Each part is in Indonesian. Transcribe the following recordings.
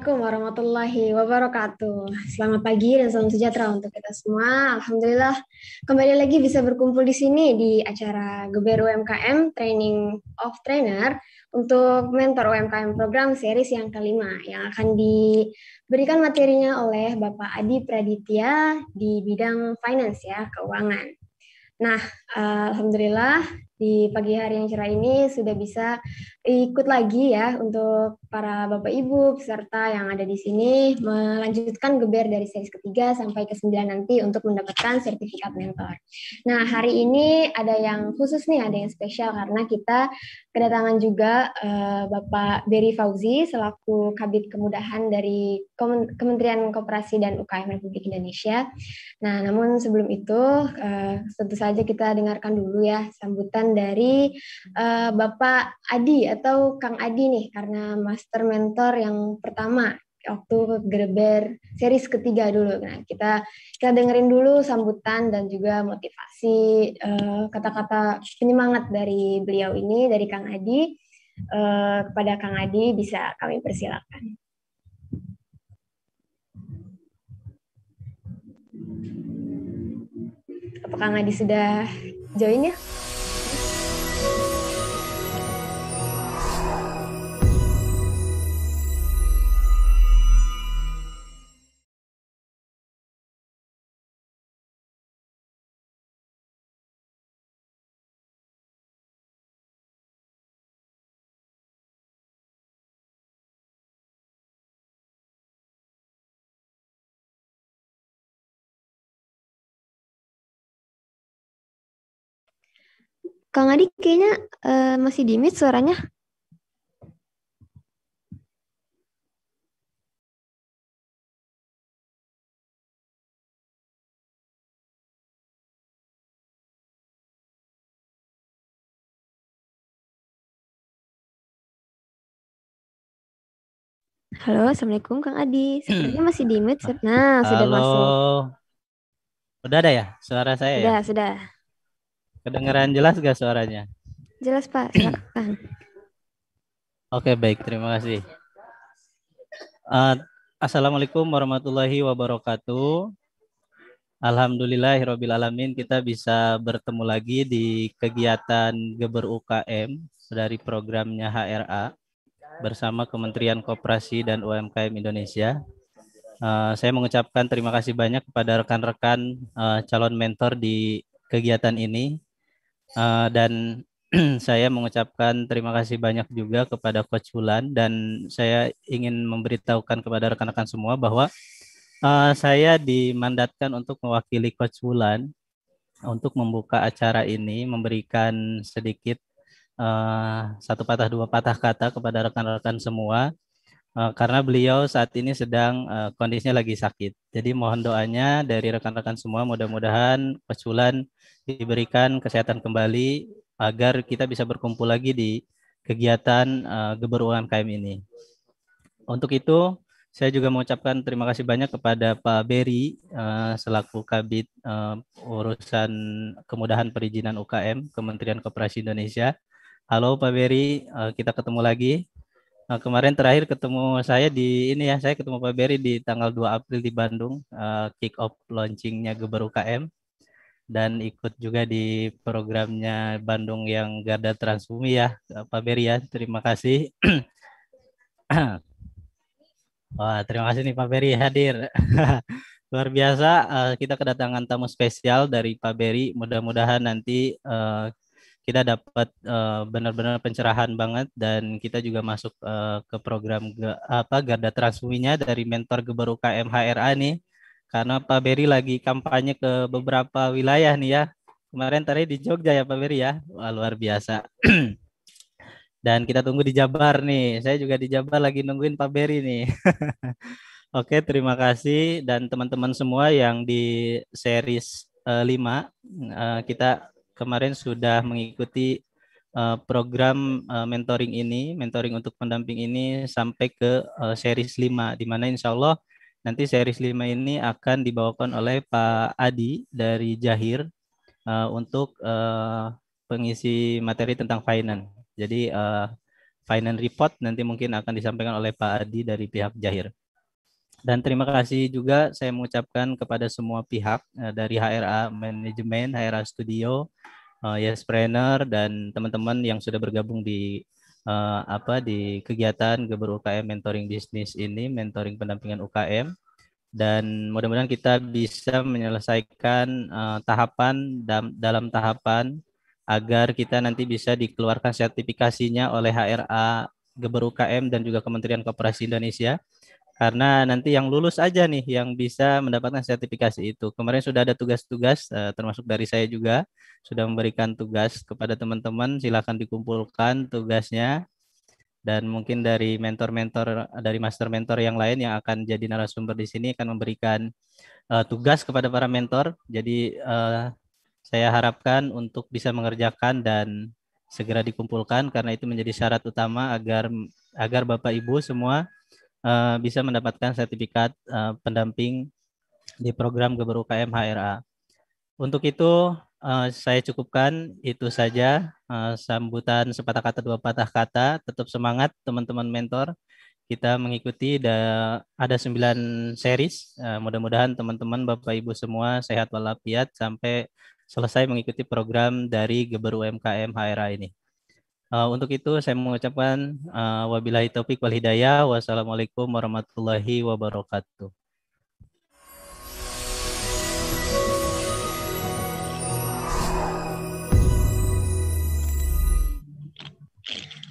Assalamualaikum warahmatullahi wabarakatuh. Selamat pagi dan salam sejahtera untuk kita semua. Alhamdulillah kembali lagi bisa berkumpul di sini di acara Geber UMKM Training of Trainer untuk mentor UMKM program series yang kelima yang akan diberikan materinya oleh Bapak Adi Praditya di bidang finance ya, keuangan. Nah, alhamdulillah di pagi hari yang cerah ini sudah bisa ikut lagi ya untuk para Bapak Ibu peserta yang ada di sini melanjutkan geber dari seri ketiga sampai ke-9 nanti untuk mendapatkan sertifikat mentor. Nah, hari ini ada yang khusus nih, ada yang spesial karena kita kedatangan juga Bapak Beri Fauzi selaku Kabid Kemudahan dari Kementerian Koperasi dan UKM Republik Indonesia. Nah, namun sebelum itu tentu saja kita dengarkan dulu ya sambutan dari Bapak Adi atau Kang Adi nih, karena master mentor yang pertama waktu Geber series ketiga dulu. Nah, kita dengerin dulu sambutan dan juga motivasi kata-kata penyemangat dari beliau ini, dari Kang Adi. Kepada Kang Adi bisa kami persilakan. Apakah Kang Adi sudah join ya? Kang Adi kayaknya masih di mute suaranya. Halo, Assalamualaikum Kang Adi. Sepertinya masih di mute. Nah, sudah Halo, masuk. udah ada ya suara saya ya? Sudah. Kedengeran jelas gak suaranya? Jelas Pak, silakan. Oke, baik, terima kasih. Uh, Assalamualaikum warahmatullahi wabarakatuh. Alhamdulillahirrabbilalamin, kita bisa bertemu lagi di kegiatan Geber UKM dari programnya HRA bersama Kementerian Koperasi dan UMKM Indonesia. Saya mengucapkan terima kasih banyak kepada rekan-rekan calon mentor di kegiatan ini. Dan saya mengucapkan terima kasih banyak juga kepada Coach Wulan, dan saya ingin memberitahukan kepada rekan-rekan semua bahwa saya dimandatkan untuk mewakili Coach Wulan untuk membuka acara ini, memberikan sedikit satu patah dua patah kata kepada rekan-rekan semua. Karena beliau saat ini sedang kondisinya lagi sakit. Jadi mohon doanya dari rekan-rekan semua, mudah-mudahan Coach Wulan diberikan kesehatan kembali agar kita bisa berkumpul lagi di kegiatan Geber UMKM ini. Untuk itu, saya juga mengucapkan terima kasih banyak kepada Pak Beri selaku Kabid urusan kemudahan perizinan UKM Kementerian Koperasi Indonesia. Halo Pak Beri, kita ketemu lagi. Kemarin terakhir ketemu saya di ini ya, saya ketemu Pak Beri di tanggal 2 April di Bandung, kick off launchingnya Geber UKM, dan ikut juga di programnya Bandung yang Garda Transbumi ya, Pak Beri ya, terima kasih. Wah, terima kasih nih Pak Beri hadir. Luar biasa, kita kedatangan tamu spesial dari Pak Beri, mudah-mudahan nanti kita dapat benar-benar pencerahan banget, dan kita juga masuk ke program Garda Transbuminya dari mentor Geber UKM HRA nih, karena Pak Beri lagi kampanye ke beberapa wilayah nih ya. Kemarin tadi di Jogja ya Pak Beri ya. Wah, luar biasa. Dan kita tunggu di Jabar nih. Saya juga di Jabar lagi nungguin Pak Beri nih. Oke, terima kasih, dan teman-teman semua yang di series 5, kita kemarin sudah mengikuti program mentoring ini, mentoring untuk pendamping ini sampai ke series 5, di mana insya Allah nanti series 5 ini akan dibawakan oleh Pak Adi dari Jahir untuk pengisi materi tentang finance. Jadi finance report nanti mungkin akan disampaikan oleh Pak Adi dari pihak Jahir. Dan terima kasih juga saya mengucapkan kepada semua pihak dari HRA Manajemen, HRA Studio, Yespreneur, dan teman-teman yang sudah bergabung di di kegiatan Geber UKM Mentoring Bisnis ini, mentoring pendampingan UKM. Dan mudah-mudahan kita bisa menyelesaikan tahapan dalam tahapan agar kita nanti bisa dikeluarkan sertifikasinya oleh HRA Geber UKM dan juga Kementerian Koperasi Indonesia. Karena nanti yang lulus aja nih yang bisa mendapatkan sertifikasi itu. Kemarin sudah ada tugas-tugas, termasuk dari saya juga, sudah memberikan tugas kepada teman-teman, silakan dikumpulkan tugasnya. Dan mungkin dari mentor-mentor, dari master mentor yang lain yang akan jadi narasumber di sini akan memberikan tugas kepada para mentor. Jadi saya harapkan untuk bisa mengerjakan dan segera dikumpulkan karena itu menjadi syarat utama agar Bapak Ibu semua bisa mendapatkan sertifikat pendamping di program Geber UKM HRA. Untuk itu saya cukupkan itu saja sambutan sepatah kata dua patah kata. Tetap semangat teman-teman mentor. Kita mengikuti ada 9 series. Mudah-mudahan teman-teman Bapak Ibu semua sehat walafiat sampai selesai mengikuti program dari Geber UMKM HRA ini. Untuk itu saya mengucapkan wabillahi taufik wal hidayah. Wassalamualaikum warahmatullahi wabarakatuh.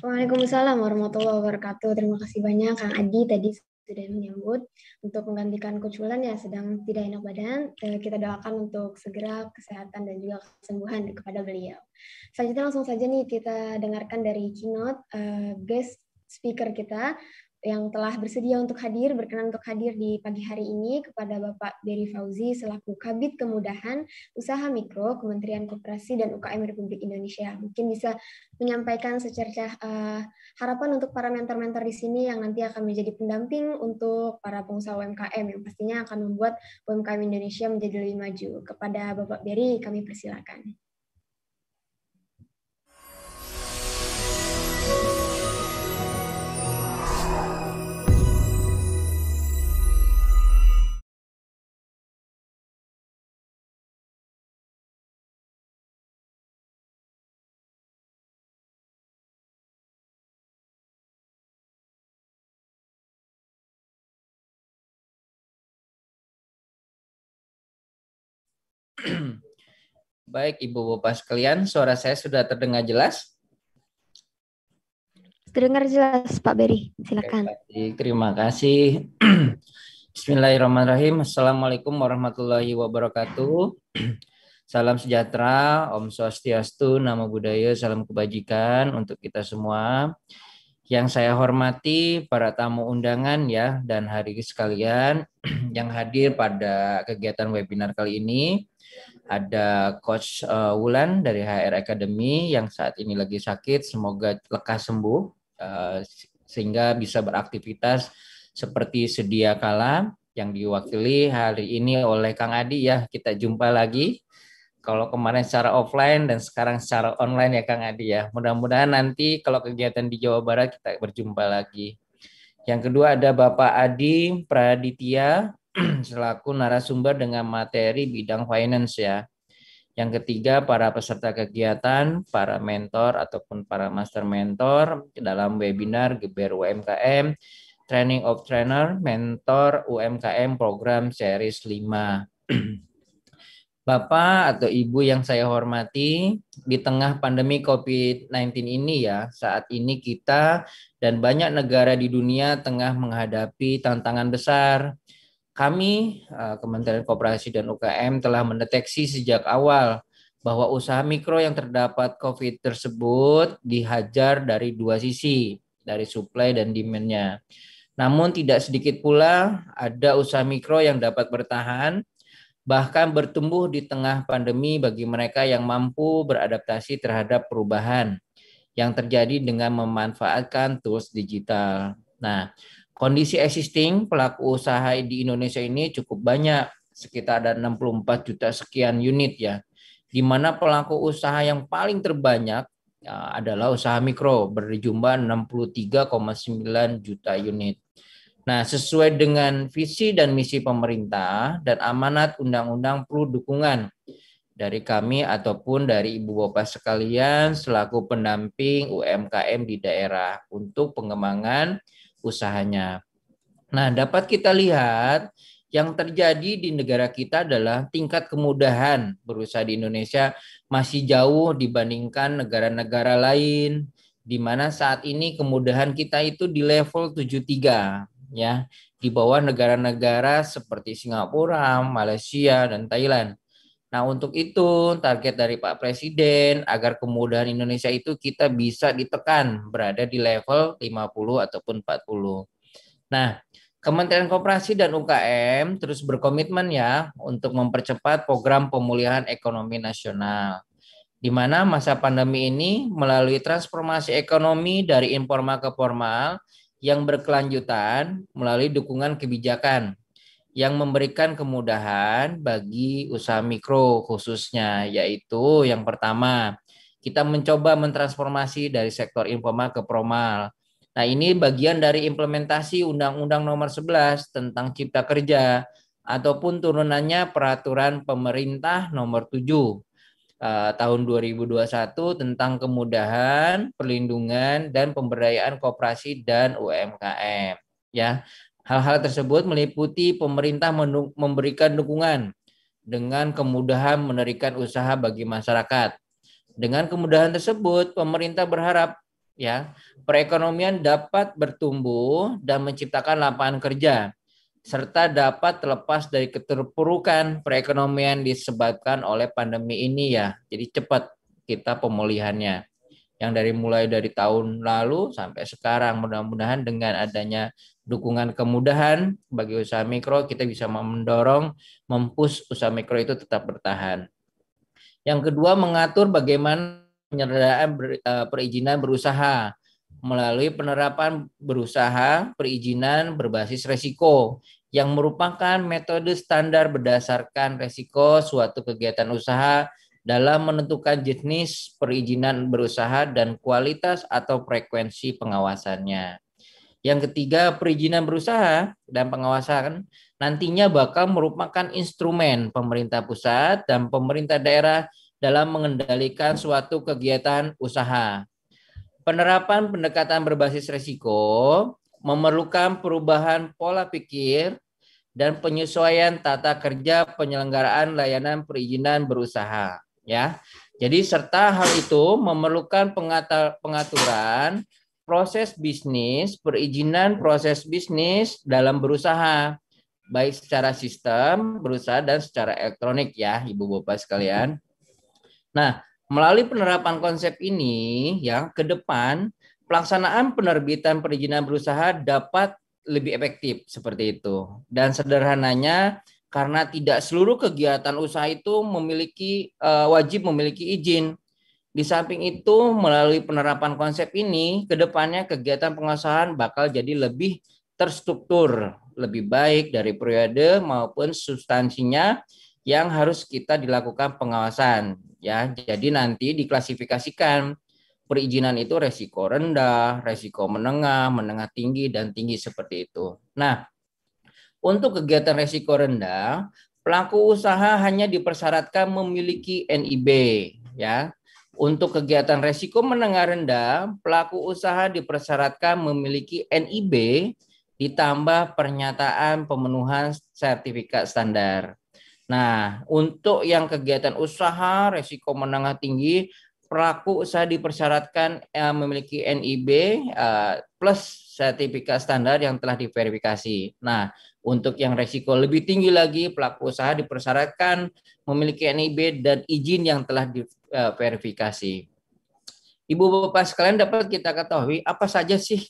Waalaikumsalam warahmatullahi wabarakatuh. Terima kasih banyak Kang Adi tadi sudah menyambut untuk menggantikan Coach Wulan yang sedang tidak enak badan. Kita doakan untuk segera kesehatan dan juga kesembuhan kepada beliau. Selanjutnya langsung saja nih kita dengarkan dari keynote guest speaker kita yang telah bersedia untuk hadir, berkenan untuk hadir di pagi hari ini kepada Bapak Beri Fauzi selaku Kabid Kemudahan Usaha Mikro Kementerian Koperasi dan UKM Republik Indonesia. Mungkin bisa menyampaikan secercah harapan untuk para mentor-mentor di sini yang nanti akan menjadi pendamping untuk para pengusaha UMKM yang pastinya akan membuat UMKM Indonesia menjadi lebih maju. Kepada Bapak Beri kami persilakan. Baik, Ibu Bapak sekalian, suara saya sudah terdengar jelas? Terdengar jelas, Pak Beri. Silakan. Baik, terima kasih. Bismillahirrahmanirrahim. Assalamualaikum warahmatullahi wabarakatuh. Salam sejahtera, Om Swastiastu, Namo Buddhaya, salam kebajikan untuk kita semua. Yang saya hormati para tamu undangan ya dan hadirin sekalian yang hadir pada kegiatan webinar kali ini. Ada Coach Wulan dari HR Academy yang saat ini lagi sakit, semoga lekas sembuh sehingga bisa beraktivitas seperti sedia kala, yang diwakili hari ini oleh Kang Adi ya. Kita jumpa lagi. Kalau kemarin secara offline dan sekarang secara online ya Kang Adi ya. Mudah-mudahan nanti kalau kegiatan di Jawa Barat kita berjumpa lagi. Yang kedua ada Bapak Adi Praditya selaku narasumber dengan materi bidang finance ya. Yang ketiga para peserta kegiatan, para mentor ataupun para master mentor dalam webinar Geber UMKM Training of Trainer Mentor UMKM Program Series 5. Bapak atau Ibu yang saya hormati, di tengah pandemi COVID-19 ini ya, saat ini kita dan banyak negara di dunia tengah menghadapi tantangan besar. Kami, Kementerian Koperasi dan UKM telah mendeteksi sejak awal bahwa usaha mikro yang terdapat COVID tersebut dihajar dari dua sisi, dari supply dan demand-nya. Namun tidak sedikit pula ada usaha mikro yang dapat bertahan, bahkan bertumbuh di tengah pandemi bagi mereka yang mampu beradaptasi terhadap perubahan yang terjadi dengan memanfaatkan tools digital. Nah, kondisi existing pelaku usaha di Indonesia ini cukup banyak, sekitar ada 64 juta sekian unit ya, di mana pelaku usaha yang paling terbanyak adalah usaha mikro berjumlah 63,9 juta unit. Nah, sesuai dengan visi dan misi pemerintah dan amanat undang-undang perlu dukungan dari kami ataupun dari Ibu Bapak sekalian selaku pendamping UMKM di daerah untuk pengembangan usahanya. Nah, dapat kita lihat yang terjadi di negara kita adalah tingkat kemudahan berusaha di Indonesia masih jauh dibandingkan negara-negara lain, di mana saat ini kemudahan kita itu di level 73, ya, di bawah negara-negara seperti Singapura, Malaysia, dan Thailand. Nah, untuk itu target dari Pak Presiden agar kemudahan Indonesia itu kita bisa ditekan berada di level 50 ataupun 40. Nah, Kementerian Koperasi dan UKM terus berkomitmen ya untuk mempercepat program pemulihan ekonomi nasional. Di mana masa pandemi ini melalui transformasi ekonomi dari informal ke formal yang berkelanjutan melalui dukungan kebijakan yang memberikan kemudahan bagi usaha mikro khususnya, yaitu yang pertama, kita mencoba mentransformasi dari sektor informal ke formal. Nah, ini bagian dari implementasi Undang-Undang Nomor 11 tentang Cipta Kerja ataupun turunannya Peraturan Pemerintah Nomor 7 tahun 2021 tentang kemudahan, perlindungan, dan pemberdayaan koperasi dan UMKM. Ya, hal-hal tersebut meliputi pemerintah memberikan dukungan dengan kemudahan menerikan usaha bagi masyarakat. Dengan kemudahan tersebut, pemerintah berharap ya perekonomian dapat bertumbuh dan menciptakan lapangan kerja serta dapat terlepas dari keterpurukan perekonomian disebabkan oleh pandemi ini ya. Jadi cepat kita pemulihannya. Yang mulai dari tahun lalu sampai sekarang, mudah-mudahan dengan adanya dukungan kemudahan bagi usaha mikro kita bisa mendorong mempush usaha mikro itu tetap bertahan. Yang kedua, mengatur bagaimana penyertaan perizinan berusaha melalui penerapan berusaha perizinan berbasis resiko yang merupakan metode standar berdasarkan resiko suatu kegiatan usaha dalam menentukan jenis perizinan berusaha dan kualitas atau frekuensi pengawasannya. Yang ketiga, perizinan berusaha dan pengawasan nantinya bakal merupakan instrumen pemerintah pusat dan pemerintah daerah dalam mengendalikan suatu kegiatan usaha. Penerapan pendekatan berbasis risiko memerlukan perubahan pola pikir dan penyesuaian tata kerja penyelenggaraan layanan perizinan berusaha. Ya, jadi serta hal itu memerlukan pengaturan proses bisnis, perizinan proses bisnis dalam berusaha, baik secara sistem berusaha dan secara elektronik ya, Ibu Bapak sekalian. Nah, melalui penerapan konsep ini ya, ke depan pelaksanaan penerbitan perizinan berusaha dapat lebih efektif seperti itu. Dan sederhananya karena tidak seluruh kegiatan usaha itu wajib memiliki izin. Di samping itu, melalui penerapan konsep ini, ke depannya kegiatan pengusahaan bakal jadi lebih terstruktur, lebih baik dari periode maupun substansinya yang harus kita dilakukan pengawasan. Ya, jadi nanti diklasifikasikan perizinan itu resiko rendah, resiko menengah, menengah tinggi, dan tinggi seperti itu. Nah, untuk kegiatan resiko rendah, pelaku usaha hanya dipersyaratkan memiliki NIB. Ya, untuk kegiatan resiko menengah rendah, pelaku usaha dipersyaratkan memiliki NIB ditambah pernyataan pemenuhan sertifikat standar. Nah, untuk yang kegiatan usaha resiko menengah tinggi, pelaku usaha dipersyaratkan memiliki NIB plus sertifikat standar yang telah diverifikasi. Nah, untuk yang resiko lebih tinggi lagi, pelaku usaha dipersyaratkan memiliki NIB dan izin yang telah diverifikasi. Ibu Bapak sekalian, dapat kita ketahui apa saja sih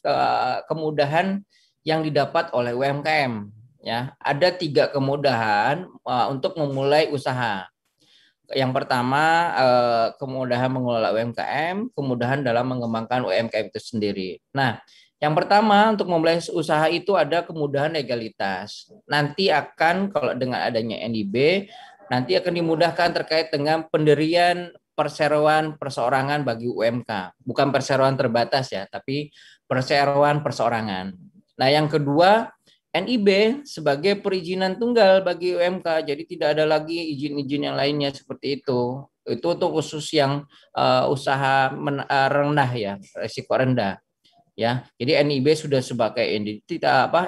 kemudahan yang didapat oleh UMKM? Ya, ada 3 kemudahan untuk memulai usaha. Yang pertama, kemudahan mengelola UMKM, kemudahan dalam mengembangkan UMKM itu sendiri. Nah, yang pertama untuk memulai usaha itu ada kemudahan legalitas. Nanti akan kalau dengan adanya NIB, nanti akan dimudahkan terkait dengan pendirian perseroan perseorangan bagi UMK. Bukan perseroan terbatas ya, tapi perseroan perseorangan. Nah, yang kedua, NIB sebagai perizinan tunggal bagi UMK. Jadi tidak ada lagi izin-izin yang lainnya seperti itu. Itu untuk khusus yang usaha rendah ya, risiko rendah. Ya, jadi NIB sudah sebagai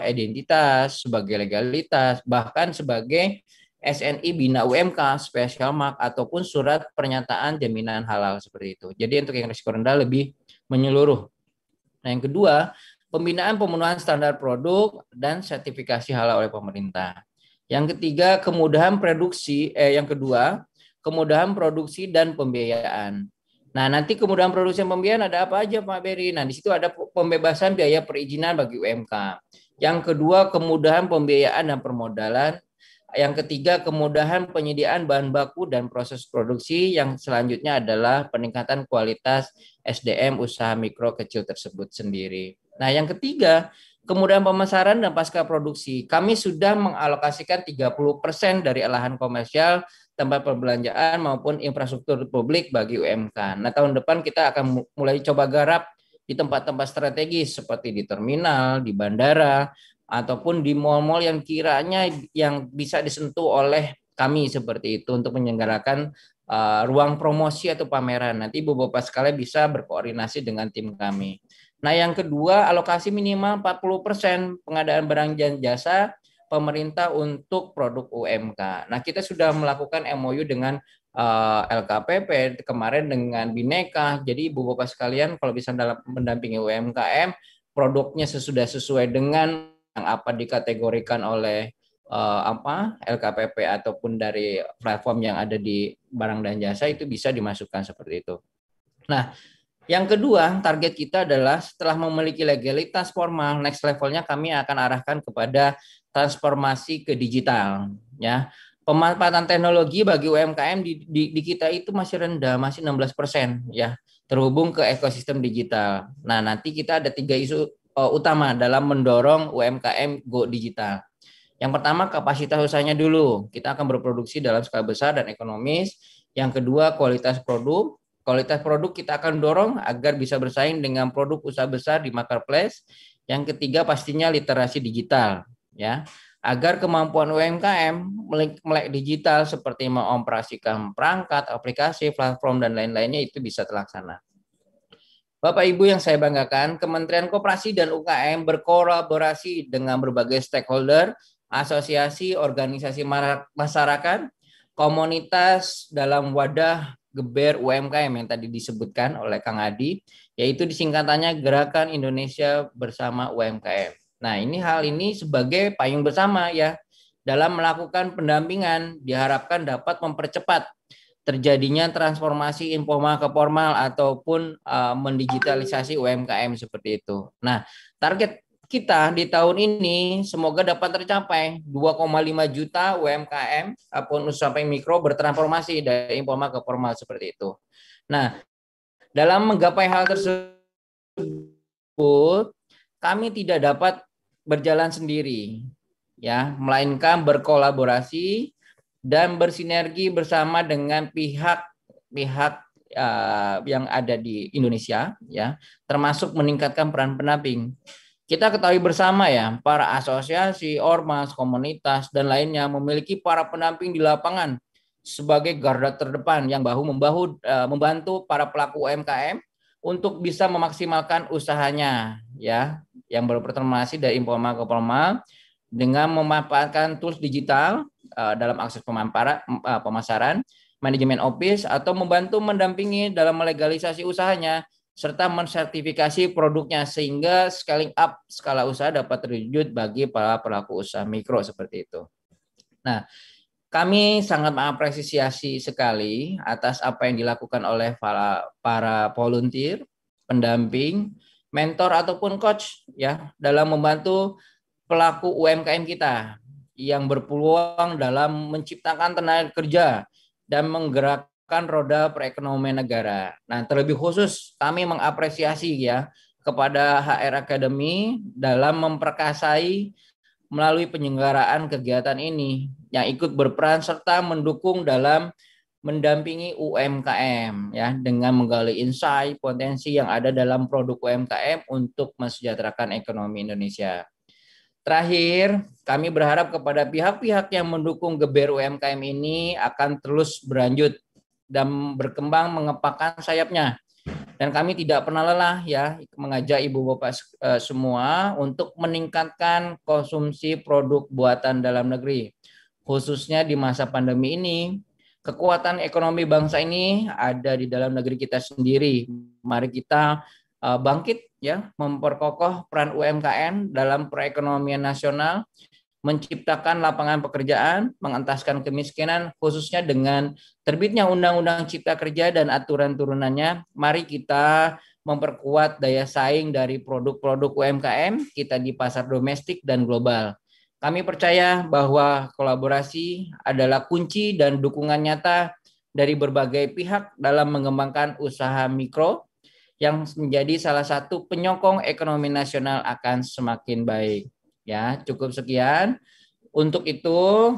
identitas, sebagai legalitas, bahkan sebagai SNI Bina UMK, Special Mark ataupun surat pernyataan jaminan halal seperti itu. Jadi untuk yang risiko rendah lebih menyeluruh. Nah, yang kedua, pembinaan pemenuhan standar produk dan sertifikasi halal oleh pemerintah. Yang ketiga, kemudahan produksi. Yang kedua, kemudahan produksi dan pembiayaan. Nah, nanti kemudahan produksi dan pembiayaan ada apa aja, Pak Beri? Nah, di situ ada pembebasan biaya perizinan bagi UMK. Yang kedua, kemudahan pembiayaan dan permodalan. Yang ketiga, kemudahan penyediaan bahan baku dan proses produksi. Yang selanjutnya adalah peningkatan kualitas SDM usaha mikro kecil tersebut sendiri. Nah, yang ketiga, kemudahan pemasaran dan pasca produksi. Kami sudah mengalokasikan 30% dari lahan komersial, tempat perbelanjaan maupun infrastruktur publik bagi UMK. Nah, tahun depan kita akan mulai coba garap di tempat-tempat strategis seperti di terminal, di bandara, ataupun di mal-mal yang kiranya yang bisa disentuh oleh kami seperti itu untuk menyelenggarakan ruang promosi atau pameran. Nanti Bapak sekalian bisa berkoordinasi dengan tim kami. Nah, yang kedua, alokasi minimal 40% pengadaan barang dan jasa pemerintah untuk produk UMK. Nah, kita sudah melakukan MOU dengan LKPP kemarin dengan Bhinneka. Jadi Ibu Bapak sekalian kalau bisa dalam mendampingi UMKM, produknya sesuai dengan yang apa dikategorikan oleh LKPP ataupun dari platform yang ada di barang dan jasa itu bisa dimasukkan seperti itu. Nah, yang kedua, target kita adalah setelah memiliki legalitas formal, next levelnya kami akan arahkan kepada transformasi ke digital. Ya, pemanfaatan teknologi bagi UMKM di kita itu masih rendah, masih 16% ya, terhubung ke ekosistem digital. Nah, nanti kita ada 3 isu utama dalam mendorong UMKM go digital. Yang pertama, kapasitas usahanya dulu. Kita akan berproduksi dalam skala besar dan ekonomis. Yang kedua, kualitas produk. Kualitas produk kita akan dorong agar bisa bersaing dengan produk usaha besar di marketplace. Yang ketiga, pastinya literasi digital, ya, agar kemampuan UMKM melek digital seperti mengoperasikan perangkat, aplikasi, platform dan lain-lainnya itu bisa terlaksana. Bapak Ibu yang saya banggakan, Kementerian Koperasi dan UKM berkolaborasi dengan berbagai stakeholder, asosiasi, organisasi masyarakat, komunitas dalam wadah Geber UMKM yang tadi disebutkan oleh Kang Adi, yaitu disingkatannya Gerakan Indonesia Bersama UMKM. Nah, hal ini sebagai payung bersama ya dalam melakukan pendampingan diharapkan dapat mempercepat terjadinya transformasi informal ke formal ataupun mendigitalisasi UMKM seperti itu. Nah, target kita di tahun ini semoga dapat tercapai 2,5 juta UMKM ataupun usaha mikro bertransformasi dari informal ke formal seperti itu. Nah, dalam menggapai hal tersebut, kami tidak dapat berjalan sendiri, ya, melainkan berkolaborasi dan bersinergi bersama dengan pihak-pihak yang ada di Indonesia, ya, termasuk meningkatkan peran pendamping. Kita ketahui bersama ya, para asosiasi, ormas, komunitas, dan lainnya memiliki para pendamping di lapangan sebagai garda terdepan yang bahu-membahu membantu para pelaku UMKM untuk bisa memaksimalkan usahanya, ya, yang bertransformasi dari informal ke formal dengan memanfaatkan tools digital dalam akses pemasaran, manajemen office, atau membantu mendampingi dalam melegalisasi usahanya serta mensertifikasi produknya sehingga scaling up skala usaha dapat terwujud bagi para pelaku usaha mikro seperti itu. Nah, kami sangat mengapresiasi sekali atas apa yang dilakukan oleh para volunteer, pendamping, mentor ataupun coach ya dalam membantu pelaku UMKM kita yang berpeluang dalam menciptakan tenaga kerja dan menggerakkan roda perekonomian negara. Nah, terlebih khusus kami mengapresiasi ya kepada HR Academy dalam memperkasai melalui penyelenggaraan kegiatan ini yang ikut berperan serta mendukung dalam mendampingi UMKM ya dengan menggali insight potensi yang ada dalam produk UMKM untuk mensejahterakan ekonomi Indonesia. Terakhir, kami berharap kepada pihak-pihak yang mendukung Geber UMKM ini akan terus berlanjut dan berkembang mengepakkan sayapnya. Dan kami tidak pernah lelah ya mengajak Ibu Bapak semua untuk meningkatkan konsumsi produk buatan dalam negeri. Khususnya di masa pandemi ini, kekuatan ekonomi bangsa ini ada di dalam negeri kita sendiri. Mari kita bangkit ya, memperkokoh peran UMKM dalam perekonomian nasional, menciptakan lapangan pekerjaan, mengentaskan kemiskinan, khususnya dengan terbitnya Undang-Undang Cipta Kerja dan aturan turunannya. Mari kita memperkuat daya saing dari produk-produk UMKM kita di pasar domestik dan global. Kami percaya bahwa kolaborasi adalah kunci dan dukungan nyata dari berbagai pihak dalam mengembangkan usaha mikro yang menjadi salah satu penyokong ekonomi nasional akan semakin baik. Ya, cukup sekian. Untuk itu,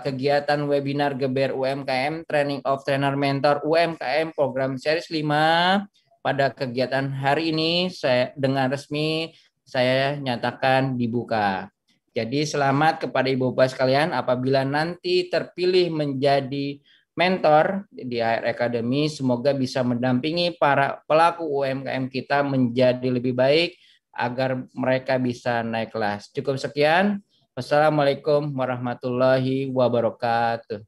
kegiatan webinar Geber UMKM Training of Trainer Mentor UMKM program series 5 pada kegiatan hari ini dengan resmi saya nyatakan dibuka. Jadi selamat kepada Ibu Bapak sekalian apabila nanti terpilih menjadi mentor di HR Academy, semoga bisa mendampingi para pelaku UMKM kita menjadi lebih baik agar mereka bisa naik kelas. Cukup sekian. Wassalamualaikum warahmatullahi wabarakatuh.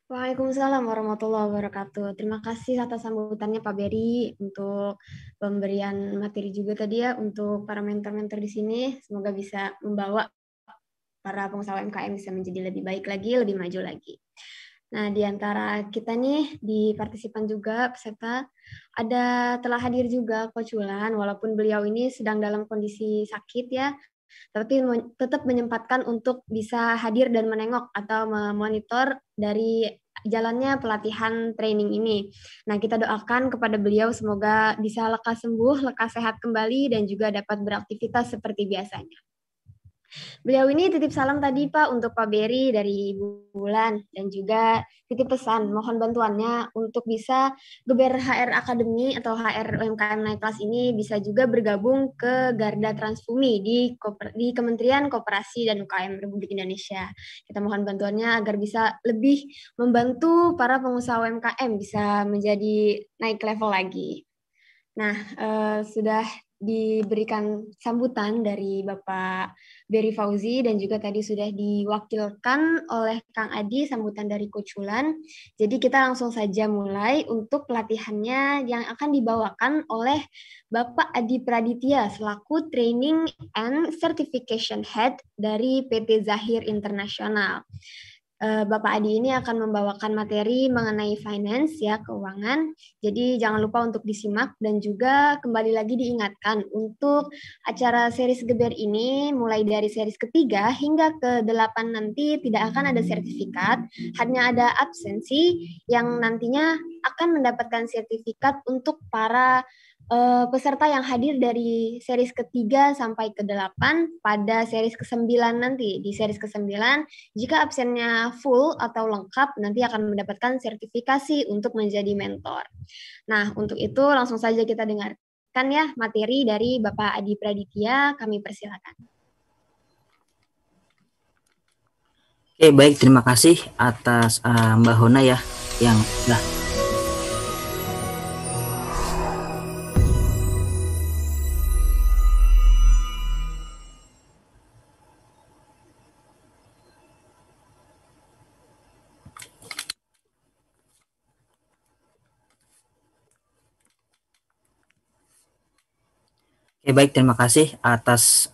Waalaikumsalam warahmatullahi wabarakatuh. Terima kasih atas sambutannya Pak Beri untuk pemberian materi juga tadi ya untuk para mentor-mentor di sini. Semoga bisa membawa para pengusaha UMKM bisa menjadi lebih baik lagi, lebih maju lagi. Nah, di antara kita nih, di partisipan juga, peserta, telah hadir juga Coach Wulan, walaupun beliau ini sedang dalam kondisi sakit ya, tapi tetap menyempatkan untuk bisa hadir dan menengok atau memonitor dari jalannya pelatihan training ini. Nah, kita doakan kepada beliau semoga bisa lekas sembuh, lekas sehat kembali, dan juga dapat beraktivitas seperti biasanya. Beliau ini titip salam tadi Pak untuk Pak Beri dari Ibu Wulan dan juga titip pesan mohon bantuannya untuk bisa Geber HR Academy atau HR UMKM naik kelas ini bisa juga bergabung ke Garda Transfumi di Kementerian Koperasi dan UKM Republik Indonesia. Kita mohon bantuannya agar bisa lebih membantu para pengusaha UMKM bisa menjadi naik level lagi. Nah, sudah diberikan sambutan dari Bapak Beri Fauzi dan juga tadi sudah diwakilkan oleh Kang Adi sambutan dari Coach Wulan. Jadi kita langsung saja mulai untuk pelatihannya yang akan dibawakan oleh Bapak Adi Praditya selaku Training and Certification Head dari PT Zahir International. Bapak Adi ini akan membawakan materi mengenai finance ya, keuangan. Jadi jangan lupa untuk disimak dan juga kembali lagi diingatkan untuk acara series Geber ini mulai dari series ketiga hingga ke-8 nanti tidak akan ada sertifikat, hanya ada absensi yang nantinya akan mendapatkan sertifikat untuk para peserta yang hadir dari series ketiga sampai ke-8 pada series ke-9 nanti. Di series ke-9, jika absennya full atau lengkap, nanti akan mendapatkan sertifikasi untuk menjadi mentor. Nah, untuk itu langsung saja kita dengarkan ya materi dari Bapak Adi Praditya. Kami persilakan. Oke, baik. Terima kasih atas Mbak Hona ya yang sudah Oke, baik, terima kasih atas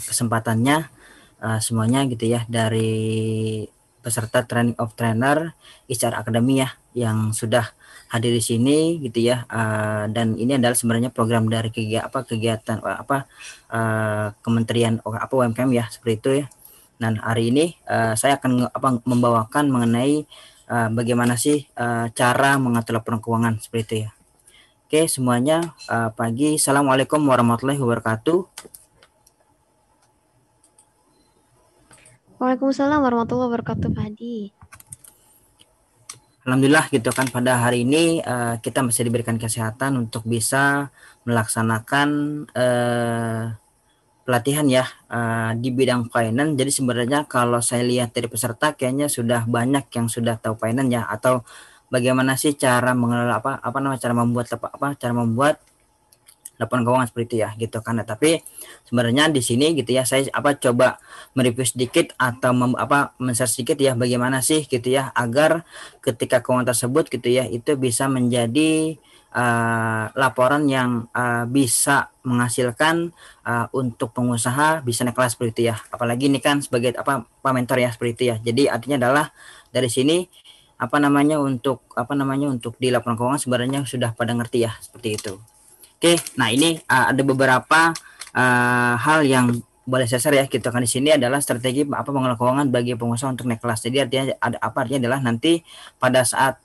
kesempatannya semuanya gitu ya dari peserta Training of Trainer HR Academy ya yang sudah hadir di sini gitu ya, dan ini adalah sebenarnya program dari kegiatan Kementerian UMKM ya seperti itu ya. Dan hari ini saya akan membawakan mengenai bagaimana sih cara mengatur laporan keuangan seperti itu ya. Oke, semuanya pagi. Assalamualaikum warahmatullahi wabarakatuh. Waalaikumsalam warahmatullahi wabarakatuh, Pak Hadi. Alhamdulillah gitu kan, pada hari ini kita masih diberikan kesehatan untuk bisa melaksanakan pelatihan ya di bidang finance. Jadi sebenarnya kalau saya lihat dari peserta kayaknya sudah banyak yang sudah tahu finance ya, atau bagaimana sih cara mengelola cara membuat laporan keuangan seperti itu ya gitu kan. Tapi sebenarnya di sini gitu ya saya coba mereview sedikit atau men-share sedikit ya bagaimana sih gitu ya agar ketika keuangan tersebut gitu ya itu bisa menjadi laporan yang bisa menghasilkan untuk pengusaha bisa naik kelas seperti itu ya. Apalagi ini kan sebagai Pak mentor ya seperti itu ya. Jadi artinya adalah dari sini untuk di laporan keuangan sebenarnya sudah pada ngerti ya seperti itu. Oke, nah ini ada beberapa hal yang boleh saya share ya gitu kan. Di sini adalah strategi pengelola keuangan bagi pengusaha untuk naik kelas. Jadi artinya artinya adalah nanti pada saat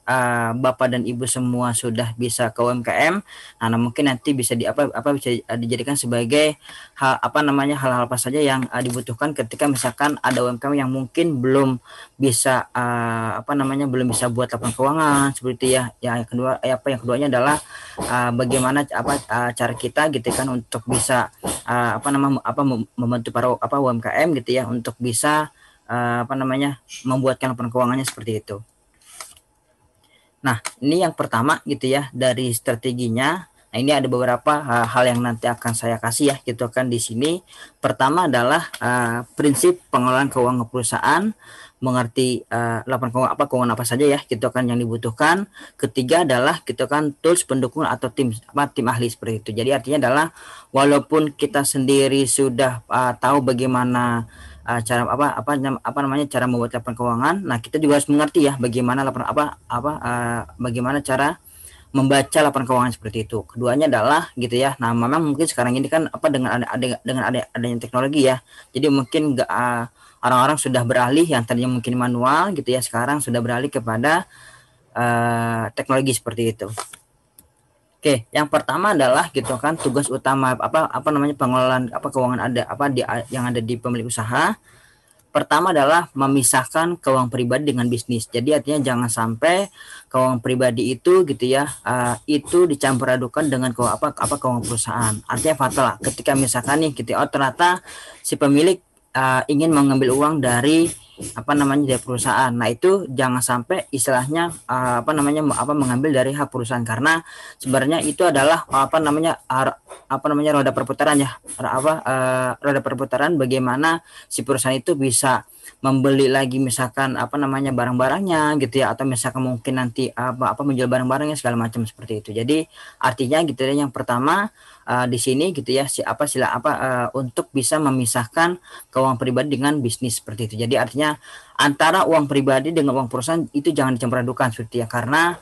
Bapak dan Ibu semua sudah bisa ke UMKM, nah mungkin nanti bisa bisa dijadikan sebagai hal-hal apa saja yang dibutuhkan ketika misalkan ada UMKM yang mungkin belum bisa belum bisa buat laporan keuangan seperti ya. Yang keduanya adalah bagaimana cara kita gitu kan untuk bisa membantu para UMKM gitu ya untuk bisa membuatkan laporan keuangannya seperti itu. Nah, ini yang pertama gitu ya dari strateginya. Nah, ini ada beberapa hal yang nanti akan saya kasih ya gitu kan di sini. Pertama adalah prinsip pengelolaan keuangan perusahaan, mengerti laporan keuangan apa saja ya gitu kan yang dibutuhkan. Ketiga adalah gitu kan tools pendukung atau tim ahli seperti itu. Jadi artinya adalah walaupun kita sendiri sudah tahu bagaimana cara cara membuat laporan keuangan, nah kita juga harus mengerti ya bagaimana bagaimana cara membaca laporan keuangan seperti itu. Keduanya adalah gitu ya. Nah, memang mungkin sekarang ini kan dengan adanya teknologi ya. Jadi mungkin orang-orang sudah beralih yang tadinya mungkin manual gitu ya, sekarang sudah beralih kepada teknologi seperti itu. Oke, yang pertama adalah gitu kan tugas utama pengelolaan keuangan yang ada di pemilik usaha. Pertama adalah memisahkan keuangan pribadi dengan bisnis. Jadi artinya jangan sampai keuangan pribadi itu gitu ya itu dicampur adukan dengan keuangan perusahaan. Artinya fatal lah ketika misalkan nih gitu ternyata si pemilik ingin mengambil uang dari dari perusahaan. Nah, itu jangan sampai istilahnya mengambil dari hak perusahaan, karena sebenarnya itu adalah roda perputaran ya. Roda perputaran bagaimana si perusahaan itu bisa membeli lagi misalkan barang-barangnya gitu ya, atau misalkan mungkin nanti menjual barang-barangnya segala macam seperti itu. Jadi artinya gitu ya, yang pertama di sini gitu ya untuk bisa memisahkan keuangan pribadi dengan bisnis seperti itu. Jadi artinya antara uang pribadi dengan uang perusahaan itu jangan dicampur adukan seperti ya, karena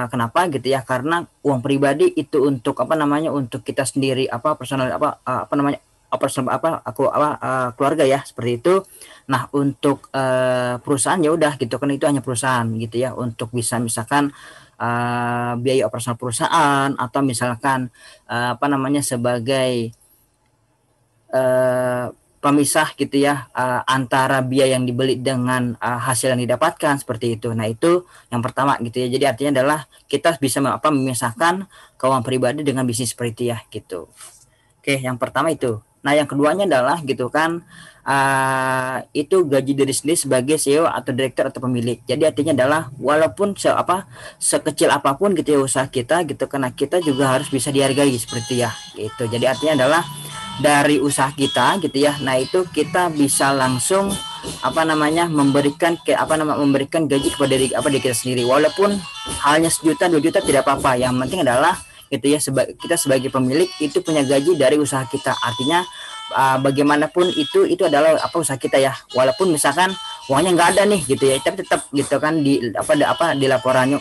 kenapa gitu ya, karena uang pribadi itu untuk untuk kita sendiri personal keluarga ya seperti itu. Nah, untuk perusahaan ya udah gitu kan, itu hanya perusahaan gitu ya, untuk bisa misalkan biaya operasional perusahaan, atau misalkan sebagai pemisah gitu ya antara biaya yang dibeli dengan hasil yang didapatkan seperti itu. Nah, itu yang pertama gitu ya. Jadi artinya adalah kita bisa memisahkan keuangan pribadi dengan bisnis seperti itu ya gitu. Oke, yang pertama itu. Nah, yang keduanya adalah gitu kan itu gaji diri sendiri sebagai CEO atau direktur atau pemilik. Jadi artinya adalah walaupun sekecil apapun gitu ya usaha kita gitu, karena kita juga harus bisa dihargai seperti ya gitu. Jadi artinya adalah dari usaha kita gitu ya. Nah, itu kita bisa langsung memberikan gaji kepada diri kita sendiri, walaupun hanya 1 juta 2 juta tidak apa-apa. Yang penting adalah gitu ya kita sebagai pemilik itu punya gaji dari usaha kita. Artinya bagaimanapun itu adalah usaha kita ya, walaupun misalkan uangnya nggak ada nih gitu ya, tapi tetap gitu kan di laporan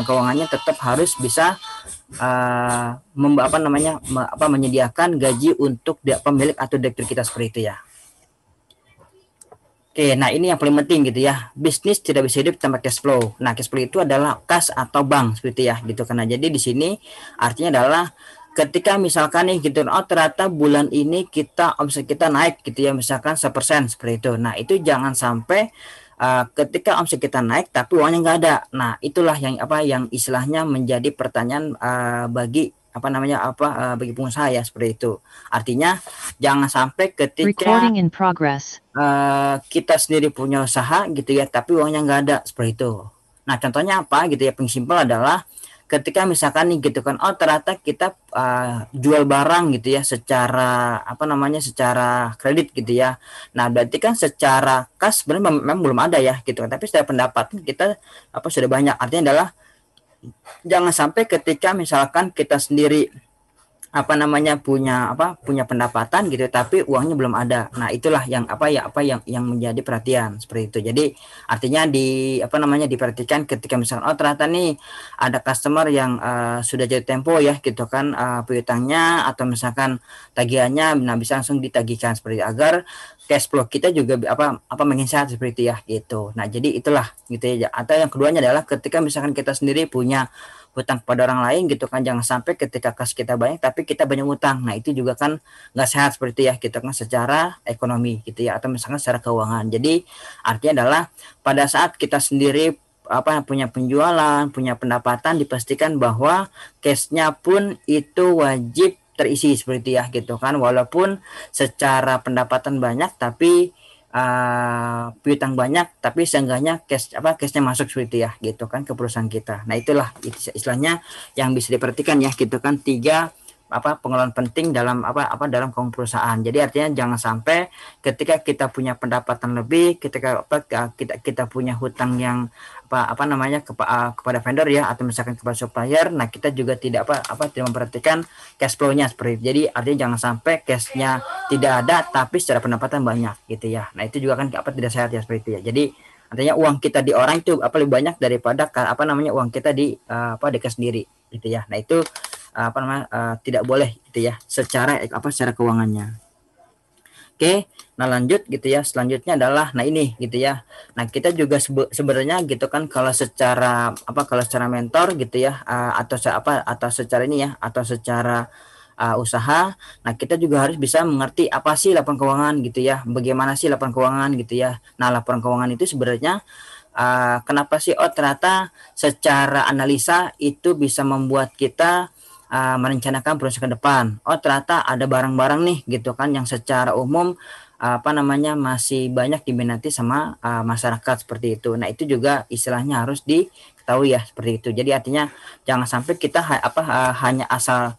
keuangannya tetap harus bisa menyediakan gaji untuk pemilik atau direktur kita seperti itu ya. Oke, nah ini yang paling penting gitu ya. Bisnis tidak bisa hidup tanpa cash flow. Nah, cash flow itu adalah kas atau bank seperti ya gitu. Karena jadi di sini artinya adalah ketika misalkan nih gitu, oh ternyata bulan ini kita omset kita naik gitu ya, misalkan 1% seperti itu. Nah, itu jangan sampai ketika omset kita naik tapi uangnya nggak ada. Nah, itulah yang apa yang istilahnya menjadi pertanyaan bagi apa namanya bagi pengusaha ya seperti itu. Artinya jangan sampai ketika Recording in progress. kita sendiri punya usaha gitu ya, tapi uangnya nggak ada seperti itu. Nah, contohnya apa gitu ya? Paling simpel adalah ketika misalkan nih gitu kan, oh ternyata kita jual barang gitu ya, secara apa namanya, secara kredit gitu ya. Nah, berarti kan secara kas sebenarnya memang belum ada ya gitu kan, tapi secara pendapatan kita apa sudah banyak. Artinya adalah jangan sampai ketika misalkan kita sendiri apa namanya punya pendapatan gitu tapi uangnya belum ada. Nah, itulah yang yang menjadi perhatian seperti itu. Jadi artinya diperhatikan ketika misalkan oh ternyata nih ada customer yang sudah jatuh tempo ya gitu kan, piutangnya atau misalkan tagihannya, nah bisa langsung ditagihkan seperti itu, agar cash flow kita juga makin sehat seperti itu ya gitu. Nah, jadi itulah gitu ya. Atau yang keduanya adalah ketika misalkan kita sendiri punya hutang kepada orang lain gitu kan, jangan sampai ketika kas kita banyak tapi kita banyak utang. Nah, itu juga kan nggak sehat seperti itu ya gitu kan, secara ekonomi gitu ya, atau misalkan secara keuangan. Jadi artinya adalah pada saat kita sendiri punya penjualan, punya pendapatan, dipastikan bahwa cashnya pun itu wajib terisi seperti itu ya gitu kan, walaupun secara pendapatan banyak tapi piutang banyak, tapi seenggaknya cashnya masuk seperti ya gitu kan ke perusahaan kita. Nah, itulah istilahnya yang bisa diperhatikan ya gitu kan, 3 pengelolaan penting dalam dalam perusahaan. Jadi artinya jangan sampai ketika kita punya pendapatan lebih, ketika kita punya hutang yang kepada vendor ya, atau misalkan kepada supplier, nah kita juga tidak tidak memperhatikan cash flow-nya seperti itu. Jadi artinya jangan sampai cash-nya tidak ada tapi secara pendapatan banyak gitu ya. Nah, itu juga kan tidak sehat ya seperti itu ya. Jadi artinya uang kita di orang itu lebih banyak daripada uang kita di kas sendiri gitu ya. Nah, itu tidak boleh gitu ya secara keuangannya. Oke, nah lanjut gitu ya. Selanjutnya adalah nah ini gitu ya. Nah, kita juga sebenarnya gitu kan, kalau secara mentor gitu ya, atau secara ini ya, atau secara usaha, nah kita juga harus bisa mengerti apa sih laporan keuangan gitu ya. Bagaimana sih laporan keuangan gitu ya. Nah, laporan keuangan itu sebenarnya kenapa sih ternyata secara analisa itu bisa membuat kita merencanakan proses ke depan. Oh, ternyata ada barang-barang nih gitu kan yang secara umum masih banyak diminati sama masyarakat seperti itu. Nah, itu juga istilahnya harus diketahui ya seperti itu. Jadi artinya jangan sampai kita hanya asal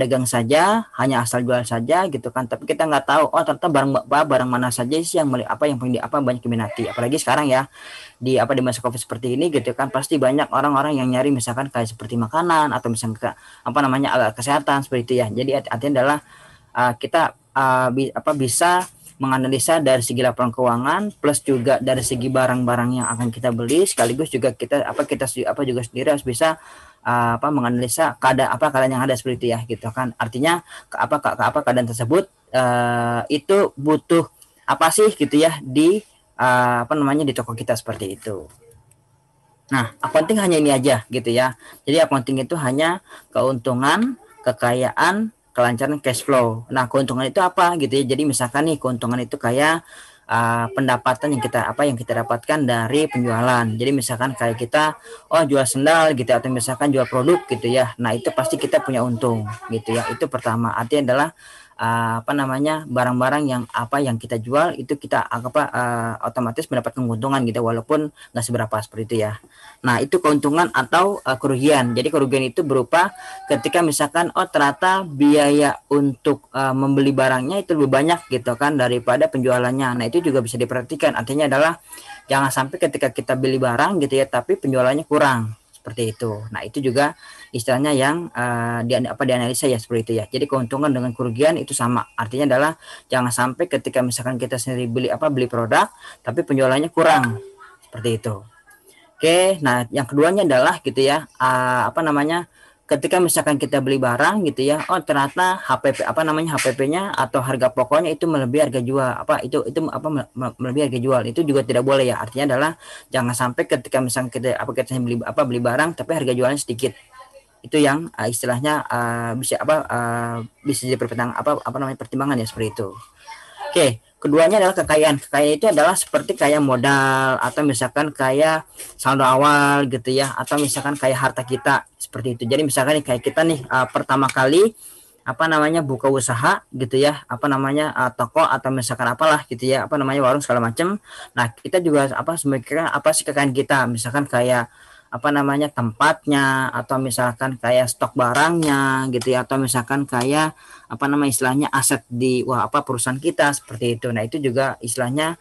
dagang saja, hanya asal jual saja gitu kan, tapi kita nggak tahu oh ternyata barang mana saja sih yang banyak diminati. Apalagi sekarang ya di masa Covid seperti ini gitu kan, pasti banyak orang-orang yang nyari misalkan kayak seperti makanan atau misalkan alat kesehatan seperti itu ya. Jadi artinya adalah kita bisa menganalisa dari segi laporan keuangan plus juga dari segi barang-barang yang akan kita beli, sekaligus juga kita juga sendiri harus bisa menganalisa keadaan yang ada seperti itu ya gitu kan. Artinya keadaan tersebut itu butuh apa sih gitu ya di di toko kita seperti itu. Nah, accounting hanya ini aja gitu ya. Jadi accounting itu hanya keuntungan, kekayaan, kelancaran cash flow. Nah, keuntungan itu apa gitu ya. Jadi misalkan nih keuntungan itu kayak pendapatan yang kita dapatkan dari penjualan. Jadi misalkan kayak kita jual sendal gitu, atau misalkan jual produk gitu ya. Nah, itu pasti kita punya untung gitu ya. Itu pertama. Artinya adalah barang-barang yang kita jual itu kita otomatis mendapatkan keuntungan gitu, walaupun nggak seberapa seperti itu ya. Nah, itu keuntungan atau kerugian. Jadi kerugian itu berupa ketika misalkan ternyata biaya untuk membeli barangnya itu lebih banyak gitu kan daripada penjualannya. Nah, itu juga bisa diperhatikan. Artinya adalah jangan sampai ketika kita beli barang gitu ya tapi penjualannya kurang seperti itu. Nah, itu juga istilahnya yang dianalisa ya seperti itu ya. Jadi keuntungan dengan kerugian itu sama. Artinya adalah jangan sampai ketika misalkan kita sendiri beli produk tapi penjualannya kurang seperti itu. Oke, nah yang keduanya adalah gitu ya ketika misalkan kita beli barang gitu ya, oh ternyata HPP-nya atau harga pokoknya itu melebihi harga jual, melebihi harga jual, itu juga tidak boleh ya. Artinya adalah jangan sampai ketika misalkan kita beli barang tapi harga jualnya sedikit. Itu yang istilahnya bisa jadi pertimbangan ya, seperti itu. Oke, keduanya adalah kekayaan. Kekayaan itu adalah seperti kayak modal atau misalkan kayak saldo awal gitu ya, atau misalkan kayak harta kita seperti itu. Jadi misalkan nih, kayak kita nih pertama kali buka usaha gitu ya, toko atau misalkan apalah gitu ya, warung segala macam. Nah, kita juga sebenarnya apa sih kekayaan kita? Misalkan kayak tempatnya, atau misalkan kayak stok barangnya gitu ya, atau misalkan kayak istilahnya aset di perusahaan kita seperti itu. Nah, itu juga istilahnya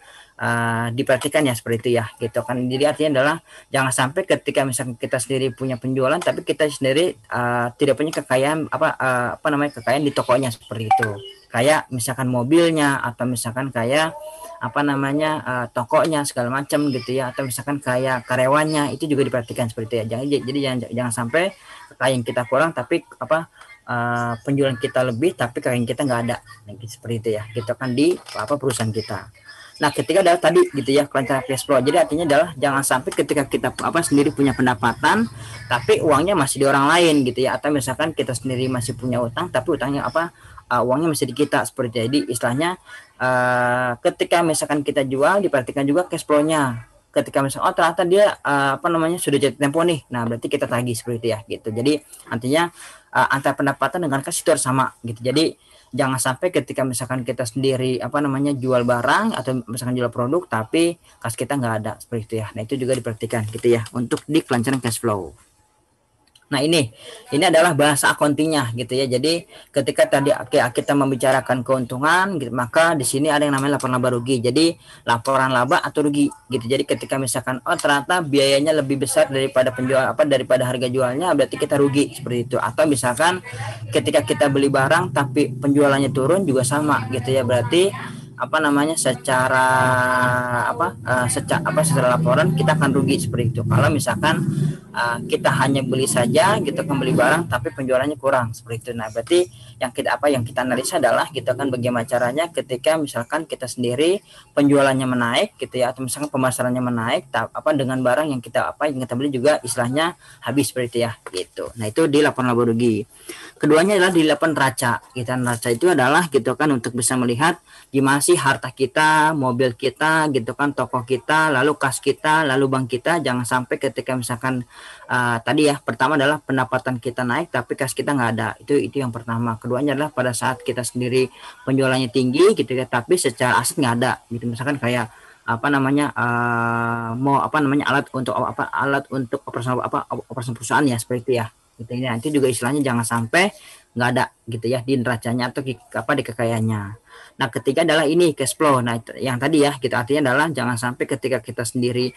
diperhatikan ya, seperti itu ya gitu kan. Jadi artinya adalah jangan sampai ketika misalkan kita sendiri punya penjualan tapi kita sendiri tidak punya kekayaan kekayaan di tokonya seperti itu. Kayak misalkan mobilnya, atau misalkan kayak tokonya segala macam gitu ya, atau misalkan kayak karyawannya, itu juga diperhatikan seperti itu ya. Jangan sampai kekayaan kita kurang tapi penjualan kita lebih tapi kekayaan kita nggak ada, seperti itu ya gitu kan, di perusahaan kita. Nah, ketiga adalah tadi gitu ya, kelancaran cash flow. Jadi artinya adalah jangan sampai ketika kita sendiri punya pendapatan tapi uangnya masih di orang lain gitu ya, atau misalkan kita sendiri masih punya utang tapi utangnya uangnya masih di kita seperti itu. Jadi istilahnya ketika misalkan kita jual, diperhatikan juga cash flow-nya. Ketika misalkan ternyata dia sudah jatuh tempo nih, nah berarti kita tagih seperti itu ya gitu. Jadi artinya antara pendapatan dengan kas itu harus sama gitu. Jadi jangan sampai ketika misalkan kita sendiri jual barang atau misalkan jual produk tapi kas kita nggak ada, seperti itu ya. Nah, itu juga diperhatikan gitu ya untuk di kelancaran cash flow. Nah, ini adalah bahasa accounting-nya gitu ya. Jadi ketika tadi kita membicarakan keuntungan gitu, maka di sini ada yang namanya laporan laba rugi. Jadi laporan laba atau rugi gitu. Jadi ketika misalkan ternyata biayanya lebih besar daripada daripada harga jualnya, berarti kita rugi seperti itu. Atau misalkan ketika kita beli barang tapi penjualannya turun juga sama gitu ya. Berarti secara laporan kita akan rugi seperti itu. Kalau misalkan kita hanya beli saja gitu kan, beli barang tapi penjualannya kurang seperti itu. Nah, berarti yang kita analisa adalah gitu kan, bagaimana caranya ketika misalkan kita sendiri penjualannya menaik gitu ya, atau misalkan pemasarannya menaik dengan barang yang kita beli juga istilahnya habis seperti itu ya gitu. Nah, itu di laporan laba rugi. Keduanya adalah di laporan neraca. Neraca itu adalah gitu kan untuk bisa melihat gimana sih harta kita, mobil kita gitu kan, toko kita, lalu kas kita, lalu bank kita. Jangan sampai ketika misalkan tadi ya, pertama adalah pendapatan kita naik tapi kas kita nggak ada. Itu yang pertama. Keduanya adalah pada saat kita sendiri penjualannya tinggi gitu ya, tapi secara aset nggak ada gitu. Misalkan kayak alat untuk operasi perusahaan ya, seperti itu ya gitu. Nanti juga istilahnya jangan sampai nggak ada gitu ya di neracanya atau di kekayaannya. Nah, ketiga adalah ini cash flow. Nah, yang tadi ya gitu, artinya adalah jangan sampai ketika kita sendiri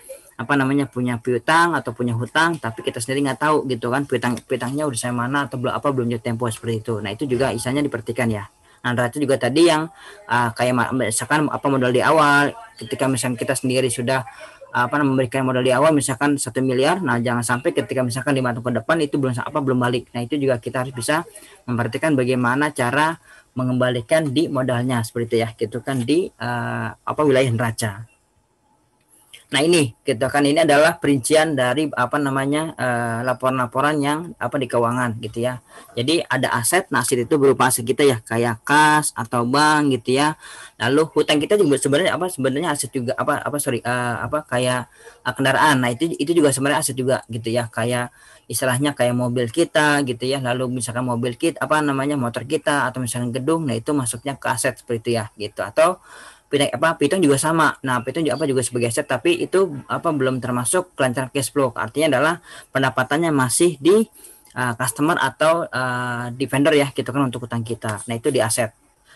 punya piutang atau punya hutang tapi kita sendiri nggak tahu gitu kan, piutangnya udah saya mana atau belum jatuh tempo, seperti itu. Nah, itu juga istilahnya diperhatikan ya. Nah, neraca juga tadi yang kayak misalkan modal di awal, ketika misalkan kita sendiri sudah memberikan modal di awal misalkan 1 miliar, nah jangan sampai ketika misalkan 5 tahun ke depan itu belum balik. Nah, itu juga kita harus bisa memperhatikan bagaimana cara mengembalikan di modalnya, seperti itu ya gitu kan, di wilayah neraca. Nah, ini gitu kan, ini adalah perincian dari laporan-laporan yang di keuangan gitu ya. Jadi ada aset. Nah, aset itu berupa aset kita ya, kayak kas atau bank gitu ya. Lalu hutang kita juga sebenarnya aset juga kayak kendaraan. Nah, itu juga sebenarnya aset juga gitu ya, kayak istilahnya kayak mobil kita gitu ya. Lalu misalkan mobil kita motor kita atau misalkan gedung, nah itu masuknya ke aset seperti itu ya gitu. Atau piutang juga sama. Nah, piutang juga sebagai aset tapi itu belum termasuk kelancaran cash flow. Artinya adalah pendapatannya masih di customer atau di vendor ya gitu kan untuk hutang kita. Nah, itu di aset.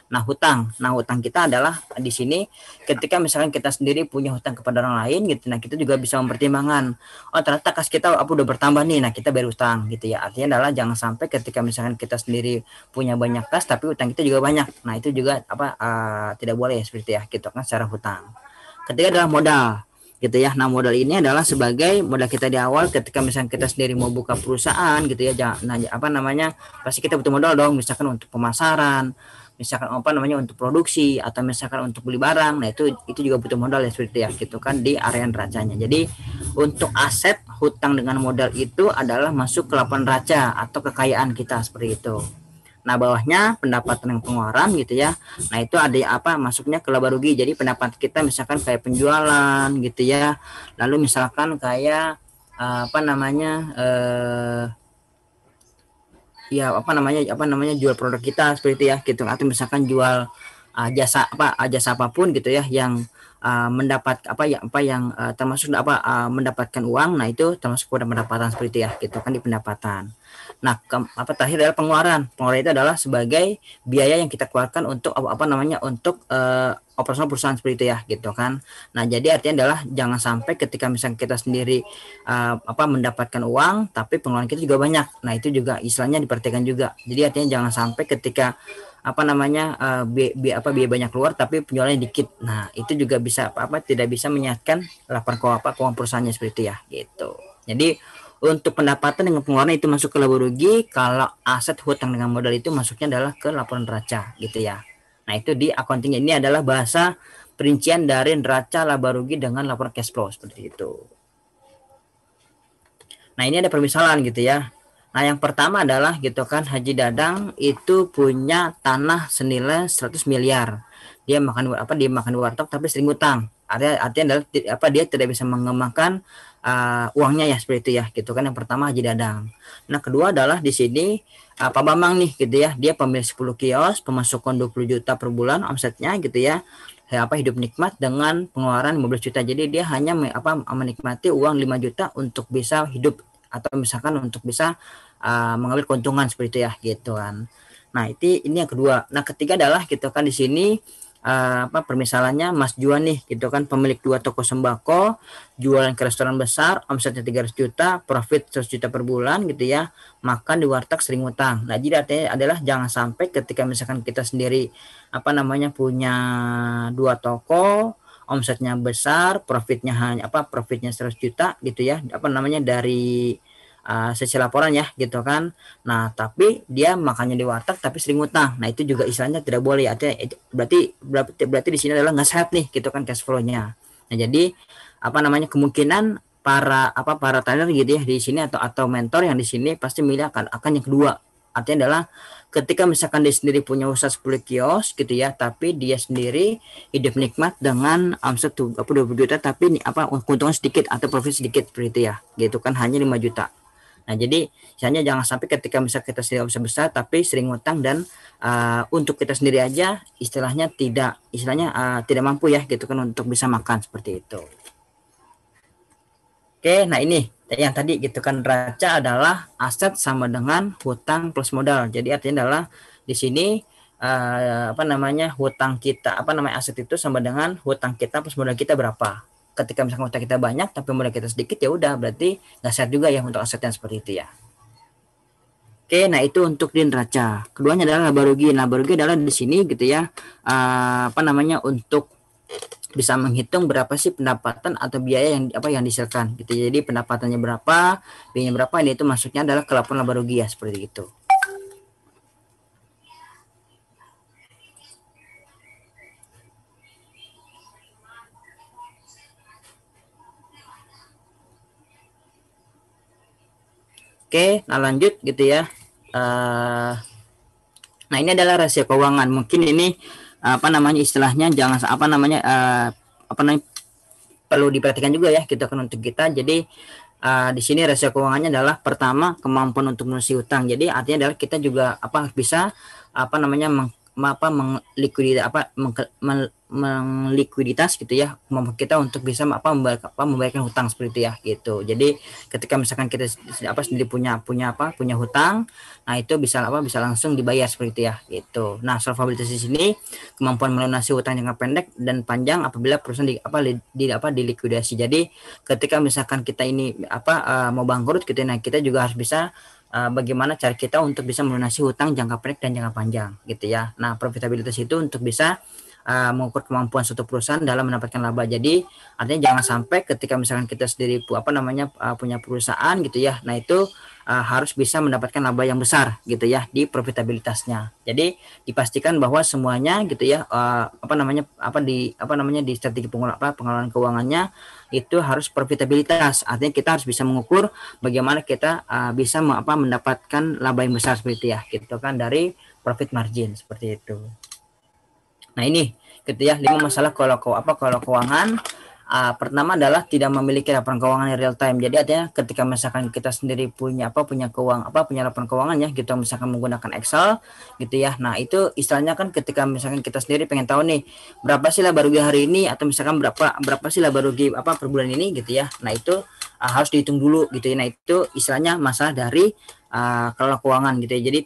Nah, hutang kita adalah di sini ketika misalkan kita sendiri punya hutang kepada orang lain gitu. Nah, kita juga bisa mempertimbangkan, ternyata kas kita udah bertambah nih, nah kita bayar hutang gitu ya. Artinya adalah jangan sampai ketika misalkan kita sendiri punya banyak kas tapi hutang kita juga banyak. Nah, itu juga tidak boleh seperti ya gitu kan, secara hutang. Ketiga adalah modal gitu ya. Nah, modal ini adalah sebagai modal kita di awal ketika misalnya kita sendiri mau buka perusahaan gitu ya. Nah, apa namanya? Pasti kita butuh modal dong, misalkan untuk pemasaran, misalkan apa namanya untuk produksi atau misalkan untuk beli barang. Nah, itu juga butuh modal ya seperti itu ya gitu kan di area neracanya. Jadi untuk aset hutang dengan modal itu adalah masuk ke laporan neraca atau kekayaan kita seperti itu. Nah, bawahnya pendapatan dan pengeluaran gitu ya. Nah, itu ada apa masuknya ke laba rugi. Jadi pendapatan kita misalkan kayak penjualan gitu ya. Lalu misalkan kayak apa namanya ya apa namanya jual produk kita seperti itu ya gitu, atau misalkan jual jasa apapun gitu ya yang mendapat termasuk mendapatkan uang. Nah, itu termasuk pada pendapatan seperti itu ya gitu kan di pendapatan. Nah, terakhir adalah pengeluaran itu adalah sebagai biaya yang kita keluarkan untuk untuk operasional perusahaan seperti itu ya gitu kan. Nah, jadi artinya adalah jangan sampai ketika misalnya kita sendiri mendapatkan uang tapi pengeluaran kita juga banyak. Nah, itu juga istilahnya diperhatikan juga. Jadi artinya jangan sampai ketika biaya banyak keluar tapi penjualannya dikit. Nah, itu juga bisa tidak bisa menyehatkan laporan keuangan perusahaannya seperti itu ya gitu. Jadi untuk pendapatan dengan pengeluaran itu masuk ke laba rugi, kalau aset hutang dengan modal itu masuknya adalah ke laporan neraca gitu ya. Nah, itu di accounting ini adalah bahasa perincian dari neraca laba rugi dengan laporan cash flow seperti itu. Nah, ini ada permisalan gitu ya. Nah, yang pertama adalah gitu kan Haji Dadang itu punya tanah senilai 100 miliar. Dia makan di warteg tapi sering utang. Artinya adalah dia tidak bisa mengembangkan uangnya ya seperti itu ya gitu kan. Yang pertama Haji Dadang. Nah, kedua adalah di sini Pak Bambang nih gitu ya. Dia pemilik 10 kios, pemasukan 20 juta per bulan omsetnya gitu ya. Hidup nikmat dengan pengeluaran 15 juta. Jadi dia hanya menikmati uang 5 juta untuk bisa hidup atau misalkan untuk bisa mengambil keuntungan seperti itu ya gitu kan. Nah, ini yang kedua. Nah, ketiga adalah gitu kan di sini permisalannya Mas Juan nih gitu kan, pemilik 2 toko sembako, jualan ke restoran besar, omsetnya 300 juta, profit 100 juta per bulan gitu ya, makan di warteg sering utang. Nah, jadi artinya adalah jangan sampai ketika misalkan kita sendiri punya 2 toko, omsetnya besar, profitnya 100 juta gitu ya, dari sesi laporan ya gitu kan. Nah, tapi dia makannya di warteg tapi sering utang. Nah, itu juga istilahnya tidak boleh. Artinya berarti di sini adalah nggak sehat nih gitu kan cash flow-nya. Nah, jadi kemungkinan para trainer gitu ya di sini atau mentor yang di sini pasti milih akan yang kedua. Artinya adalah ketika misalkan dia sendiri punya usaha 10 kios gitu ya, tapi dia sendiri hidup nikmat dengan omset 20 juta tapi keuntungan sedikit atau profit sedikit seperti itu ya. Gitu kan hanya 5 juta. Nah, jadi misalnya jangan sampai ketika misalnya kita sendiri usaha besar tapi sering utang dan untuk kita sendiri aja istilahnya tidak mampu ya gitu kan untuk bisa makan seperti itu. Oke, nah ini yang tadi gitu kan neraca adalah aset sama dengan hutang plus modal. Jadi artinya adalah di sini hutang kita aset itu sama dengan hutang kita plus modal kita berapa. Ketika misalkan hutang kita banyak tapi modal kita sedikit ya udah berarti nggak sehat juga ya untuk aset yang seperti itu ya. Oke, nah itu untuk di neraca. Keduanya adalah laba rugi. Laba rugi adalah di sini gitu ya untuk bisa menghitung berapa sih pendapatan atau biaya yang dihasilkan gitu. Jadi pendapatannya berapa, biayanya berapa, ini itu masuknya adalah ke laporan laba rugi ya seperti itu. Oke, nah lanjut gitu ya. Nah, ini adalah rasio keuangan. Mungkin ini istilahnya jangan perlu diperhatikan juga ya gitu kan untuk kita. Jadi di sini rasio keuangannya adalah pertama kemampuan untuk melunasi utang. Jadi artinya adalah kita juga bisa melikuiditas gitu ya, kemampuan kita untuk bisa membayarkan hutang seperti itu ya gitu. Jadi ketika misalkan kita sendiri punya hutang, nah itu bisa langsung dibayar seperti itu ya gitu. Nah, solvabilitas di sini kemampuan melunasi hutang jangka pendek dan panjang apabila perusahaan dilikuidasi. Jadi ketika misalkan kita ini mau bangkrut gitu, nah kita juga harus bisa bagaimana cara kita untuk bisa melunasi hutang jangka pendek dan jangka panjang gitu ya. Nah, profitabilitas itu untuk bisa mengukur kemampuan suatu perusahaan dalam mendapatkan laba. Jadi artinya jangan sampai ketika misalkan kita sendiri punya perusahaan gitu ya, nah itu harus bisa mendapatkan laba yang besar gitu ya di profitabilitasnya. Jadi dipastikan bahwa semuanya gitu ya di strategi pengelolaan keuangannya itu harus profitabilitas. Artinya kita harus bisa mengukur bagaimana kita bisa mendapatkan laba yang besar seperti itu ya, gitu kan, dari profit margin seperti itu. Nah ini gitu ya 5 masalah kalau keuangan. Pertama adalah tidak memiliki laporan keuangan yang real time. Jadi artinya ketika misalkan kita sendiri punya laporan keuangan ya gitu, misalkan menggunakan Excel gitu ya. Nah itu istilahnya kan ketika misalkan kita sendiri pengen tahu nih berapa sih laba rugi hari ini, atau misalkan berapa sih laba rugi per bulan ini gitu ya. Nah itu harus dihitung dulu gitu ya. Nah itu istilahnya masalah dari kelola keuangan gitu ya. Jadi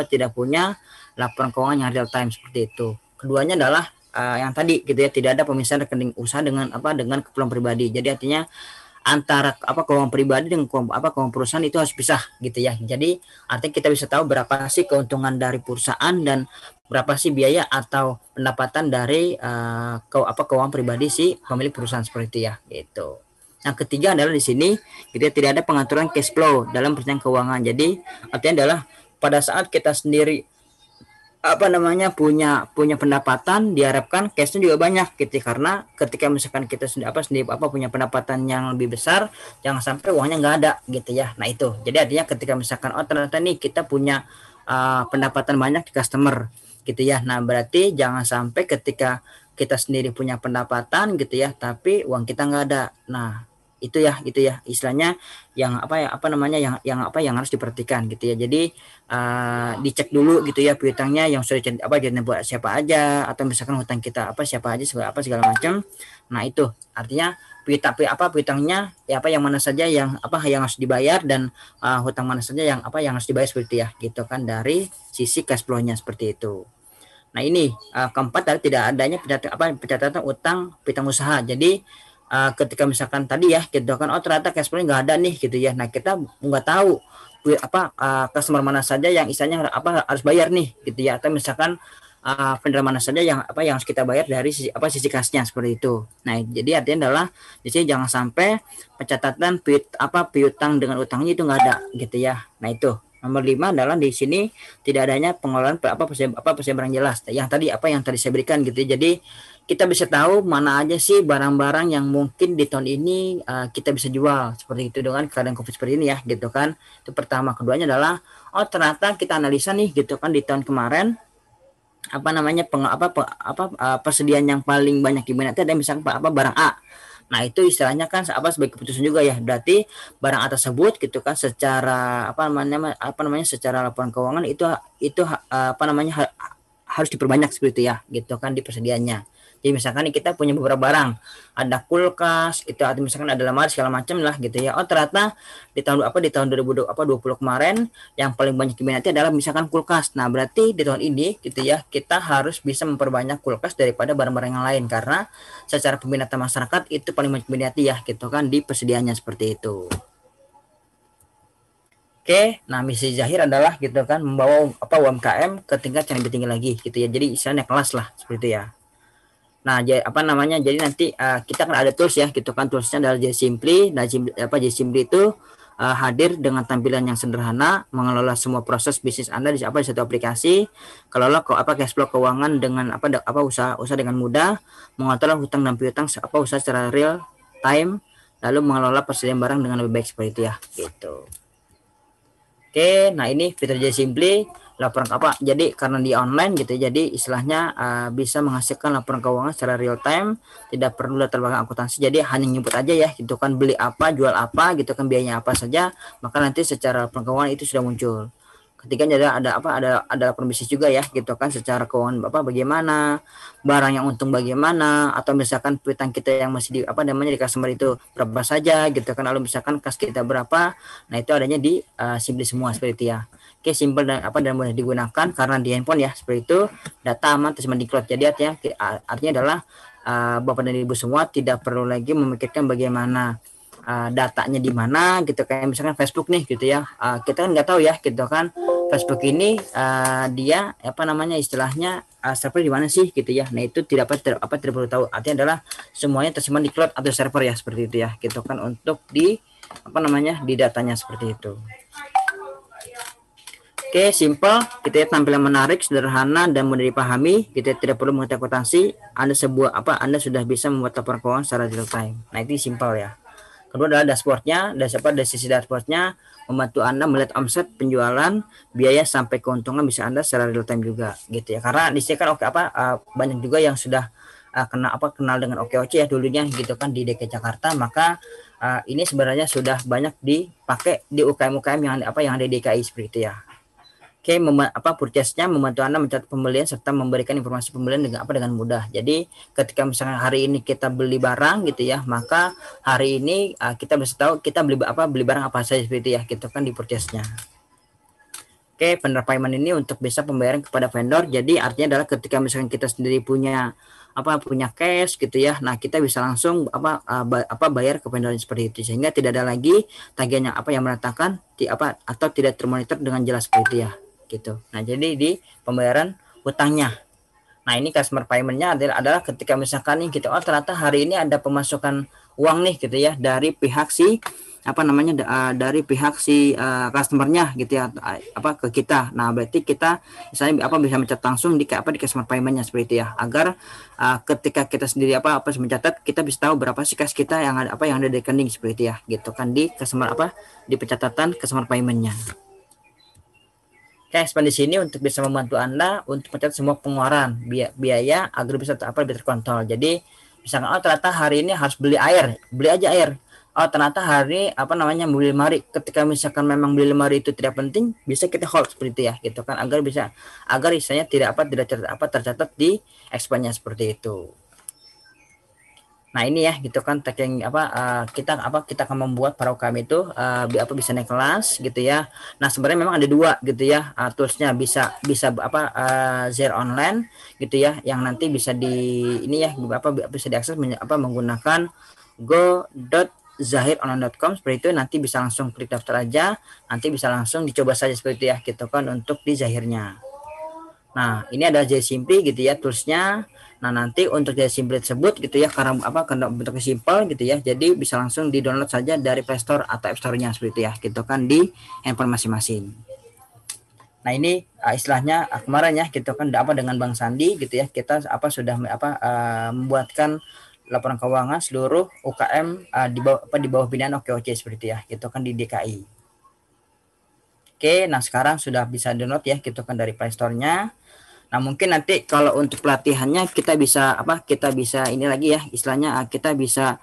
tidak punya laporan keuangan yang real time seperti itu. Keduanya adalah yang tadi gitu ya, tidak ada pemisahan rekening usaha dengan keperluan pribadi. Jadi artinya antara keuangan pribadi dengan keuangan perusahaan itu harus pisah gitu ya. Jadi artinya kita bisa tahu berapa sih keuntungan dari perusahaan dan berapa sih biaya atau pendapatan dari keuangan pribadi si pemilik perusahaan seperti itu ya gitu. Yang ketiga adalah di sini kita tidak ada pengaturan cash flow dalam perencanaan keuangan. Jadi artinya adalah pada saat kita sendiri punya pendapatan, diharapkan cashnya juga banyak gitu, karena ketika misalkan kita sendiri punya pendapatan yang lebih besar, jangan sampai uangnya nggak ada gitu ya. Nah itu jadi artinya ketika misalkan ternyata nih kita punya pendapatan banyak di customer gitu ya, nah berarti jangan sampai ketika kita sendiri punya pendapatan gitu ya tapi uang kita nggak ada. Nah itu ya istilahnya yang yang harus diperhatikan gitu ya. Jadi dicek dulu gitu ya piutangnya yang sudah jadi buat siapa aja, atau misalkan hutang kita siapa aja segala macam. Nah itu artinya piutangnya yang mana saja yang harus dibayar, dan hutang mana saja yang harus dibayar seperti ya gitu kan, dari sisi cash flow-nya seperti itu. Nah ini keempat adalah tidak adanya pencatatan utang piutang usaha. Jadi ketika misalkan tadi ya gitu kan, ternyata cash flow nggak ada nih gitu ya. Nah kita nggak tahu customer mana saja yang istilahnya harus bayar nih gitu ya, atau misalkan vendor mana saja yang harus kita bayar dari sisi kasnya seperti itu. Nah jadi artinya adalah di sini jangan sampai pencatatan piutang dengan utangnya itu nggak ada gitu ya. Nah itu nomor 5 adalah di sini tidak adanya pengelolaan persediaan jelas. Yang tadi saya berikan gitu ya. Jadi kita bisa tahu mana aja sih barang-barang yang mungkin di tahun ini kita bisa jual seperti itu dengan keadaan COVID seperti ini ya gitu kan. Itu pertama. Keduanya adalah ternyata kita analisa nih gitu kan, di tahun kemarin persediaan yang paling banyak diminati ada misalkan barang A. Nah itu istilahnya kan sebagai keputusan juga ya, berarti barang A tersebut gitu kan secara secara laporan keuangan itu harus diperbanyak seperti itu ya gitu kan di persediaannya. Jadi misalkan kita punya beberapa barang, ada kulkas gitu, atau misalkan ada lemari segala macam lah gitu ya. Ternyata di tahun 2020 kemarin yang paling banyak diminati adalah misalkan kulkas. Nah berarti di tahun ini gitu ya kita harus bisa memperbanyak kulkas daripada barang-barang yang lain, karena secara peminatan masyarakat itu paling banyak diminati ya gitu kan di persediaannya seperti itu. Oke, nah misi Zahir adalah gitu kan membawa UMKM ke tingkat yang lebih tinggi lagi gitu ya. Jadi istilahnya kelas lah seperti itu ya. Nah, jadi nanti kita akan ada tools ya gitu kan, toolsnya adalah JSimpli. Nah, JSimpli itu hadir dengan tampilan yang sederhana, mengelola semua proses bisnis Anda di satu aplikasi, kelola cash flow keuangan dengan usaha dengan mudah, mengatur hutang dan piutang usaha secara real time, lalu mengelola persediaan barang dengan lebih baik seperti itu ya gitu. Oke, nah ini fitur JSimpli. Laporan jadi karena di online gitu, jadi istilahnya bisa menghasilkan laporan keuangan secara real time, tidak perlu latar belakang akuntansi. Jadi hanya nyebut aja ya gitu kan, beli apa, jual apa gitu kan, biayanya apa saja, maka nanti secara laporan keuangan itu sudah muncul. Ketiganya ada laporan bisnis juga ya gitu kan, secara keuangan bagaimana, barang yang untung bagaimana, atau misalkan piutang kita yang masih di customer itu berapa saja gitu kan, lalu misalkan kas kita berapa. Nah itu adanya di Simpli semua seperti itu ya. Oke, simple dan mudah digunakan karena di handphone ya seperti itu, data aman tersimpan di cloud. Jadi artinya adalah Bapak dan Ibu semua tidak perlu lagi memikirkan bagaimana datanya di mana gitu, kayak misalkan Facebook nih gitu ya, kita kan nggak tahu ya gitu kan Facebook ini dia apa namanya istilahnya server di mana sih gitu ya. Nah itu tidak tidak perlu tahu. Artinya adalah semuanya tersimpan di cloud atau server ya seperti itu ya gitu kan, untuk di apa namanya di datanya seperti itu. Oke, simple, kita tampilan menarik, sederhana dan mudah dipahami. Kita tidak perlu mengerti akuntansi. Anda sudah bisa membuat laporan keuangan secara real time. Nah itu simple ya. Kedua adalah dashboardnya. Dari sisi dashboardnya membantu Anda melihat omset, penjualan, biaya sampai keuntungan bisa Anda secara real time juga gitu ya. Karena di sini kan banyak juga yang sudah kenal dengan OKOC ya dulunya gitu kan di DKI Jakarta, maka ini sebenarnya sudah banyak dipakai di UKM-UKM yang ada di DKI seperti itu ya. Oke, purchase-nya membantu Anda mencatat pembelian serta memberikan informasi pembelian dengan mudah. Jadi ketika misalnya hari ini kita beli barang gitu ya, maka hari ini kita bisa tahu kita beli barang apa saja seperti itu ya, gitu kan di purchase-nya. Oke, vendor payment ini untuk bisa pembayaran kepada vendor. Jadi artinya adalah ketika misalnya kita sendiri punya cash gitu ya, nah kita bisa langsung bayar ke vendor seperti itu, sehingga tidak ada lagi tagihannya yang mengatakan atau tidak termonitor dengan jelas seperti itu ya gitu. Nah jadi di pembayaran hutangnya, nah ini customer payment-nya adalah ketika misalkan nih gitu, ternyata hari ini ada pemasukan uang nih gitu ya dari pihak si customer-nya gitu ya ke kita. Nah berarti kita misalnya bisa mencatat langsung di customer payment-nya seperti itu ya, agar ketika kita sendiri mencatat, kita bisa tahu berapa sih cash kita yang ada di rekening seperti itu ya gitu kan, di di pencatatan customer payment-nya. Oke, di sini untuk bisa membantu Anda untuk mencatat semua pengeluaran biaya agar bisa lebih terkontrol. Jadi misalkan ternyata hari ini harus beli aja air. Ternyata hari beli lemari. Ketika misalkan memang beli lemari itu tidak penting, bisa kita hold seperti itu ya, gitu kan, agar misalnya tidak tercatat di expense-nya seperti itu. Nah ini ya gitu kan teknik kita akan membuat para UKM itu bisa naik kelas gitu ya. Nah sebenarnya memang ada dua gitu ya, toolsnya bisa Zahir online gitu ya, yang nanti bisa bisa diakses menggunakan go.zahironline.com seperti itu. Nanti bisa langsung klik daftar aja, nanti bisa langsung dicoba saja seperti itu ya gitu kan untuk di Zahirnya. Nah ini ada Zahir Simply gitu ya toolsnya. Nah nanti untuk Zahir Simply tersebut gitu ya, karena bentuknya simple gitu ya, jadi bisa langsung di download saja dari Play Store atau App Store-nya seperti itu ya gitu kan, di handphone masing-masing. Nah ini istilahnya kemarin ya gitu kan dengan Bang Sandi gitu ya, kita sudah membuatkan laporan keuangan seluruh UKM di bawah binaan OKOC seperti itu ya gitu kan di DKI. Oke, nah sekarang sudah bisa download ya gitu kan dari Play Store-nya. Nah mungkin nanti kalau untuk pelatihannya kita bisa ini lagi ya, istilahnya kita bisa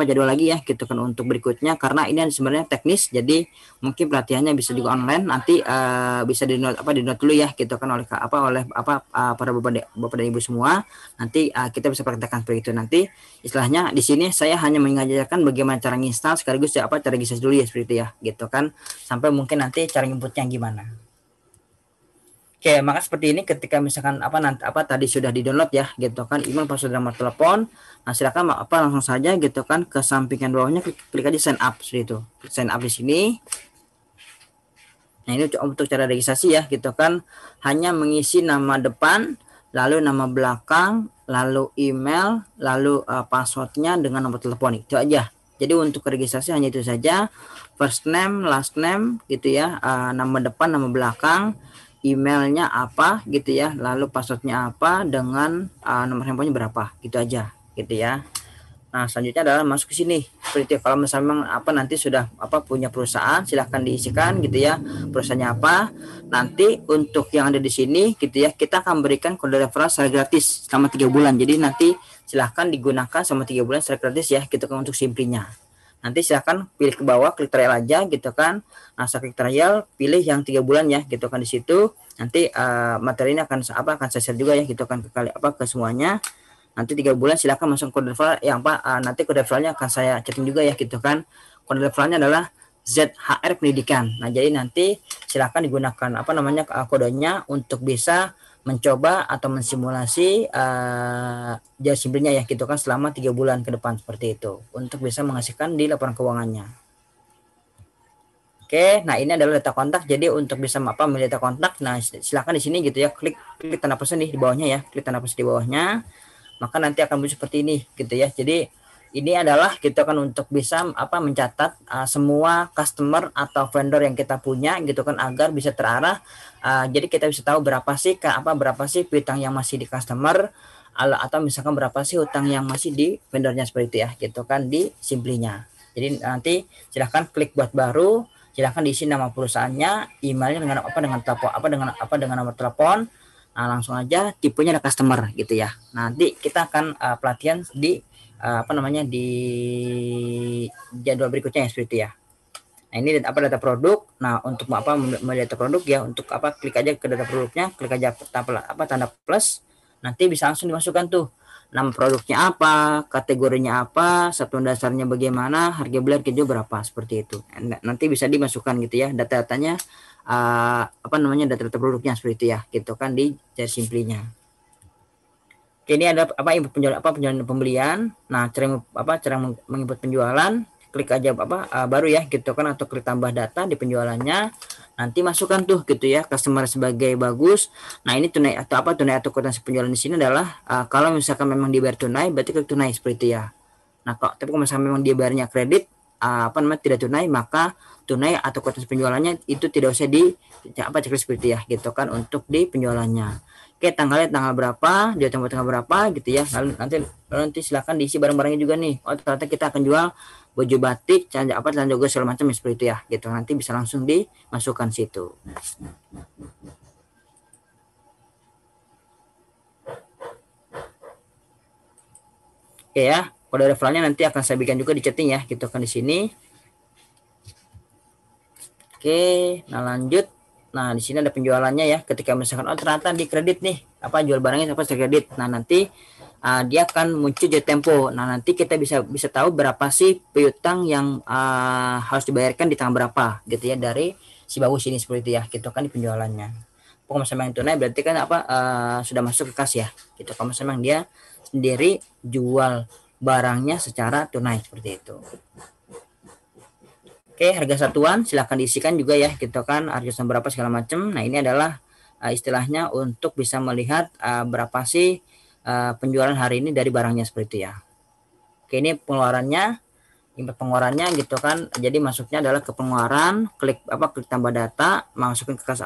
jadwal lagi ya gitu kan untuk berikutnya, karena ini sebenarnya teknis, jadi mungkin pelatihannya bisa juga online, nanti bisa di-download dulu ya gitu kan oleh para bapak dan ibu semua. Nanti kita bisa praktekkan seperti itu. Nanti istilahnya di sini saya hanya mengajarkan bagaimana cara nginstal sekaligus cara registrasi dulu ya seperti itu ya gitu kan, sampai mungkin nanti cara inputnya gimana. Oke, maka seperti ini ketika misalkan tadi sudah di-download ya gitu kan email, password, nomor telepon. Nah, silakan langsung saja gitu kan ke sampingan bawahnya klik aja sign up seperti itu. Sign up di sini. Nah, ini untuk cara registrasi ya gitu kan, hanya mengisi nama depan, lalu nama belakang, lalu email, lalu passwordnya dengan nomor telepon, itu aja. Jadi untuk registrasi hanya itu saja, first name, last name gitu ya, nama depan, nama belakang, emailnya apa gitu ya, lalu passwordnya apa dengan nomor handphonenya berapa, gitu aja gitu ya. Nah selanjutnya adalah masuk ke sini seperti itu. Kalau misalnya memang nanti sudah punya perusahaan, silahkan diisikan gitu ya perusahaannya apa. Nanti untuk yang ada di sini gitu ya, kita akan berikan kode referral secara gratis selama 3 bulan. Jadi nanti silahkan digunakan selama 3 bulan secara gratis ya gitu kan untuk Simply-nya. Nanti silahkan pilih ke bawah, klik trial aja gitu kan. Nah setelah klik trial, pilih yang 3 bulan ya gitu kan. Di situ nanti materi ini akan saya share juga ya gitu kan ke semuanya. Nanti 3 bulan silahkan masuk kode referral yang nanti kode referralnya akan saya chatting juga ya gitu kan. Kode referralnya adalah ZHR Pendidikan. Nah jadi nanti silahkan digunakan kodenya untuk bisa mencoba atau mensimulasi Zahir Simply-nya ya gitu kan selama 3 bulan ke depan seperti itu, untuk bisa menghasilkan di laporan keuangannya. Oke, nah ini adalah data kontak. Jadi untuk bisa memilih data kontak, nah silakan di sini gitu ya, klik tanda plus nih di bawahnya ya, klik tanda plus di bawahnya, maka nanti akan muncul seperti ini gitu ya. Jadi ini adalah kita kan untuk bisa mencatat semua customer atau vendor yang kita punya gitu kan agar bisa terarah. Jadi kita bisa tahu berapa sih piutang yang masih di customer atau misalkan berapa sih utang yang masih di vendornya seperti itu ya gitu kan di Simply-nya. Jadi nanti silahkan klik buat baru, silahkan diisi nama perusahaannya, emailnya dengan telepon dengan nomor telepon. Nah, langsung aja tipenya ada customer gitu ya. Nanti kita akan pelatihan di di jadwal berikutnya ya seperti itu ya. Nah, ini data produk. Nah, untuk melihat data produk ya, untuk klik aja ke data produknya, klik aja tanda plus. Nanti bisa langsung dimasukkan tuh nama produknya apa, kategorinya apa, satuan dasarnya bagaimana, harga beli harga jual berapa, seperti itu. Nanti bisa dimasukkan gitu ya data-datanya, data-data produknya seperti itu ya, gitu kan di Simply-nya. Oke, ini ada penjualan pembelian. Nah, cara menginput penjualan, klik aja baru ya gitu kan, atau klik tambah data di penjualannya. Nanti masukkan tuh gitu ya customer sebagai bagus. Nah, ini tunai atau kwitansi penjualan di sini adalah kalau misalkan memang dibayar tunai berarti klik tunai seperti itu ya. Nah, tapi kalau misalkan memang dia bayarnya kredit tidak tunai, maka tunai atau kwitansi penjualannya itu tidak usah checklist seperti ya gitu kan untuk di penjualannya. Oke, tanggal berapa, dia tanggal berapa gitu ya. Lalu nanti silakan diisi barang-barangnya juga nih. Oh, ternyata kita akan jual baju batik, celana juga segala macam seperti itu ya. Gitu. Nanti bisa langsung dimasukkan situ. Oke ya, kode referralnya nanti akan saya berikan juga di chatting ya, gitu kan di sini. Oke, nah lanjut. Nah, di sini ada penjualannya ya. Ketika misalkan ternyata di kredit nih, jual barangnya kredit. Nah, nanti dia akan muncul jatuh tempo. Nah, nanti kita bisa tahu berapa sih piutang yang harus dibayarkan di tanggal berapa gitu ya dari si bagus ini seperti itu ya, gitu kan di penjualannya. Pokoknya misalnya yang tunai berarti kan sudah masuk ke kas ya. Gitu. Kalau misalnya dia sendiri jual barangnya secara tunai seperti itu. Oke, harga satuan silahkan diisikan juga ya, gitu kan, harga satuan berapa segala macam. Nah, ini adalah istilahnya untuk bisa melihat berapa sih penjualan hari ini dari barangnya seperti itu ya. Oke, ini pengeluarannya, pengeluarannya gitu kan. Jadi masuknya adalah ke pengeluaran, klik tambah data, masukin ke kas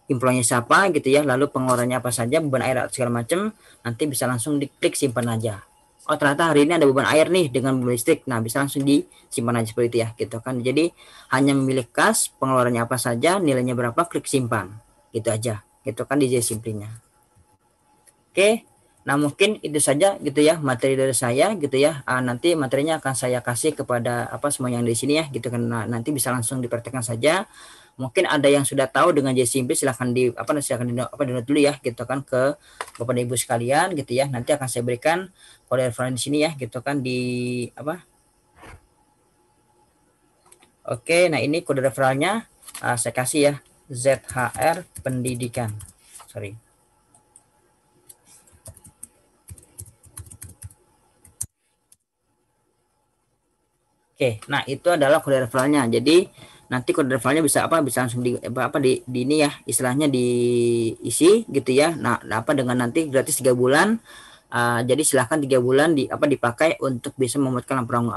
employee siapa gitu ya, lalu pengeluarannya apa saja, beban air segala macam, nanti bisa langsung diklik simpan aja. Oh, ternyata hari ini ada beban air nih dengan beban listrik. Nah, bisa langsung disimpan aja seperti itu ya, gitu kan. Jadi hanya memilih kas, pengeluarannya apa saja, nilainya berapa, klik simpan. Gitu aja, gitu kan di Simply-nya. Oke, nah mungkin itu saja gitu ya materi dari saya gitu ya. Nanti materinya akan saya kasih kepada semua yang di sini ya, gitu kan. Nah, nanti bisa langsung dipraktekkan saja. Mungkin ada yang sudah tahu dengan Simply, silahkan download dulu ya, gitu kan, ke Bapak dan Ibu sekalian gitu ya. Nanti akan saya berikan kode referral di sini ya, gitu kan di Oke, nah ini kode referralnya saya kasih ya, ZHR Pendidikan. Sorry. Oke, nah itu adalah kode referralnya. Jadi nanti kode referralnya bisa langsung di ini ya, istilahnya diisi gitu ya. Nah, dengan nanti gratis 3 bulan. Jadi silahkan 3 bulan dipakai untuk bisa membuatkan laporan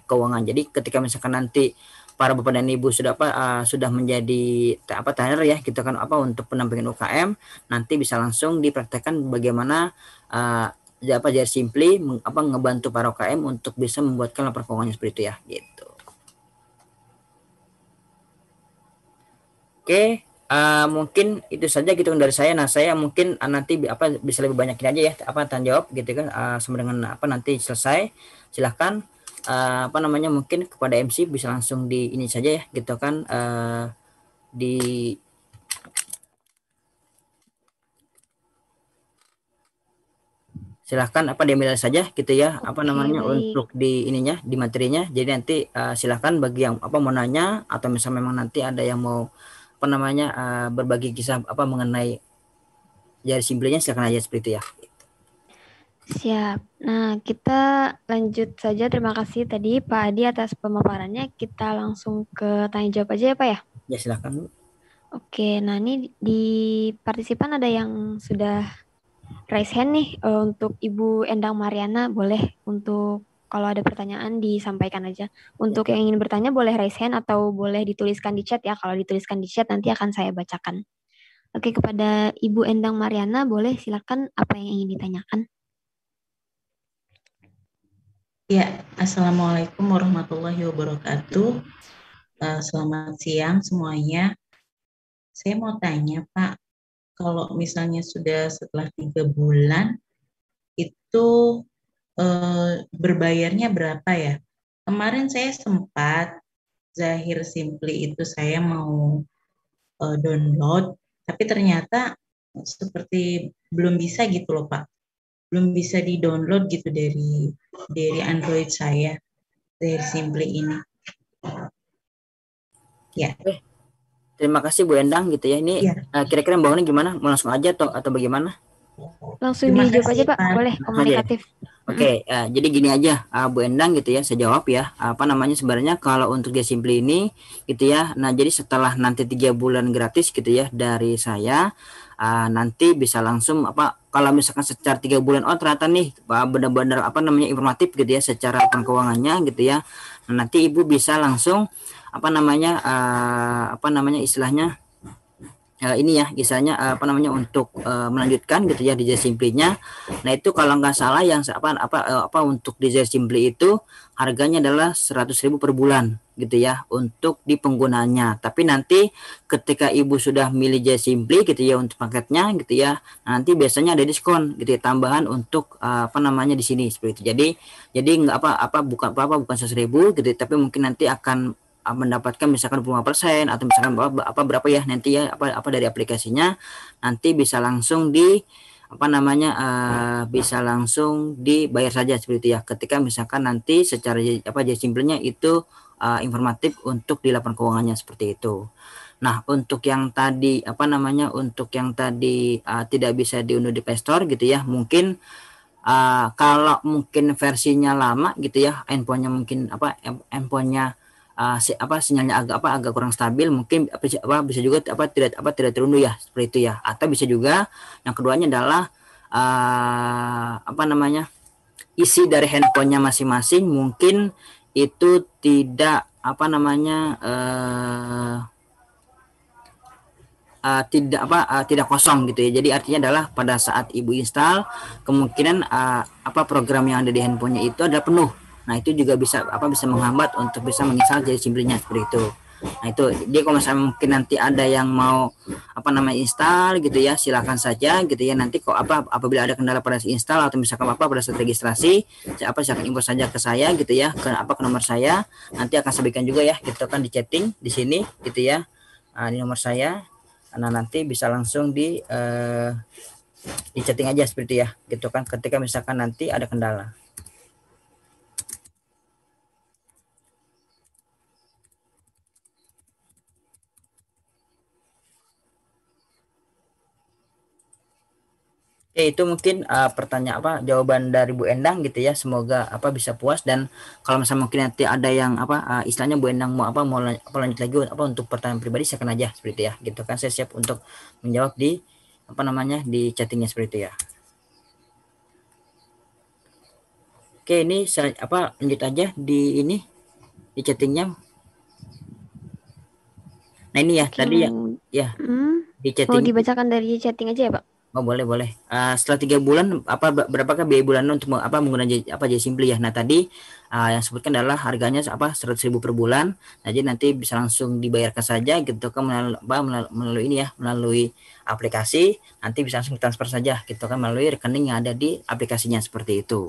keuangan. Jadi ketika misalkan nanti para bapak dan ibu sudah menjadi trainer ya, gitu kan untuk pendampingan UKM, nanti bisa langsung dipraktekkan bagaimana Jar Simply ngebantu para UKM untuk bisa membuatkan laporan keuangannya seperti itu ya, gitu. Oke, mungkin itu saja gitu dari saya. Nah, saya mungkin nanti bisa lebih banyak ini aja ya tanya jawab gitu kan, sama dengan nanti selesai. Silahkan mungkin kepada MC bisa langsung di ini saja ya, gitu kan, di silahkan diambil saja gitu ya, baik. untuk di ininya, di materinya. Jadi nanti silahkan bagi yang mau nanya, atau misalnya memang nanti ada yang mau berbagi kisah mengenai Jar Simply-nya, silahkan aja seperti itu ya. Siap. Nah, kita lanjut saja. Terima kasih tadi Pak Adi atas pemaparannya. Kita langsung ke tanya jawab aja ya Pak ya. Ya silakan Bu. Oke, nah ini di partisipan ada yang sudah raise hand nih untuk Ibu Endang Mariana. Boleh untuk kalau ada pertanyaan disampaikan aja. Untuk yang ingin bertanya boleh raise hand atau boleh dituliskan di chat ya. Kalau dituliskan di chat nanti akan saya bacakan. Oke, kepada Ibu Endang Mariana boleh silakan apa yang ingin ditanyakan. Ya, Assalamualaikum warahmatullahi wabarakatuh. Selamat siang semuanya. Saya mau tanya Pak, kalau misalnya sudah setelah 3 bulan, itu berbayarnya berapa ya? Kemarin saya sempat Zahir Simply itu saya mau download, tapi ternyata seperti belum bisa gitu loh Pak. Belum bisa di-download gitu dari Android saya, Zahir Simply ini. Ya. Terima kasih Bu Endang gitu ya. Ini kira-kira Mbak gimana? Mau langsung aja atau bagaimana? Langsung dijawab aja Pak, boleh komunikatif. Oke, jadi gini aja Bu Endang gitu ya, saya jawab ya. Apa namanya sebenarnya kalau untuk Dia Simply ini gitu ya. Nah, jadi setelah nanti 3 bulan gratis gitu ya dari saya, nanti bisa langsung kalau misalkan secara 3 bulan ternyata nih benar-benar informatif gitu ya secara keuangannya gitu ya. Nah, nanti Ibu bisa langsung istilahnya ini ya istilahnya untuk melanjutkan gitu ya DJ Simply-nya. Nah, itu kalau nggak salah yang untuk DJ Simply itu harganya adalah 100.000 per bulan gitu ya untuk di penggunanya. Tapi nanti ketika Ibu sudah milih DJ Simply gitu ya untuk paketnya gitu ya, nanti biasanya ada diskon gitu ya tambahan untuk di sini seperti itu. Jadi nggak bukan 100.000 gitu, tapi mungkin nanti akan mendapatkan misalkan 25% atau misalkan berapa ya nanti ya dari aplikasinya nanti bisa langsung bisa langsung dibayar saja seperti itu ya ketika misalkan nanti secara simpelnya itu informatif untuk di laporan keuangannya seperti itu. Nah, untuk yang tadi tidak bisa diunduh di Play Store gitu ya, mungkin kalau mungkin versinya lama gitu ya, handphonenya mungkin handphonenya sinyalnya agak kurang stabil, mungkin bisa juga tidak terunduh ya seperti itu ya. Atau bisa juga yang keduanya adalah isi dari handphonenya masing-masing mungkin itu tidak tidak kosong gitu ya. Jadi artinya adalah pada saat Ibu install kemungkinan program yang ada di handphonenya itu adalah penuh. Nah, itu juga bisa menghambat untuk bisa menginstal jadi Simply-nya seperti itu. Nah, itu dia kalau misalnya mungkin nanti ada yang mau install gitu ya, silakan saja gitu ya. Nanti apabila ada kendala pada install atau misalkan pada saat registrasi, silakan info saja ke saya gitu ya, ke nomor saya. Nanti akan saya berikan juga ya, gitu kan di chatting di sini gitu ya. Ini nomor saya. Nah, nanti bisa langsung di chatting aja seperti ya, gitu kan ketika misalkan nanti ada kendala. Itu mungkin jawaban dari Bu Endang gitu ya. Semoga bisa puas, dan kalau misalnya mungkin nanti ada yang istilahnya Bu Endang mau lanjut lagi untuk pertanyaan pribadi, silakan aja seperti itu ya, gitu kan. Saya siap untuk menjawab di di chattingnya seperti itu ya. Oke, ini saya lanjut aja di chattingnya. Nah, ini ya tadi ya di chatting. Mau dibacakan dari chatting aja ya Pak? Oh, boleh. Setelah 3 bulan berapakah biaya bulanan untuk menggunakan DJ Simply ya? Nah, tadi yang sebutkan adalah harganya 100.000 per bulan. Nah, jadi nanti bisa langsung dibayarkan saja gitu kan melalui ini ya, melalui aplikasi. Nanti bisa langsung transfer saja gitu kan melalui rekening yang ada di aplikasinya seperti itu.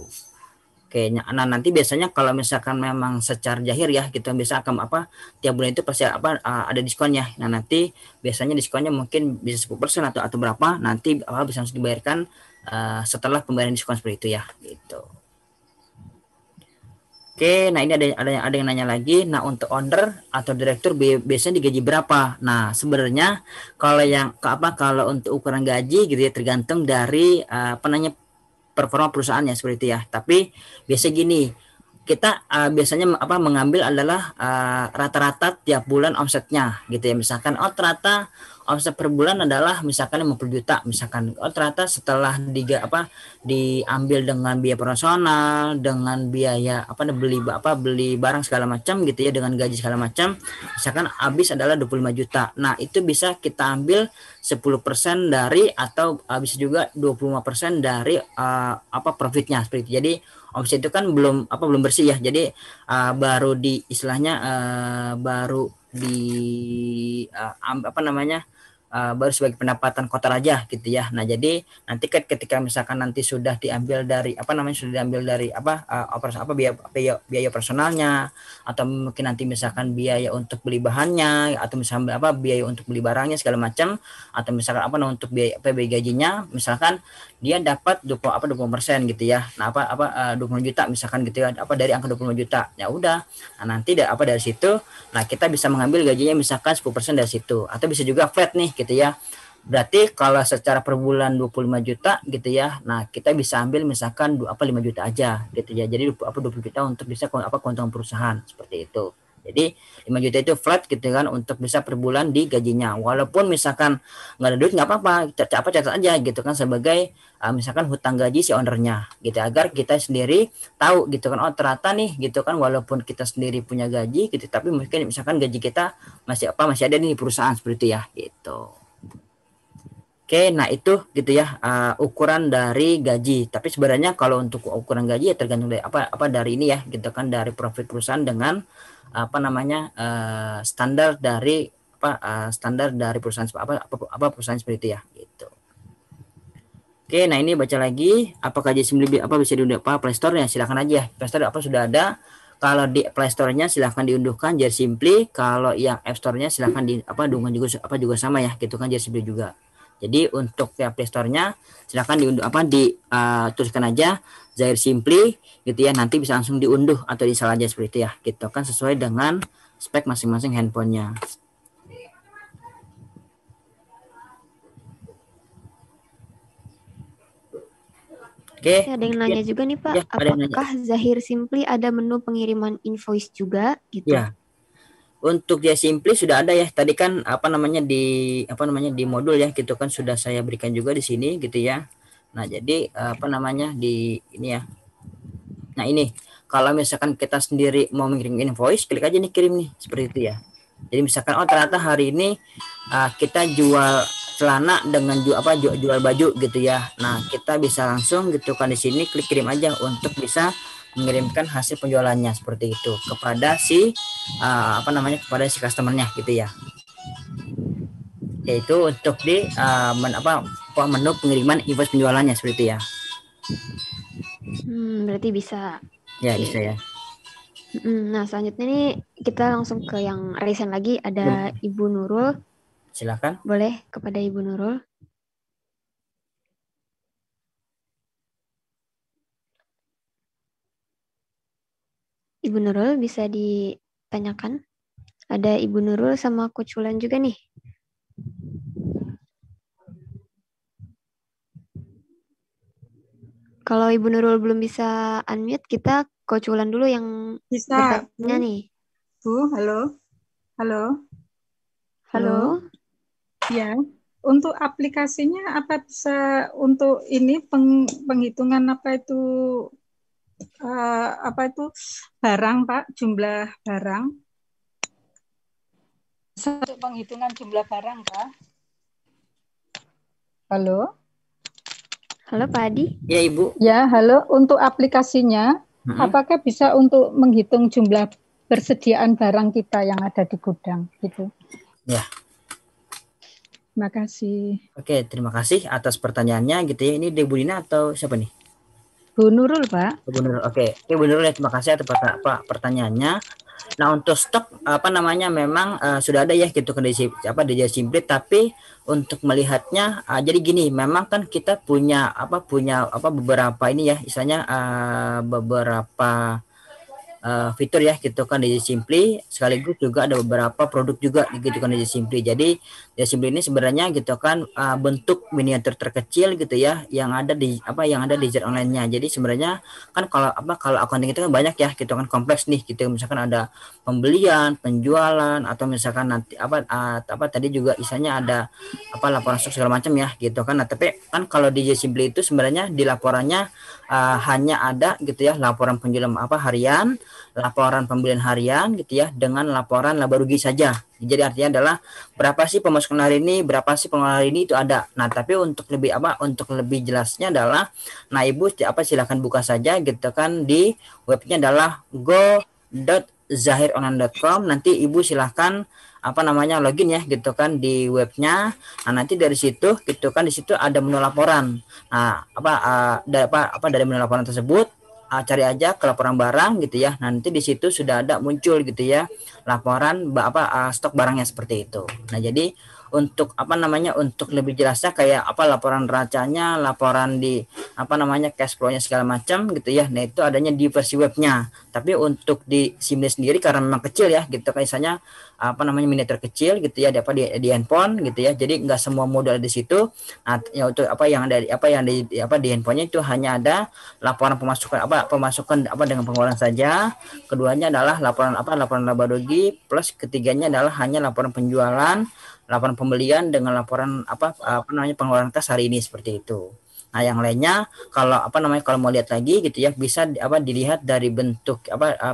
Oke, nah nanti biasanya kalau misalkan memang secara jahir ya gitu bisa tiap bulan itu pasti ada diskonnya. Nah, nanti biasanya diskonnya mungkin bisa 10% atau berapa, nanti bisa langsung dibayarkan setelah pembayaran diskon seperti itu ya gitu. Oke, nah ini ada yang nanya lagi. Nah, untuk owner atau direktur biasanya digaji berapa? Nah, sebenarnya kalau untuk ukuran gaji gitu ya tergantung dari performa perusahaannya seperti itu ya. Tapi biasa gini, kita biasanya mengambil adalah rata-rata tiap bulan omsetnya gitu ya. Misalkan ternyata omset per bulan adalah misalkan 50 juta misalkan. Ternyata setelah diambil dengan biaya operasional, dengan biaya beli barang segala macam gitu ya, dengan gaji segala macam, misalkan habis adalah 25 juta. Nah, itu bisa kita ambil 10% dari atau bisa juga 25% dari profitnya seperti itu. Jadi omset itu kan belum bersih ya. Jadi baru di istilahnya baru di baru sebagai pendapatan kotor aja gitu ya. Nah, jadi nanti kan ketika misalkan nanti sudah diambil dari biaya personalnya, atau mungkin nanti misalkan biaya untuk beli bahannya, atau misalkan biaya untuk beli barangnya segala macam, atau misalkan untuk biaya gajinya, misalkan dia dapat 20% gitu ya. Nah, 20 juta misalkan gitu ya, dari angka 25 juta. Ya udah. Nah, nanti dari situ, nah kita bisa mengambil gajinya misalkan 10% dari situ, atau bisa juga flat nih gitu ya. Berarti kalau secara per bulan 25 juta gitu ya. Nah, kita bisa ambil misalkan 5 juta aja gitu ya. Jadi 20 juta untuk bisa keuntungan perusahaan seperti itu. Jadi 5 juta itu flat gitu kan, untuk bisa per bulan di gajinya. Walaupun misalkan nggak ada duit nggak apa-apa, catat aja gitu kan, sebagai misalkan hutang gaji si ownernya gitu, agar kita sendiri tahu gitu kan, ternyata nih gitu kan, walaupun kita sendiri punya gaji gitu, tapi mungkin misalkan gaji kita masih ada nih di perusahaan seperti itu ya gitu. Oke, nah itu gitu ya ukuran dari gaji. Tapi sebenarnya kalau untuk ukuran gaji ya tergantung dari dari ini ya gitu kan, dari profit perusahaan dengan standar dari perusahaan perusahaan seperti itu ya gitu. Oke, nah ini baca lagi, apakah gaji simply bisa diunduh Play Store ya? Silakan aja. Play Store sudah ada. Kalau di Play Store-nya silahkan diunduhkan Jar Simply. Kalau yang App Store-nya silahkan diunduhkan juga sama ya gitu kan, Jar Simply juga. Jadi untuk ya Play Store-nya silahkan diunduh tuliskan aja Zahir Simply gitu ya, nanti bisa langsung diunduh atau diinstal aja seperti itu ya gitu kan, sesuai dengan spek masing-masing handphonenya. Oke. Ada yang nanya juga nih Pak, ya, apakah Zahir Simply ada menu pengiriman invoice juga gitu? Ya. Untuk Zahir Simply sudah ada ya. Tadi kan di modul ya gitu kan, sudah saya berikan juga di sini gitu ya. Nah, jadi di ini ya. Nah, ini kalau misalkan kita sendiri mau mengirim invoice, klik aja nih kirim nih seperti itu ya. Jadi misalkan ternyata hari ini kita jual celana dengan jual baju gitu ya. Nah, kita bisa langsung gitu kan di sini klik kirim aja untuk bisa mengirimkan hasil penjualannya seperti itu kepada si kepada si customernya gitu ya. Yaitu untuk di menu pengiriman invoice penjualannya seperti itu ya. Berarti bisa. Ya, bisa ya. Nah, selanjutnya nih kita langsung ke yang recent lagi, ada Ibu Nurul. Silakan. Boleh kepada Ibu Nurul. Ibu Nurul bisa ditanyakan. Ada Ibu Nurul sama Coach Wulan juga nih. Kalau Ibu Nurul belum bisa unmute, kita Coach Wulan dulu yang bisa bertanya nih. Bu, halo. Ya, untuk aplikasinya apa bisa untuk ini penghitungan barang Pak, jumlah barang? Untuk penghitungan jumlah barang Pak. Halo. Halo Pak Adi. Ya Ibu. Ya, halo. Untuk aplikasinya, apakah bisa untuk menghitung jumlah persediaan barang kita yang ada di gudang gitu? Ya. Terima kasih. Oke, terima kasih atas pertanyaannya gitu ya. Ini Bu Dina atau siapa nih? Bu Nurul, Pak. Bu Nurul. Oke, Bu Nurul ya, terima kasih atas pertanyaannya. Nah, untuk stok memang sudah ada ya gitu kan di Zahir Simply, tapi untuk melihatnya jadi gini, memang kan kita punya beberapa ini ya, istilahnya beberapa fitur ya gitu kan di Simply, sekaligus juga ada beberapa produk juga gitu kan di Simply. Jadi Ya Simply ini sebenarnya gitu kan bentuk miniatur terkecil gitu ya yang ada di Jar Online-nya. Jadi sebenarnya kan kalau accounting itu kan banyak ya gitu kan, kompleks nih gitu. Misalkan ada pembelian, penjualan, atau misalkan nanti tadi juga isanya ada laporan stok segala macam ya gitu kan. Nah, tapi kan kalau di Jar Simply itu sebenarnya di laporannya hanya ada gitu ya laporan penjualan harian, laporan pembelian harian gitu ya, dengan laporan laba rugi saja. Jadi artinya adalah berapa sih pemasukan hari ini, berapa sih pengeluaran hari ini, itu ada. Nah, tapi untuk lebih jelasnya adalah, nah Ibu silakan buka saja gitu kan di webnya adalah go.zahironline.com. Nanti Ibu silakan login ya gitu kan di webnya. Nah, nanti dari situ gitu kan, di situ ada menu laporan. Nah, dari menu laporan tersebut cari aja ke laporan barang gitu ya. Nanti di situ sudah ada muncul gitu ya laporan stok barangnya seperti itu. Nah, jadi untuk untuk lebih jelasnya kayak laporan neracanya, laporan di cash flow-nya segala macam gitu ya. Nah, itu adanya di versi webnya. Tapi untuk di SIM sendiri karena memang kecil ya gitu kan, misalnya miniatur kecil gitu ya, di handphone gitu ya. Jadi nggak semua modal di situ. Nah, ya untuk di handphonenya itu hanya ada laporan pemasukan dengan pengeluaran saja. Keduanya adalah laporan laba rugi, plus ketiganya adalah hanya laporan penjualan, laporan pembelian dengan laporan pengeluaran kas hari ini seperti itu. Nah, yang lainnya kalau kalau mau lihat lagi gitu ya, bisa dilihat dari bentuk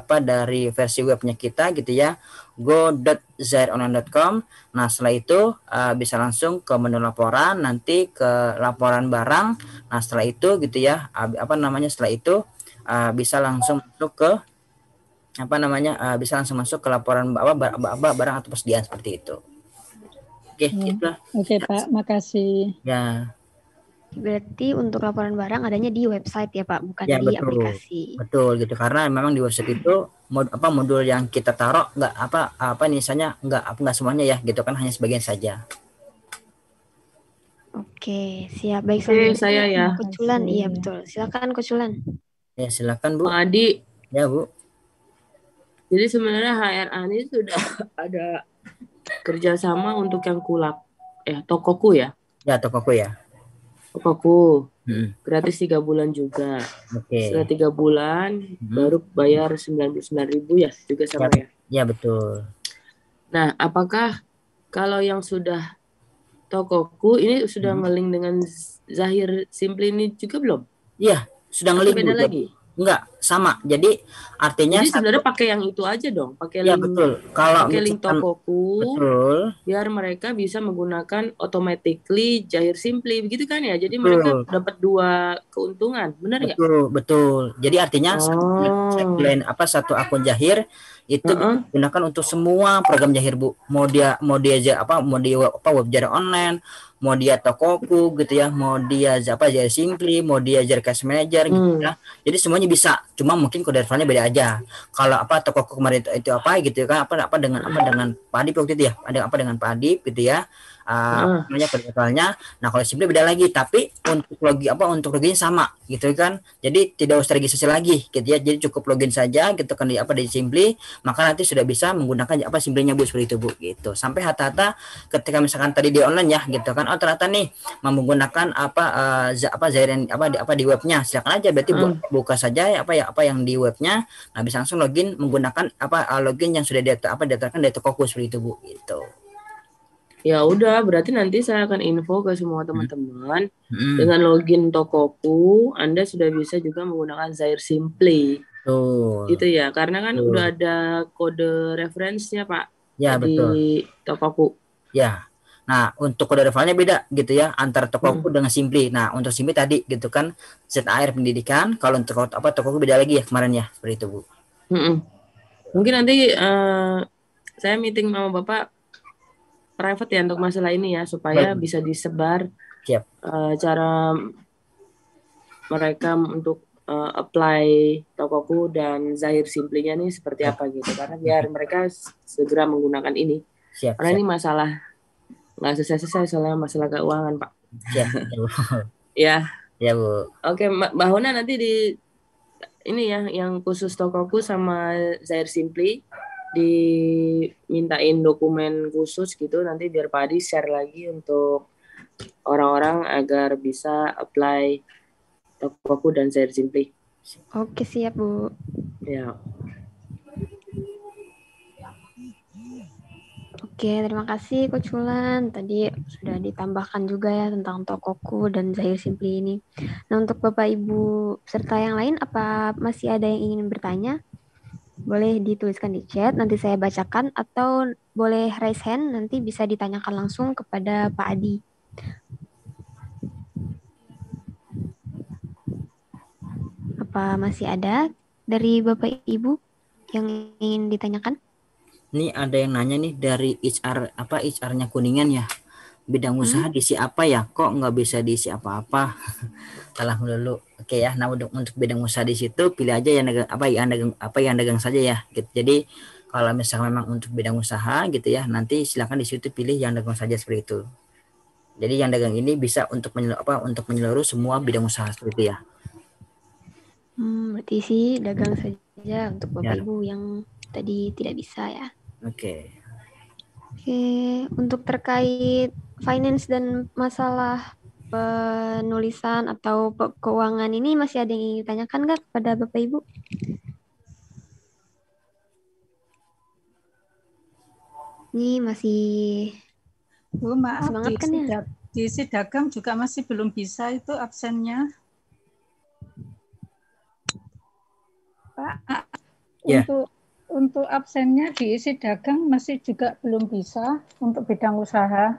dari versi webnya kita gitu ya, go.zahironline.com. Nah, setelah itu bisa langsung ke menu laporan, nanti ke laporan barang. Nah, setelah itu gitu ya, setelah itu bisa langsung masuk ke laporan barang atau persediaan seperti itu. Oke, itulah. Oke, Pak, makasih. Ya. Berarti untuk laporan barang adanya di website ya Pak, bukan Ya, di betul. aplikasi. Betul gitu, karena memang di website itu modul yang kita taruh nggak semuanya ya gitu kan, hanya sebagian saja. Oke, siap. Baik, Oke, saya ya. Kuculan, iya betul. Silakan Kuculan. Ya, silakan Bu. Pak Adi. Ya, Bu. Jadi sebenarnya HRA ini sudah ada kerjasama untuk yang Tokoku ya? Ya, Tokoku ya. Tokoku. Gratis 3 bulan juga. Oke. Setelah 3 bulan baru bayar 99.000 ya juga sama ya? Ya, betul. Nah, apakah kalau yang sudah Tokoku ini sudah ngeling dengan Zahir Simply ini juga belum? Iya, sudah ngeling. Beda lagi? Enggak, sama. Jadi artinya sebenarnya pakai yang itu aja dong, pakai ya, link. Betul. Kalau pakai link Tokoku. Betul. Biar mereka bisa menggunakan automatically Zahir Simply begitu kan ya. Jadi mereka dapat 2 keuntungan. Benar enggak? Betul. Jadi artinya satu akun Zahir itu digunakan untuk semua program Zahir, Bu. Mau dia web Zahir online, mau dia Tokoku gitu ya, mau dia Zahir Simply, mau dia Zahir Cash Manager gitu ya. Jadi semuanya bisa, cuma mungkin kode referensinya beda aja. Kalau Tokoku kemarin itu gitu kan, dengan Padip waktu itu ya, ada dengan Padip gitu ya. Namanya kode referensinya. Nah, kalau Simply beda lagi, tapi untuk loginnya sama gitu kan. Jadi tidak usah registrasi lagi gitu ya. Jadi cukup login saja gitu kan di Simply, maka nanti sudah bisa menggunakan Simply-nya Bu, seperti itu Bu gitu. Sampai hatta ketika misalkan tadi di online ya gitu kan, ternyata nih menggunakan Zahir di webnya, silakan aja berarti buka saja apa yang di webnya. Nah, bisa langsung login menggunakan login yang sudah didaftarkan dari Tokoku seperti itu Bu gitu. Ya udah, berarti nanti saya akan info ke semua teman-teman. Dengan login Tokoku, Anda sudah bisa juga menggunakan Zahir Simply. Gitu ya, karena kan udah ada kode referensinya Pak. Ya, di Tokoku. Ya. Nah, untuk kode referensinya beda gitu ya antara Tokoku dengan Simply. Nah, untuk Simply tadi gitu kan ZAR pendidikan, kalau untuk Tokoku beda lagi ya kemarin ya, seperti itu Bu. Mungkin nanti saya meeting sama Bapak private ya untuk masalah ini ya, supaya bisa disebar cara mereka untuk apply Tokoku dan Zahir Simply-nya nih seperti apa gitu, karena biar mereka segera menggunakan ini. Karena ini masalah nggak selesai soalnya masalah keuangan Pak. Ya. Ya Bu. Oke, Mbak Hona nanti di ini ya yang khusus Tokoku sama Zahir Simply dimintain dokumen khusus gitu, nanti biar Pak Adi share lagi untuk orang-orang agar bisa apply Tokoku dan Zair Simply. Oke, siap Bu. Ya. Oke, terima kasih Coach Wulan. Tadi sudah ditambahkan juga ya tentang Tokoku dan Zahir Simply ini. Nah, untuk Bapak Ibu serta yang lain, apa masih ada yang ingin bertanya? Boleh dituliskan di chat, nanti saya bacakan, atau boleh raise hand, nanti bisa ditanyakan langsung kepada Pak Adi. Apa masih ada dari Bapak Ibu yang ingin ditanyakan? Ini ada yang nanya nih dari HR-nya Kuningan ya. Bidang usaha diisi apa ya? Kok nggak bisa diisi apa-apa? Salah dulu. Oke ya. Nah, untuk bidang usaha di situ pilih aja yang dagang yang dagang saja ya. Gitu. Jadi kalau misalnya memang untuk bidang usaha gitu ya, nanti silakan di situ pilih yang dagang saja seperti itu. Jadi yang dagang ini bisa untuk menyeluruh semua bidang usaha seperti itu ya. Berarti sih dagang saja untuk Bapak Ibu yang tadi tidak bisa ya. Oke, untuk terkait finance dan masalah penulisan atau keuangan ini masih ada yang ingin ditanyakan nggak kepada Bapak Ibu? Ini masih Bu, maaf, semangat kan ya? Diisi dagang juga masih belum bisa itu absennya. Pak, untuk absennya diisi dagang masih juga belum bisa untuk bidang usaha.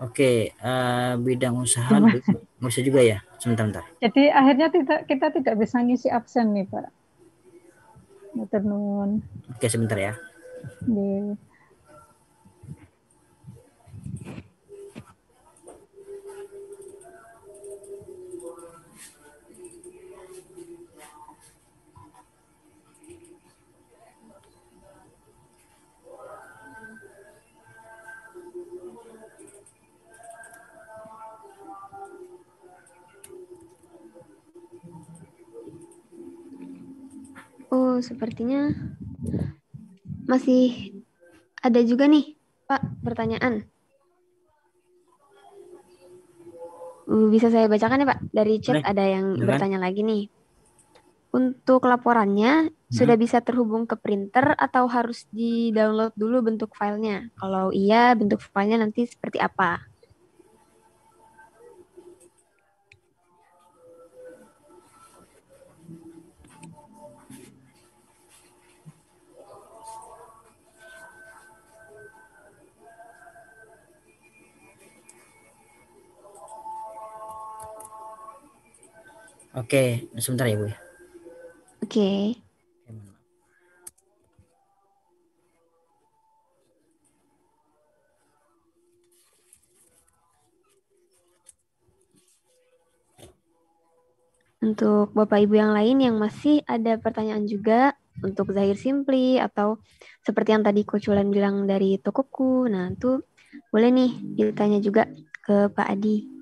Oke, bidang usaha bisa juga ya, sebentar. Jadi akhirnya kita tidak bisa ngisi absen nih Pak. Matur nuwun. Oke, sebentar ya. Oh, sepertinya masih ada juga nih, Pak, pertanyaan. Bisa saya bacakan ya, Pak? Dari chat ada yang bertanya lagi nih. Untuk laporannya, sudah bisa terhubung ke printer atau harus di-download dulu bentuk filenya? Kalau iya, bentuk filenya nanti seperti apa? Oke, sebentar ya Bu. Oke. Untuk Bapak Ibu yang lain yang masih ada pertanyaan juga untuk Zahir Simply atau seperti yang tadi Coach Wulan bilang dari Tokoku. Nah, itu boleh nih ditanya juga ke Pak Adi.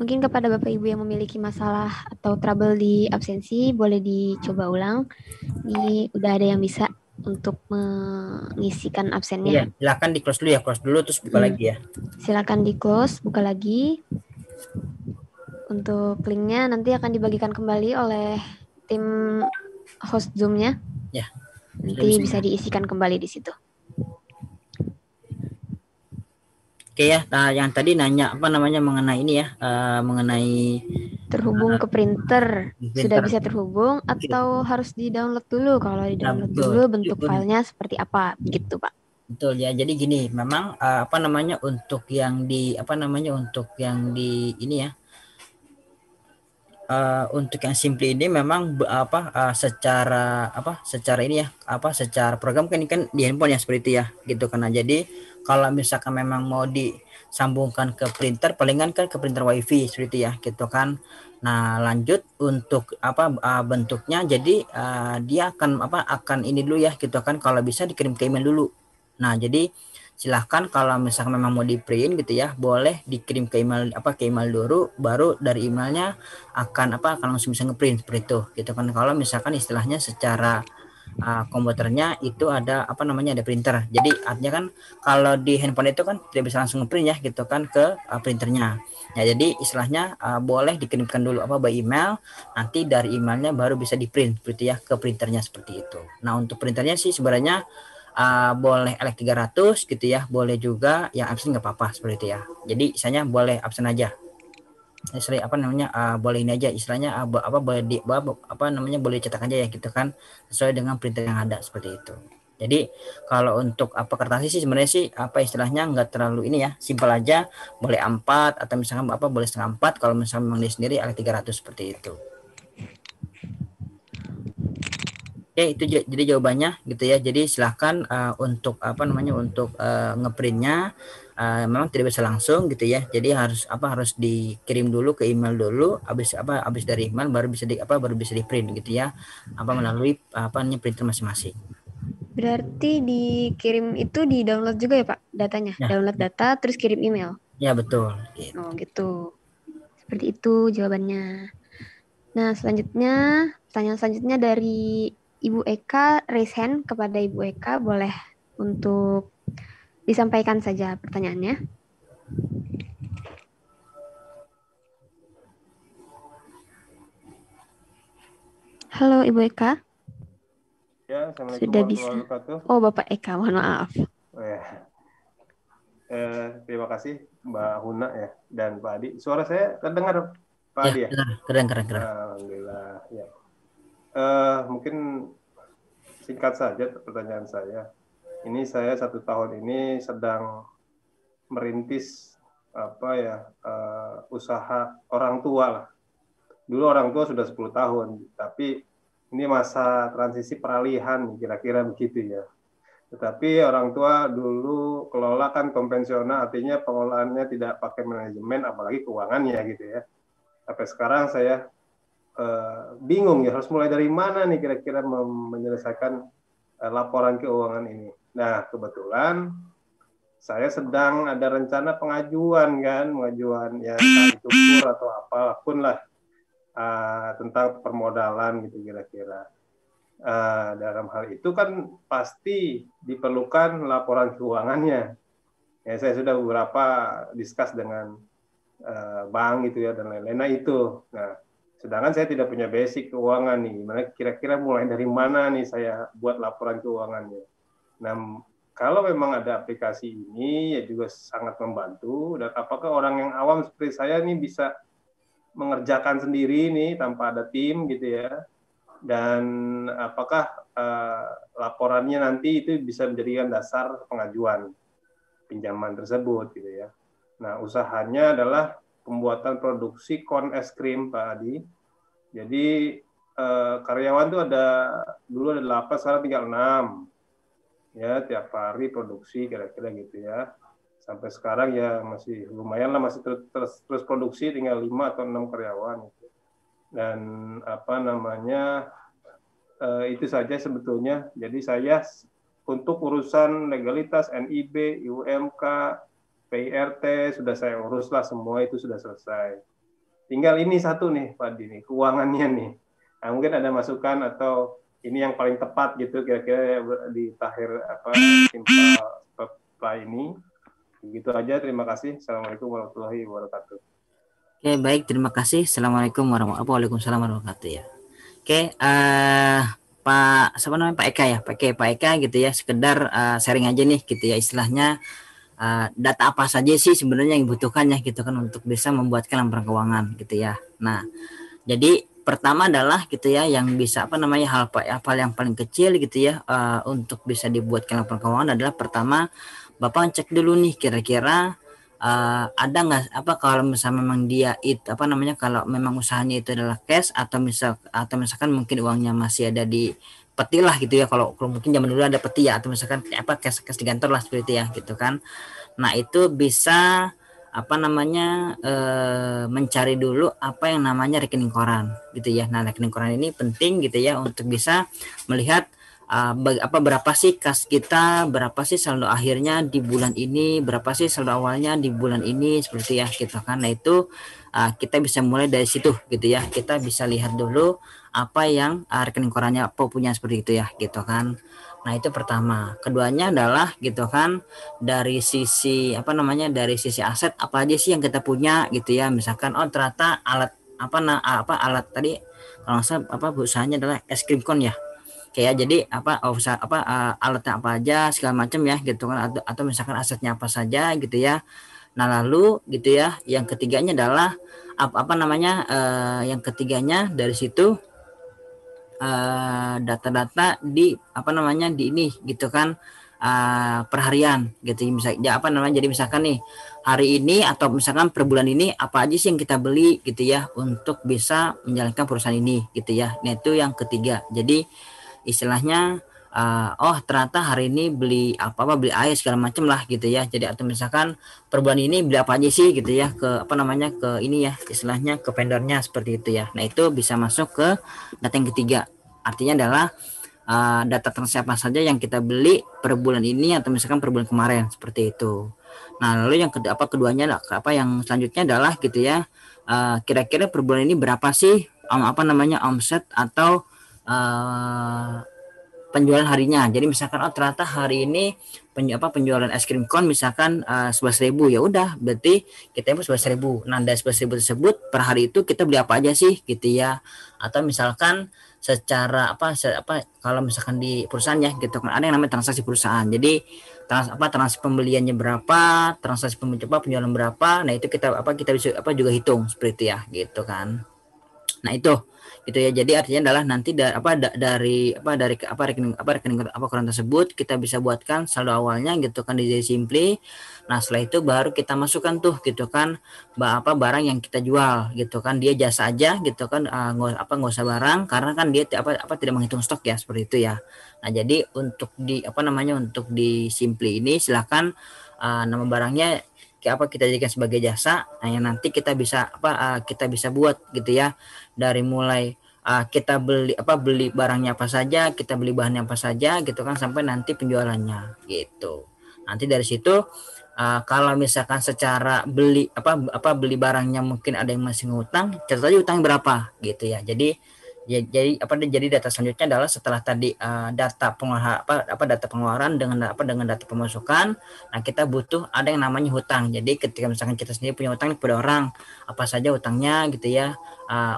Mungkin kepada Bapak Ibu yang memiliki masalah atau trouble di absensi, boleh dicoba ulang. Ini udah ada yang bisa untuk mengisikan absennya. Iya, silakan di close dulu ya, close dulu terus buka lagi ya. Silakan di close, buka lagi. Untuk linknya nanti akan dibagikan kembali oleh tim host Zoom-nya. Ya. Nanti bisa diisikan kembali di situ. Oke ya, nah yang tadi nanya mengenai ini ya, mengenai terhubung ke printer. Sudah bisa terhubung atau harus di-download dulu? Kalau di-download dulu bentuk filenya seperti apa gitu, Pak? Betul ya. Jadi gini, memang untuk yang di ini ya, untuk yang simple ini memang secara ini ya secara program kan ini kan di handphone ya seperti itu ya gitu karena jadi kalau misalkan memang mau disambungkan ke printer palingan kan ke printer wifi seperti itu ya gitu kan. Nah lanjut untuk bentuknya jadi dia akan ini dulu ya gitu kan kalau bisa dikirim ke email dulu. Nah jadi silahkan kalau misalkan memang mau di print gitu ya boleh dikirim ke email dulu baru dari emailnya akan langsung bisa ngeprint seperti itu gitu kan. Kalau misalkan istilahnya secara komputernya itu ada ada printer, jadi artinya kan kalau di handphone itu kan tidak bisa langsung ngeprint ya gitu kan ke printernya ya. Jadi istilahnya boleh dikirimkan dulu by email, nanti dari emailnya baru bisa di print seperti ya ke printernya seperti itu. Nah untuk printernya sih sebenarnya boleh LX300 gitu ya, boleh juga yang absen nggak apa-apa seperti itu ya. Jadi istilahnya boleh absen aja. Boleh ini aja istilahnya boleh cetak aja ya gitu kan sesuai dengan printer yang ada seperti itu. Jadi kalau untuk kertasnya sih sebenarnya sih istilahnya nggak terlalu ini ya, simpel aja, boleh A4 atau misalkan boleh setengah 4 kalau misalnya memang dia sendiri LX300 seperti itu. Oke, itu jadi jawabannya gitu ya. Jadi silahkan untuk untuk ngeprintnya memang tidak bisa langsung gitu ya. Jadi harus dikirim dulu ke email dulu. Habis dari email baru bisa di print gitu ya. Melalui printer masing-masing. Berarti dikirim itu di download juga ya Pak datanya? Ya. Download data terus kirim email. Ya betul. Gitu. Oh gitu. Seperti itu jawabannya. Nah selanjutnya pertanyaan selanjutnya dari Ibu Eka, raise hand kepada Ibu Eka, boleh untuk disampaikan saja pertanyaannya. Halo Ibu Eka. Ya, Assalamualaikum sudah bisa. Oh Bapak Eka, mohon maaf. Oh, ya. Terima kasih Mbak Huna ya dan Pak Adi. Suara saya terdengar Pak Adi ya? Keren. Alhamdulillah. Ya. Mungkin singkat saja pertanyaan saya. Ini saya 1 tahun ini sedang merintis usaha orang tua lah. Dulu orang tua sudah 10 tahun, tapi ini masa transisi peralihan kira-kira begitu ya. Tetapi orang tua dulu kelola kan konvensional, artinya pengelolaannya tidak pakai manajemen, apalagi keuangannya gitu ya. Sampai sekarang saya bingung ya harus mulai dari mana nih kira-kira menyelesaikan laporan keuangan ini. Nah kebetulan saya sedang ada rencana pengajuan ya itu kur atau apapun lah tentang permodalan gitu kira-kira. Dalam hal itu kan pasti diperlukan laporan keuangannya. Ya saya sudah beberapa diskus dengan bank gitu ya dan lain-lain. Nah itu. Nah sedangkan saya tidak punya basic keuangan nih, gimana kira-kira mulai dari mana nih saya buat laporan keuangannya. Nah, kalau memang ada aplikasi ini ya juga sangat membantu, dan apakah orang yang awam seperti saya nih bisa mengerjakan sendiri nih tanpa ada tim gitu ya, dan apakah laporannya nanti itu bisa menjadikan dasar pengajuan pinjaman tersebut gitu ya. Nah, usahanya adalah pembuatan produksi kon es krim Pak Adi. Jadi karyawan tuh dulu ada 8, sekarang tinggal 6. Ya, tiap hari produksi kira-kira gitu ya. Sampai sekarang ya masih lumayan lah, masih terus produksi, tinggal 5 atau 6 karyawan gitu. Dan itu saja sebetulnya. Jadi saya untuk urusan legalitas NIB, UMK, PIRT sudah saya urus lah, semua itu sudah selesai. Tinggal ini satu nih Pak Adi, keuangannya nih. Nah, mungkin ada masukan atau ini yang paling tepat gitu kira-kira di takhir simpel ini. Begitu aja, terima kasih. Assalamualaikum warahmatullahi wabarakatuh. Oke, baik, terima kasih. Assalamualaikum warahmatullahi wabarakatuh ya. Oke, Pak Eka ya, Pak Eka gitu ya, sekedar sharing aja nih gitu ya, istilahnya data apa saja sih sebenarnya yang dibutuhkannya gitu kan untuk bisa membuatkan laporan keuangan gitu ya. Nah, jadi pertama adalah gitu ya yang bisa hal yang paling kecil gitu ya untuk bisa dibuatkan laporan keuangan adalah pertama Bapak cek dulu nih kira-kira ada nggak apa kalau misalnya memang dia itu apa namanya kalau memang usahanya itu adalah cash atau misalkan mungkin uangnya masih ada di peti lah gitu ya, kalau mungkin zaman dulu ada peti ya, atau misalkan apa cash di kantor lah seperti itu ya gitu kan. Nah itu bisa apa namanya mencari dulu apa yang namanya rekening koran gitu ya. Nah rekening koran ini penting gitu ya untuk bisa melihat berapa sih kas kita, berapa sih saldo akhirnya di bulan ini, berapa sih saldo awalnya di bulan ini seperti ya gitu kan. Nah itu kita bisa mulai dari situ gitu ya, kita bisa lihat dulu apa yang rekening korannya apa punya seperti itu ya gitu kan. Nah itu pertama. Keduanya adalah gitu kan dari sisi apa namanya dari sisi aset apa aja sih yang kita punya gitu ya. Misalkan ternyata alat alat tadi kalau saya usahanya adalah es krim kon ya. Kayak jadi alatnya apa aja segala macam ya gitu kan, atau misalkan asetnya apa saja gitu ya. Nah lalu gitu ya yang ketiganya adalah yang ketiganya dari situ data-data di di ini gitu kan perharian gitu bisa ya jadi misalkan nih hari ini atau misalkan per bulan ini apa aja sih yang kita beli gitu ya untuk bisa menjalankan perusahaan ini gitu ya. Nah itu yang ketiga, jadi istilahnya ternyata hari ini beli beli air segala macam lah gitu ya. Jadi atau misalkan per bulan ini beli apa aja sih gitu ya ke ke ini ya istilahnya ke vendornya seperti itu ya. Nah itu bisa masuk ke data yang ketiga, artinya adalah data transaksi apa saja yang kita beli per bulan ini atau misalkan per bulan kemarin seperti itu. Nah lalu yang keduanya yang selanjutnya adalah gitu ya kira-kira per bulan ini berapa sih omset atau penjualan harinya. Jadi misalkan ternyata hari ini penjualan es krim kon misalkan 11.000, ya udah berarti kita impor 11.000. Nah dari 11.000 tersebut per hari itu kita beli apa aja sih gitu ya. Atau misalkan secara kalau misalkan di perusahaan ya gitu kan ada yang namanya transaksi perusahaan. Jadi transaksi pembeliannya berapa, transaksi penjualan berapa. Nah itu kita bisa juga hitung seperti itu ya gitu kan. Nah itu gitu ya. Jadi artinya adalah nanti dari rekening koran tersebut kita bisa buatkan saldo awalnya gitu kan di Simply. Nah setelah itu baru kita masukkan tuh gitu kan barang yang kita jual gitu kan, dia jasa aja gitu kan nggak usah barang karena kan dia tidak menghitung stok ya seperti itu ya. Nah jadi untuk di untuk di Simply ini silakan nama barangnya kita jadikan sebagai jasa. Nah yang nanti kita bisa kita bisa buat gitu ya dari mulai kita beli barangnya apa saja, kita beli bahannya apa saja gitu kan sampai nanti penjualannya gitu. Nanti dari situ kalau misalkan secara beli beli barangnya mungkin ada yang masih ngutang, catat aja utang berapa gitu ya. Jadi data selanjutnya adalah setelah tadi data pengeluaran data pengeluaran dengan data pemasukan. Nah kita butuh ada yang namanya hutang. Jadi ketika misalkan kita sendiri punya hutang kepada orang, apa saja hutangnya gitu ya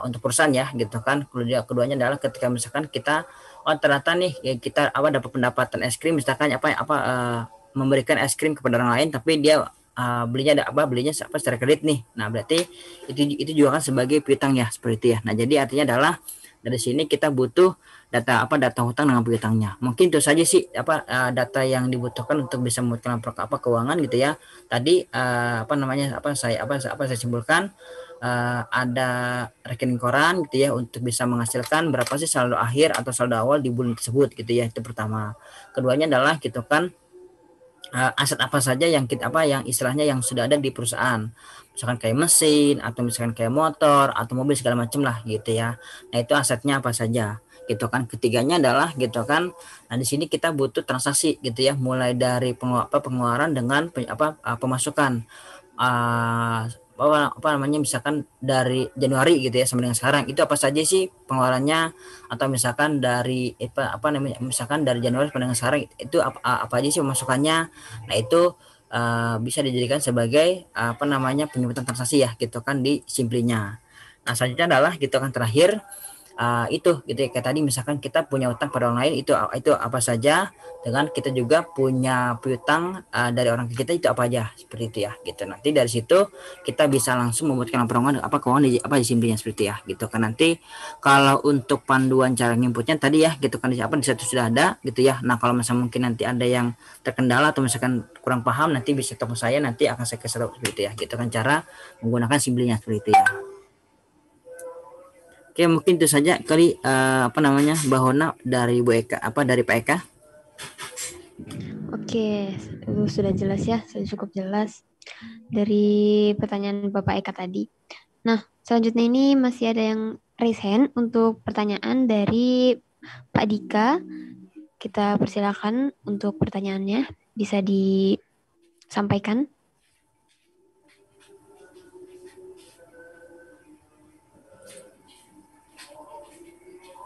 untuk perusahaan ya gitu kan. Keduanya adalah ketika misalkan kita ternyata nih ya, kita dapat pendapatan es krim misalkan memberikan es krim kepada orang lain tapi dia belinya secara kredit nih. Nah berarti itu juga kan sebagai piutang ya seperti itu ya. Nah jadi artinya adalah dari sini kita butuh data hutang dengan piutangnya. Mungkin itu saja sih data yang dibutuhkan untuk bisa membuatkan keuangan gitu ya. Tadi saya simpulkan ada rekening koran gitu ya untuk bisa menghasilkan berapa sih saldo akhir atau saldo awal di bulan tersebut gitu ya. Itu pertama. Keduanya adalah gitu kan aset apa saja yang yang istilahnya yang sudah ada di perusahaan, misalkan kayak mesin atau misalkan kayak motor atau mobil segala macam lah gitu ya. Nah itu asetnya apa saja gitu kan. Ketiganya adalah gitu kan, nah di sini kita butuh transaksi gitu ya, mulai dari pengeluaran dengan pemasukan misalkan dari Januari gitu ya sampai dengan sekarang itu apa saja sih pengeluarannya, atau misalkan dari misalkan dari Januari sampai dengan sekarang itu apa aja sih pemasukannya. Nah itu bisa dijadikan sebagai penyebutan transaksi ya gitu kan di Simply-nya. Nah selanjutnya adalah gitu kan terakhir itu gitu ya, kayak tadi misalkan kita punya utang pada orang lain itu apa saja, dengan kita juga punya piutang dari orang ke kita itu apa aja, seperti itu ya gitu. Nanti dari situ kita bisa langsung membuatkan laporan apa keuangan apa disimplinya seperti ya gitu kan. Nanti kalau untuk panduan cara nginputnya tadi ya gitu kan di situ sudah ada gitu ya. Nah kalau misalnya mungkin nanti ada yang terkendala atau misalkan kurang paham, nanti bisa telepon saya, nanti akan saya kasih tahu seperti itu ya gitu kan cara menggunakan simplinya seperti itu ya. Oke, mungkin itu saja kali Mbak Hona dari Bu Eka dari Pak Eka. Oke, sudah jelas ya, sudah cukup jelas dari pertanyaan Bapak Eka tadi. Nah, selanjutnya ini masih ada yang raise hand untuk pertanyaan dari Pak Dika. Kita persilakan untuk pertanyaannya, bisa disampaikan.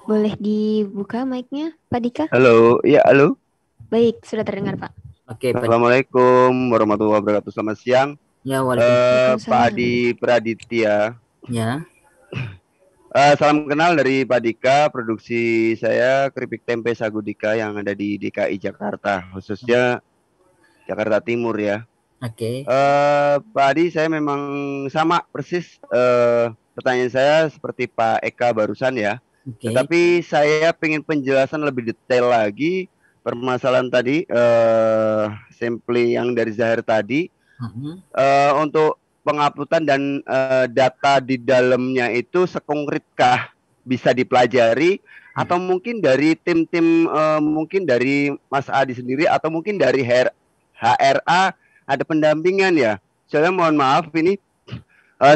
Boleh dibuka mic-nya, Pak Dika? Halo, iya halo. Baik, sudah terdengar Pak. Oke, Assalamualaikum warahmatullahi wabarakatuh. Selamat siang. Ya, waalaikumsalam. Pak Adi Praditya. Ya. Salam kenal dari Pak Dika. Produksi saya keripik tempe Sagu Dika yang ada di DKI Jakarta, khususnya Jakarta Timur ya. Oke. Pak Adi, saya memang sama persis pertanyaan saya seperti Pak Eka barusan ya. Okay. Tetapi saya ingin penjelasan lebih detail lagi permasalahan tadi, sampling yang dari Zahir tadi, untuk penguploadan dan data di dalamnya itu sekonkretkah bisa dipelajari, atau mungkin dari tim-tim mungkin dari Mas Adi sendiri atau mungkin dari HRA ada pendampingan ya. Soalnya mohon maaf ini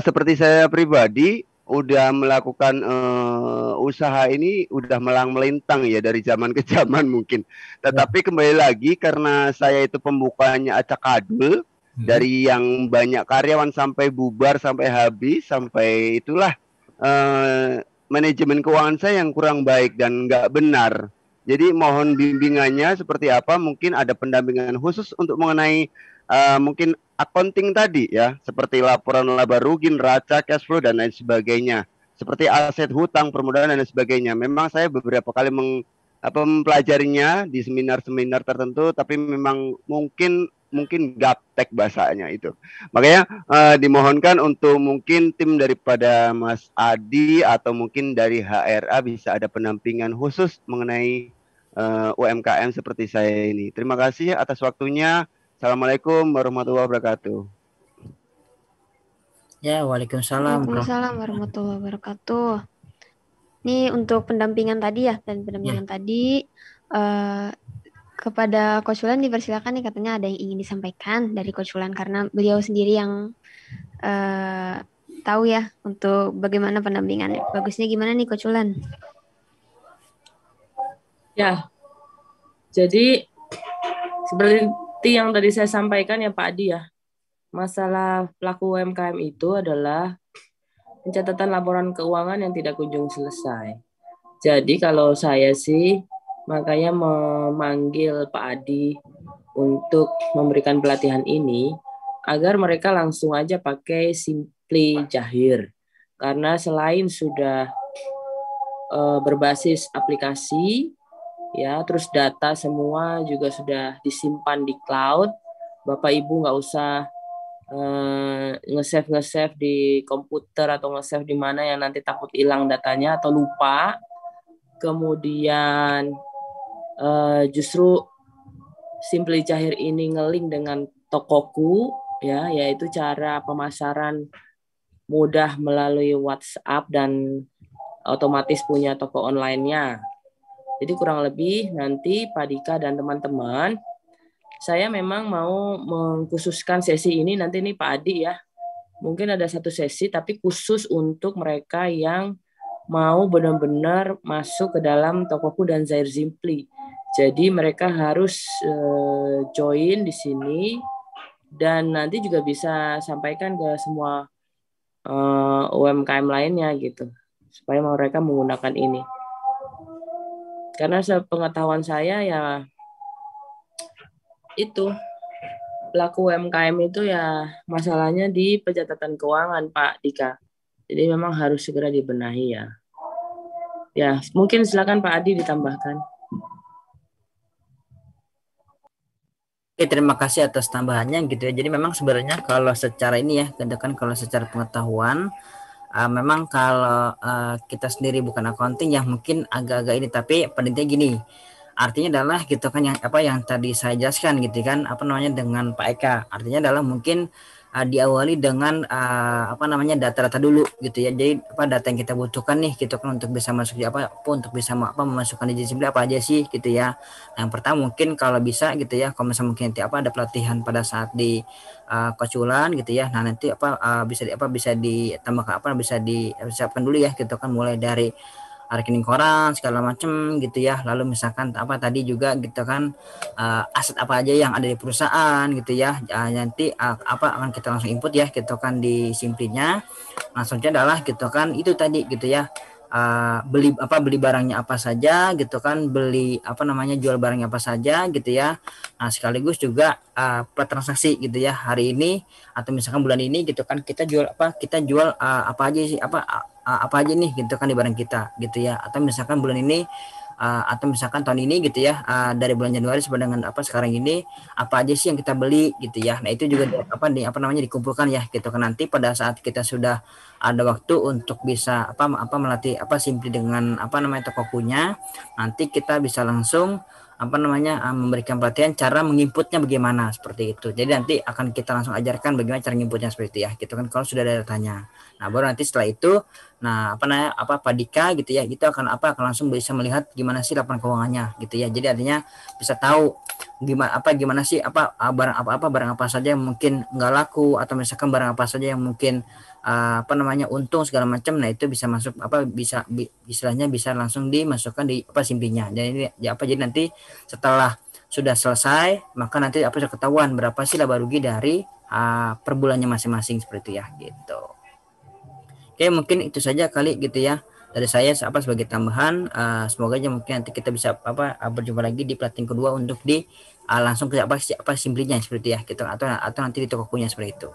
seperti saya pribadi udah melakukan usaha ini udah melintang ya dari zaman ke zaman mungkin. Tetapi kembali lagi karena saya itu pembukanya acak-adul dari yang banyak karyawan sampai bubar sampai habis sampai itulah manajemen keuangan saya yang kurang baik dan nggak benar. Jadi mohon bimbingannya seperti apa, mungkin ada pendampingan khusus untuk mengenai mungkin accounting tadi ya, seperti laporan laba rugi, neraca, cash flow dan lain sebagainya, seperti aset hutang, permodalan dan lain sebagainya. Memang saya beberapa kali mempelajarinya di seminar-seminar tertentu, tapi memang mungkin gaptek bahasanya itu. Makanya dimohonkan untuk mungkin tim daripada Mas Adi atau mungkin dari HRA bisa ada pendampingan khusus mengenai UMKM seperti saya ini. Terima kasih atas waktunya. Assalamualaikum warahmatullahi wabarakatuh. Ya, waalaikumsalam. Waalaikumsalam warahmatullahi wabarakatuh. Ini untuk pendampingan tadi ya, dan pendampingan tadi kepada Coach Wulan dipersilakan nih, katanya ada yang ingin disampaikan dari Coach Wulan karena beliau sendiri yang tahu ya untuk bagaimana pendampingannya. Bagusnya gimana nih Coach Wulan? Ya, jadi seperti yang tadi saya sampaikan ya Pak Adi ya, masalah pelaku UMKM itu adalah pencatatan laporan keuangan yang tidak kunjung selesai. Jadi kalau saya sih makanya memanggil Pak Adi untuk memberikan pelatihan ini agar mereka langsung aja pakai Simply Jahir. Karena selain sudah berbasis aplikasi, ya, terus data semua juga sudah disimpan di cloud. Bapak Ibu nggak usah nge-save di komputer atau nge-save di mana yang nanti takut hilang datanya atau lupa. Kemudian justru Simply Jahir ini nge-link dengan Tokoku, ya, yaitu cara pemasaran mudah melalui WhatsApp dan otomatis punya toko online-nya. Jadi kurang lebih nanti Pak Dika dan teman-teman, saya memang mau mengkhususkan sesi ini nanti nih Pak Adi ya. Mungkin ada satu sesi tapi khusus untuk mereka yang mau benar-benar masuk ke dalam Tokoku dan Zahir Simply. Jadi mereka harus join di sini dan nanti juga bisa sampaikan ke semua UMKM lainnya gitu. Supaya mereka menggunakan ini. Karena sepengetahuan saya ya itu pelaku UMKM itu ya masalahnya di pencatatan keuangan Pak Dika. Jadi memang harus segera dibenahi ya. Ya, mungkin silakan Pak Adi ditambahkan. Oke, terima kasih atas tambahannya gitu ya. Jadi memang sebenarnya kalau secara ini ya, kan kalau secara pengetahuan, memang kalau kita sendiri bukan accounting ya mungkin agak-agak ini, tapi pentingnya gini. Artinya adalah gitu kan yang tadi saya jelaskan gitu kan dengan Pak Eka. Artinya adalah mungkin diawali dengan data-data dulu gitu ya. Jadi data yang kita butuhkan nih gitu kan untuk bisa masuk untuk bisa memasukkan di Simply apa aja sih gitu ya. Yang pertama mungkin kalau bisa gitu ya, kalau misalnya mungkin nanti ada pelatihan pada saat di Koculan gitu ya. Nah nanti bisa ditambahkan bisa disiapkan dulu ya gitu kan, mulai dari rekening koran segala macam gitu ya. Lalu misalkan tadi juga gitu kan aset apa aja yang ada di perusahaan gitu ya. Nanti akan kita langsung input ya gitu kan di Simply-nya. Langsungnya adalah gitu kan itu tadi gitu ya. Beli barangnya apa saja gitu kan, jual barangnya apa saja gitu ya. Nah sekaligus juga transaksi gitu ya, hari ini atau misalkan bulan ini gitu kan kita jual apa aja sih, apa aja nih gitu kan di barang kita gitu ya. Atau misalkan bulan ini atau misalkan tahun ini gitu ya, dari bulan Januari sampai dengan sekarang ini apa aja sih yang kita beli gitu ya. Nah itu juga dikumpulkan ya gitu kan, nanti pada saat kita sudah ada waktu untuk bisa melatih Simply dengan Tokokunya, nanti kita bisa langsung memberikan pelatihan cara menginputnya bagaimana seperti itu. Jadi nanti akan kita langsung ajarkan bagaimana cara menginputnya seperti itu ya gitu kan, kalau sudah ada datanya. Nah baru nanti setelah itu Pak Dika gitu ya, itu akan langsung bisa melihat gimana sih laporan keuangannya gitu ya. Jadi artinya bisa tahu gimana sih barang apa saja yang mungkin nggak laku, atau misalkan barang apa saja yang mungkin untung segala macam. Nah itu bisa masuk istilahnya bisa langsung dimasukkan di Simply-nya. Jadi jadi nanti setelah sudah selesai maka nanti sudah ketahuan berapa sih laba rugi dari per bulannya masing-masing seperti itu ya gitu. Oke, mungkin itu saja kali gitu ya dari saya sebagai tambahan. Semoga aja mungkin nanti kita bisa berjumpa lagi di pelatihan kedua untuk di langsung ke Simply-nya seperti itu ya gitu, atau nanti di Tokokunya seperti itu.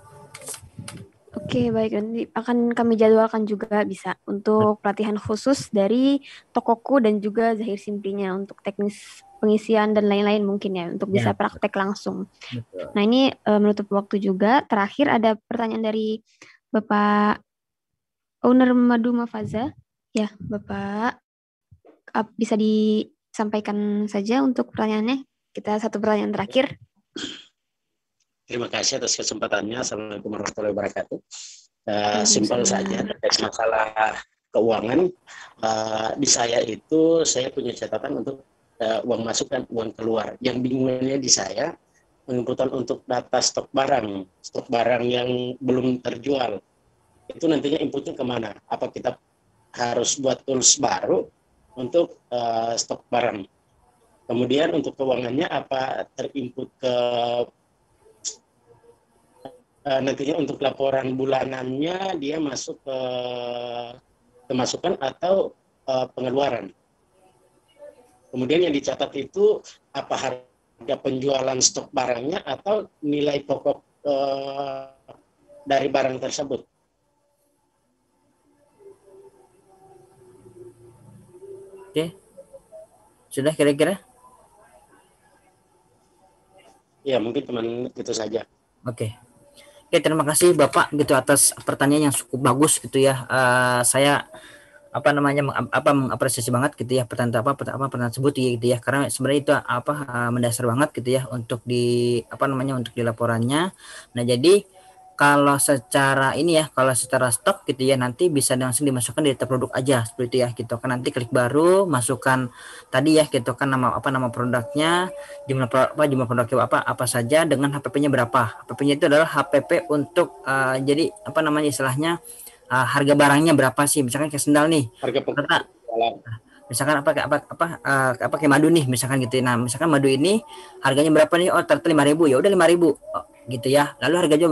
Oke, baik. Nanti akan kami jadwalkan juga bisa untuk pelatihan khusus dari Tokoku dan juga Zahir Simply-nya untuk teknis pengisian dan lain-lain mungkin ya, untuk bisa praktek langsung. Betul. Nah ini menutup waktu juga. Terakhir ada pertanyaan dari Bapak Owner Madu Mafaza. Ya, Bapak bisa disampaikan saja untuk pertanyaannya. Kita satu pertanyaan terakhir. Terima kasih atas kesempatannya. Assalamualaikum warahmatullahi wabarakatuh. Simpel saja terkait masalah keuangan. Di saya itu saya punya catatan untuk uang masuk dan uang keluar. Yang bingungnya di saya penginputan untuk data stok barang yang belum terjual. Itu nantinya inputnya kemana? Apa kita harus buat tools baru untuk stok barang? Kemudian untuk keuangannya apa terinput ke nantinya untuk laporan bulanannya dia masuk ke pemasukan atau pengeluaran. Kemudian yang dicatat itu apa harga penjualan stok barangnya atau nilai pokok dari barang tersebut. Oke, sudah kira-kira? Ya mungkin teman itu saja. Oke, terima kasih Bapak gitu atas pertanyaan yang cukup bagus gitu ya. Saya mengapresiasi banget gitu ya pertanyaan tersebut gitu ya, karena sebenarnya itu mendasar banget gitu ya untuk untuk di laporannya. Nah jadi kalau secara stok gitu ya, nanti bisa langsung dimasukkan di data produk aja seperti itu ya gitu kan. Nanti klik baru, masukkan tadi ya gitu kan nama produknya, jumlah produknya apa saja, dengan HPP-nya berapa. HPP-nya itu adalah HPP untuk jadi istilahnya harga barangnya berapa sih, misalkan kayak sendal nih, harga misalkan kayak madu nih misalkan gitu. Nah misalkan madu ini harganya berapa nih, ternyata 5.000, ya udah 5.000 gitu ya. Lalu harganya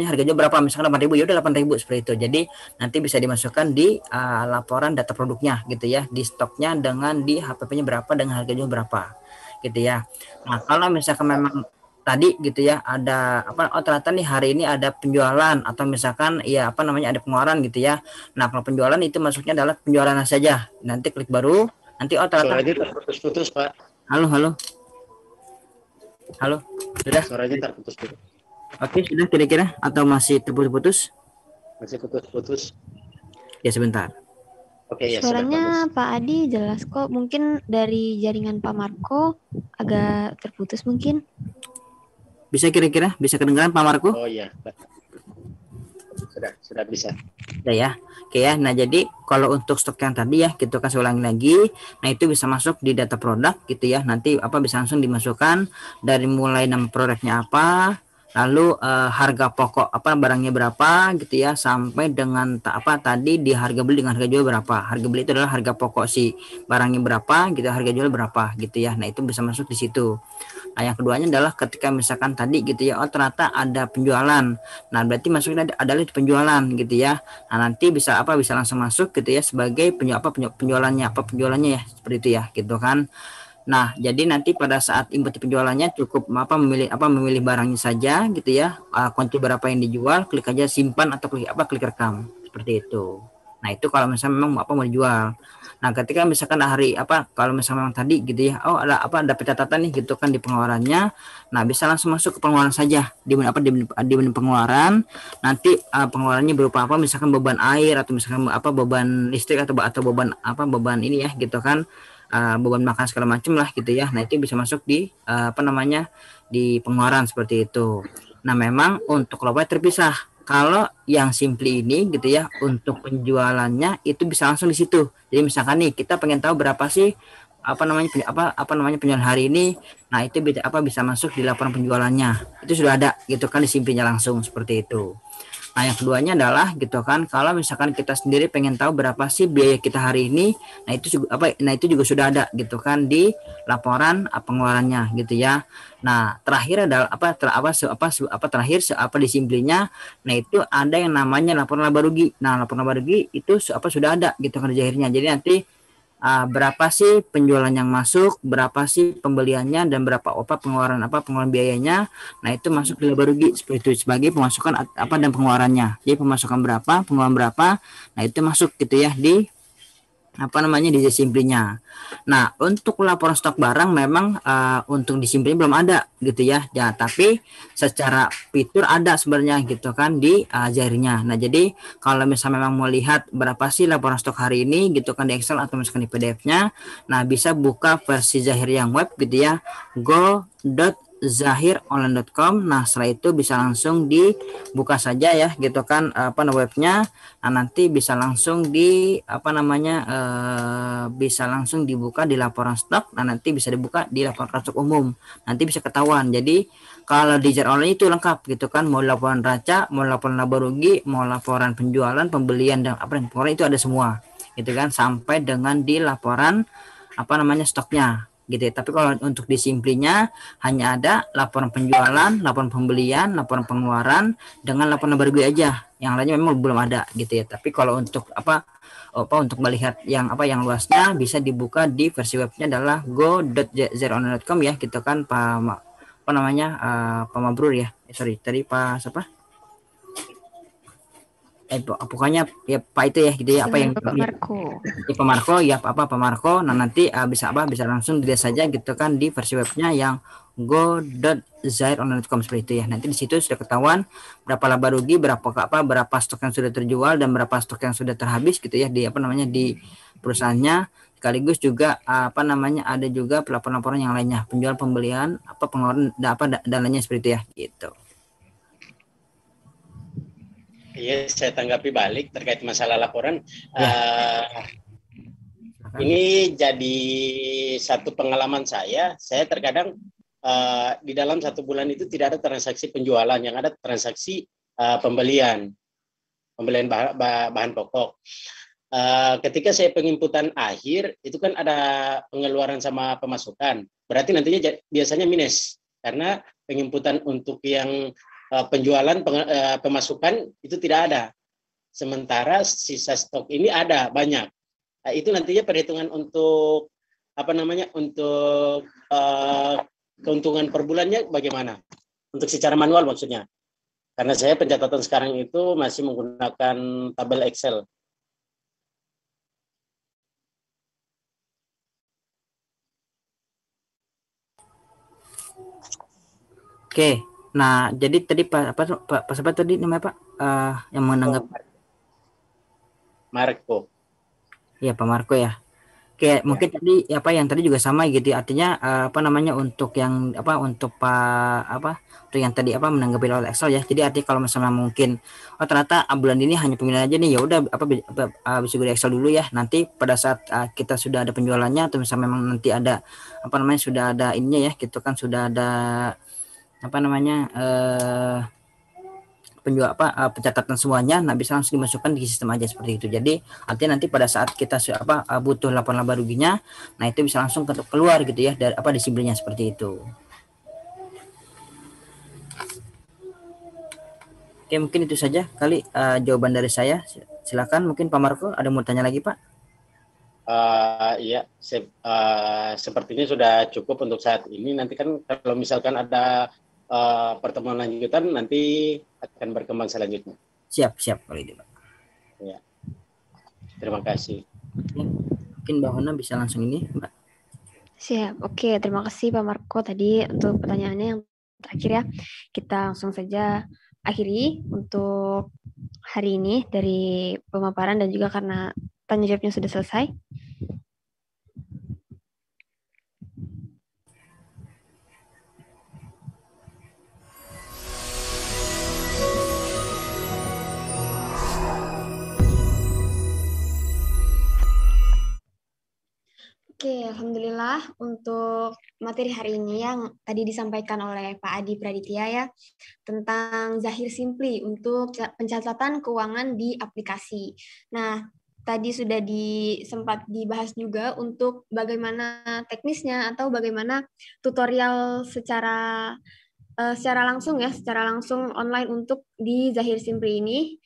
harganya berapa, misalkan 8.000, ya udah 8.000 seperti itu. Jadi nanti bisa dimasukkan di laporan data produknya gitu ya, di stoknya dengan di HPP-nya berapa dengan harganya berapa gitu ya. Nah kalau misalkan memang tadi gitu ya ada ternyata nih hari ini ada penjualan atau misalkan ya ada pengeluaran gitu ya. Nah kalau penjualan itu masuknya adalah penjualan saja, nanti klik baru, nanti ternyata suaranya terputus-putus Pak. Halo sudah Suaranya terputus-putus. Oke, sudah kira-kira atau masih terputus-putus? Masih putus-putus. Ya sebentar. Oke, ya suaranya sudah, Pak Adi jelas kok, mungkin dari jaringan Pak Marco agak terputus mungkin. Bisa kira-kira bisa kedengaran Pak Marco? Oh iya, sudah bisa. Udah ya. Oke ya. Nah jadi kalau untuk stok yang tadi ya gitu kan saya ulangi lagi. Nah itu bisa masuk di data produk gitu ya. Nanti bisa langsung dimasukkan dari mulai nama produknya apa, lalu harga pokok barangnya berapa gitu ya, sampai dengan tadi di harga beli dengan harga jual berapa. Harga beli itu adalah harga pokok si barangnya berapa gitu, harga jual berapa gitu ya. Nah itu bisa masuk di situ. Nah yang keduanya adalah ketika misalkan tadi gitu ya, ternyata ada penjualan. Nah berarti masuknya adalah di penjualan gitu ya. Nah nanti bisa langsung masuk gitu ya sebagai penjualannya ya, seperti itu ya gitu kan. Nah, jadi nanti pada saat input penjualannya cukup memilih barangnya saja gitu ya. Kuantitas berapa yang dijual, klik aja simpan atau klik rekam seperti itu. Nah, itu kalau misalnya memang mau dijual. Nah, ketika misalkan kalau misalnya memang tadi gitu ya, ada catatan nih gitu kan di pengeluarannya. Nah, bisa langsung masuk ke pengeluaran saja. Di menu pengeluaran, nanti pengeluarannya berupa misalkan beban air atau misalkan beban listrik atau beban ini ya gitu kan. Beban makan segala macam lah gitu ya. Nah itu bisa masuk di di pengeluaran seperti itu. Nah memang untuk laba terpisah. Kalau yang simply ini gitu ya, untuk penjualannya itu bisa langsung di situ. Jadi misalkan nih kita pengen tahu berapa sih penjualan hari ini. Nah itu bisa masuk di laporan penjualannya. Itu sudah ada gitu kan di simply-nya langsung seperti itu. Nah yang keduanya adalah gitu kan, kalau misalkan kita sendiri pengen tahu berapa sih biaya kita hari ini, nah itu juga sudah ada gitu kan di laporan pengeluarannya gitu ya. Nah terakhir adalah di simplinya, nah itu ada yang namanya laporan laba rugi. Nah laporan laba rugi itu sudah ada gitu kan di akhirnya. Jadi nanti berapa sih penjualan yang masuk, berapa sih pembeliannya, dan berapa pengeluaran biayanya. Nah itu masuk di laba rugi seperti itu sebagai pemasukan dan pengeluarannya. Jadi pemasukan berapa, pengeluaran berapa, nah itu masuk gitu ya di di simplinya. Nah untuk laporan stok barang memang untuk di simplinya belum ada gitu ya. Ya tapi secara fitur ada sebenarnya gitu kan di Zahirnya. Nah jadi kalau misalnya memang mau lihat berapa sih laporan stok hari ini gitu kan di Excel atau misalkan di PDF-nya, nah bisa buka versi Zahir yang web gitu ya, go.zahironline.com. Nah setelah itu bisa langsung dibuka saja ya gitu kan webnya. Nah nanti bisa langsung bisa langsung dibuka di laporan stok. Nah nanti bisa dibuka di laporan stok umum, nanti bisa ketahuan. Jadi kalau di Zahir Online itu lengkap gitu kan, mau laporan raca, mau laporan laba rugi, mau laporan penjualan, pembelian, dan pengeluaran itu ada semua gitu kan, sampai dengan di laporan stoknya gitu ya. Tapi kalau untuk di simplinya hanya ada laporan penjualan, laporan pembelian, laporan pengeluaran dengan laporan laba rugi aja. Yang lainnya memang belum ada gitu ya. Tapi kalau untuk untuk melihat yang luasnya bisa dibuka di versi webnya adalah go.zahironline.com ya gitu kan, Pak Mabrur ya. Tadi Pak siapa? Pokoknya ya Pak itu ya gitu ya, Pak Marco ya Pak Marco. Nah nanti bisa langsung dilihat saja gitu kan di versi webnya yang go.zahironline.com seperti itu ya. Nanti di situ sudah ketahuan berapa laba rugi, berapa stok yang sudah terjual, dan berapa stok yang sudah terhabis gitu ya di di perusahaannya. Sekaligus juga ada juga laporan-laporan yang lainnya, penjual, pembelian, pengeluaran, dan lainnya seperti itu ya gitu. Iya, saya tanggapi balik terkait masalah laporan. Ini jadi satu pengalaman saya. Saya terkadang di dalam 1 bulan itu tidak ada transaksi penjualan, yang ada transaksi pembelian bahan pokok. Ketika saya penginputan akhir, itu kan ada pengeluaran sama pemasukan. Berarti nantinya biasanya minus, karena penginputan untuk yang penjualan pemasukan itu tidak ada. Sementara sisa stok ini ada banyak. Nah, itu nantinya perhitungan untuk untuk keuntungan per bulannya bagaimana? untuk secara manual maksudnya. Karena saya pencatatan sekarang itu masih menggunakan tabel Excel. Oke. Nah, jadi tadi apa tadi namanya Pak? Yang menanggapi Marco. Iya, Pak Marco ya. Kayak mungkin tadi yang tadi juga sama gitu. Artinya untuk yang untuk untuk yang tadi menanggapi lewat Excel ya. Jadi artinya kalau misalnya mungkin ternyata bulan ini hanya pemilihan aja nih, ya udah bisa gue di Excel dulu ya. Nanti pada saat kita sudah ada penjualannya atau misalnya memang nanti ada sudah ada ininya ya, gitu kan, sudah ada pencatatan semuanya, nah bisa langsung dimasukkan di sistem aja seperti itu. Jadi artinya nanti pada saat kita butuh laporan laba ruginya, nah itu bisa langsung keluar gitu ya dari disiplinnya seperti itu. Oke, mungkin itu saja kali jawaban dari saya. Silakan, mungkin Pak Marco ada mau tanya lagi, Pak? Iya, sepertinya sudah cukup untuk saat ini. Nanti kan kalau misalkan ada pertemuan lanjutan, nanti akan berkembang selanjutnya. Siap kalau itu, Pak. Ya. Terima kasih. Mungkin Mbak Hona bisa langsung ini, Mbak. Siap. Oke, terima kasih Pak Marco tadi untuk pertanyaannya yang terakhir ya. Kita langsung saja akhiri untuk hari ini dari pemaparan dan juga karena tanya jawabnya sudah selesai. Oke, alhamdulillah untuk materi hari ini yang tadi disampaikan oleh Pak Adi Praditya ya, tentang Zahir Simply untuk pencatatan keuangan di aplikasi. Nah, tadi sudah sempat dibahas juga untuk bagaimana teknisnya atau bagaimana tutorial secara langsung online untuk di Zahir Simply ini.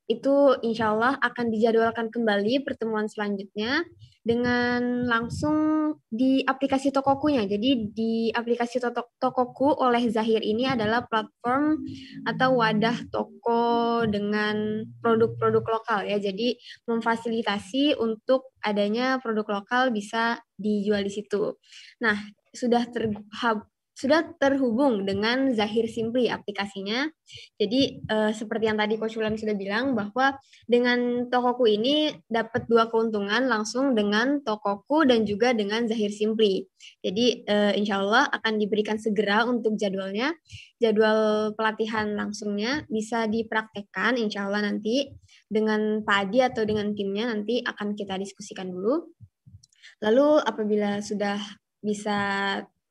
Itu insya Allah akan dijadwalkan kembali pertemuan selanjutnya dengan langsung di aplikasi Tokoku-nya. Jadi di aplikasi Tokoku oleh Zahir ini adalah platform atau wadah toko dengan produk-produk lokal ya. Jadi memfasilitasi untuk adanya produk lokal bisa dijual di situ. Nah, sudah terhubung dengan Zahir Simply aplikasinya. Jadi seperti yang tadi Coach Wulan sudah bilang bahwa dengan Tokoku ini dapat dua keuntungan langsung dengan Tokoku dan juga dengan Zahir Simply. Jadi insya Allah akan diberikan segera untuk jadwalnya. Jadwal pelatihan langsungnya bisa dipraktekkan insya Allah nanti dengan Pak Adi atau dengan timnya nanti akan kita diskusikan dulu. Lalu apabila sudah bisa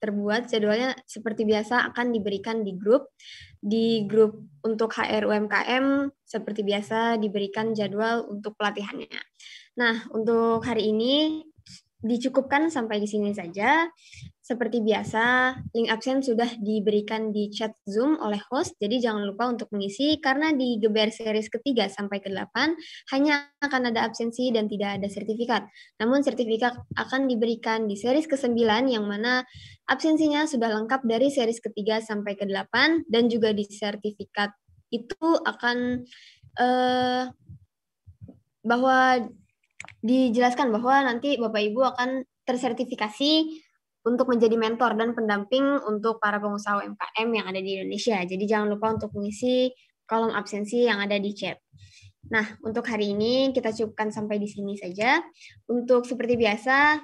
terbuat, jadwalnya seperti biasa akan diberikan di grup. Di grup untuk HR UMKM seperti biasa diberikan jadwal untuk pelatihannya. Nah, untuk hari ini dicukupkan sampai di sini saja. Seperti biasa, link absen sudah diberikan di chat Zoom oleh host, jadi jangan lupa untuk mengisi, karena di Geber series ke-3 sampai ke-8 hanya akan ada absensi dan tidak ada sertifikat. Namun sertifikat akan diberikan di series ke-9 yang mana absensinya sudah lengkap dari series ke-3 sampai ke-8, dan juga di sertifikat itu akan bahwa dijelaskan bahwa nanti Bapak Ibu akan tersertifikasi untuk menjadi mentor dan pendamping untuk para pengusaha UMKM yang ada di Indonesia. Jadi jangan lupa untuk mengisi kolom absensi yang ada di chat. Nah, untuk hari ini kita cukupkan sampai di sini saja. Untuk seperti biasa,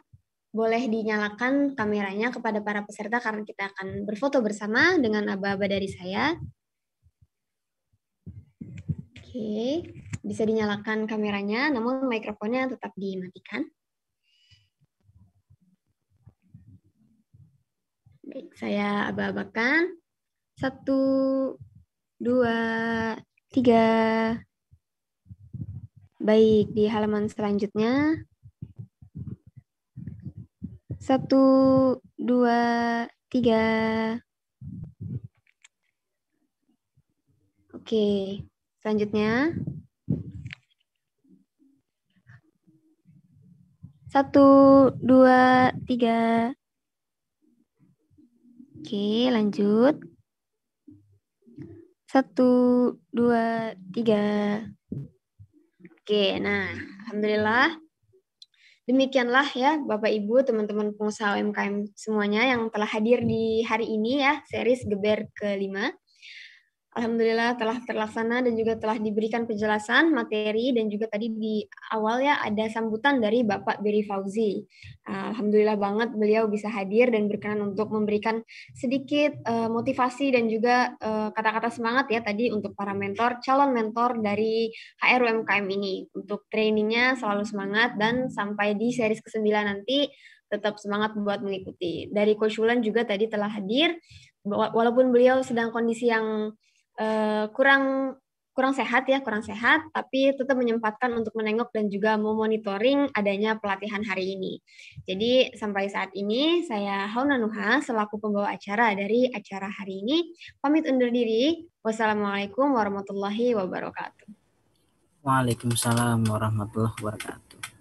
boleh dinyalakan kameranya kepada para peserta karena kita akan berfoto bersama dengan aba-aba dari saya. Oke, bisa dinyalakan kameranya, namun mikrofonnya tetap dimatikan. Baik, saya aba-abakan. 1, 2, 3. Baik, di halaman selanjutnya. 1, 2, 3. Oke, selanjutnya. 1, 2, 3. Oke, lanjut. 1, 2, 3. Oke, nah alhamdulillah. Demikianlah ya Bapak Ibu, teman-teman pengusaha UMKM semuanya yang telah hadir di hari ini ya, series Geber ke-5. Alhamdulillah telah terlaksana dan juga telah diberikan penjelasan materi dan juga tadi di awal ya ada sambutan dari Bapak Beri Fauzi. Alhamdulillah banget beliau bisa hadir dan berkenan untuk memberikan sedikit motivasi dan juga kata-kata semangat ya tadi untuk para mentor, calon mentor dari HR UMKM ini. Untuk trainingnya selalu semangat dan sampai di series ke-9 nanti tetap semangat buat mengikuti. Dari Coach Wulan juga tadi telah hadir, walaupun beliau sedang kondisi yang kurang sehat, tapi tetap menyempatkan untuk menengok dan juga memonitoring adanya pelatihan hari ini. Jadi sampai saat ini saya Hauna Nuha selaku pembawa acara dari acara hari ini pamit undur diri. Wassalamualaikum warahmatullahi wabarakatuh. Waalaikumsalam warahmatullahi wabarakatuh.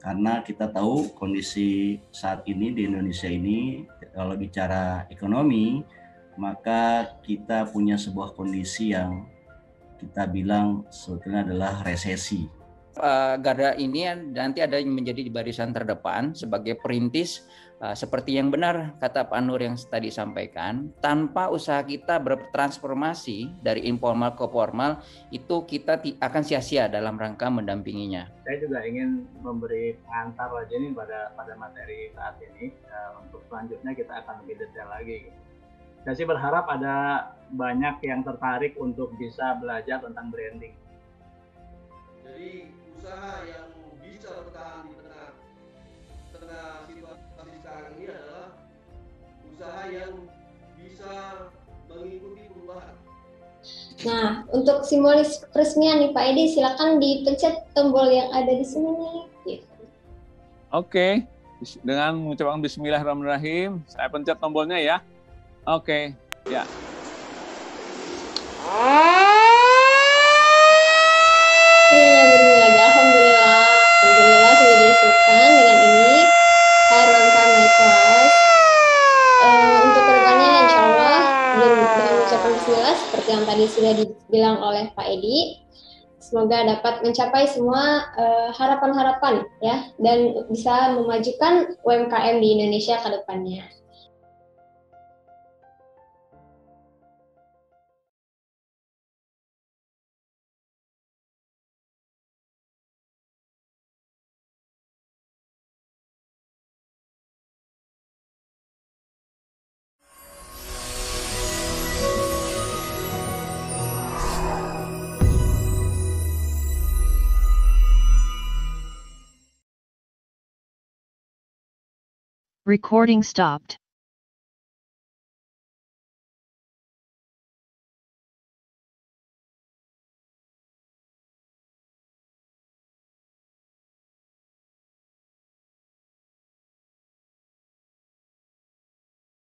Karena kita tahu kondisi saat ini di Indonesia ini, kalau bicara ekonomi, maka kita punya sebuah kondisi yang kita bilang sebetulnya adalah resesi. Garda ini nanti ada yang menjadi di barisan terdepan sebagai perintis, seperti yang benar kata Pak Nur yang tadi sampaikan, tanpa usaha kita bertransformasi dari informal ke formal, itu kita akan sia-sia dalam rangka mendampinginya. Saya juga ingin memberi pengantar aja nih pada materi saat ini, untuk selanjutnya kita akan lebih detail lagi. Saya sih berharap ada banyak yang tertarik untuk bisa belajar tentang branding. Jadi usaha yang bisa bertahan di tengah situasi sekarang ini adalah usaha yang bisa mengikuti perubahan. Nah, untuk simbolis peresmian nih Pak Edi, silakan dipencet tombol yang ada di sini nih. Oke, dengan mengucapkan Bismillahirrahmanirrahim, saya pencet tombolnya ya. Oke, ya. Alhamdulillah sudah diresmikan dengan ini HR UMKM naik kelas. Untuk kedepannya insya Allah dengan ucapan bismillah seperti yang tadi sudah dibilang oleh Pak Edi, semoga dapat mencapai semua harapan-harapan ya dan bisa memajukan UMKM di Indonesia ke depannya. Recording stopped.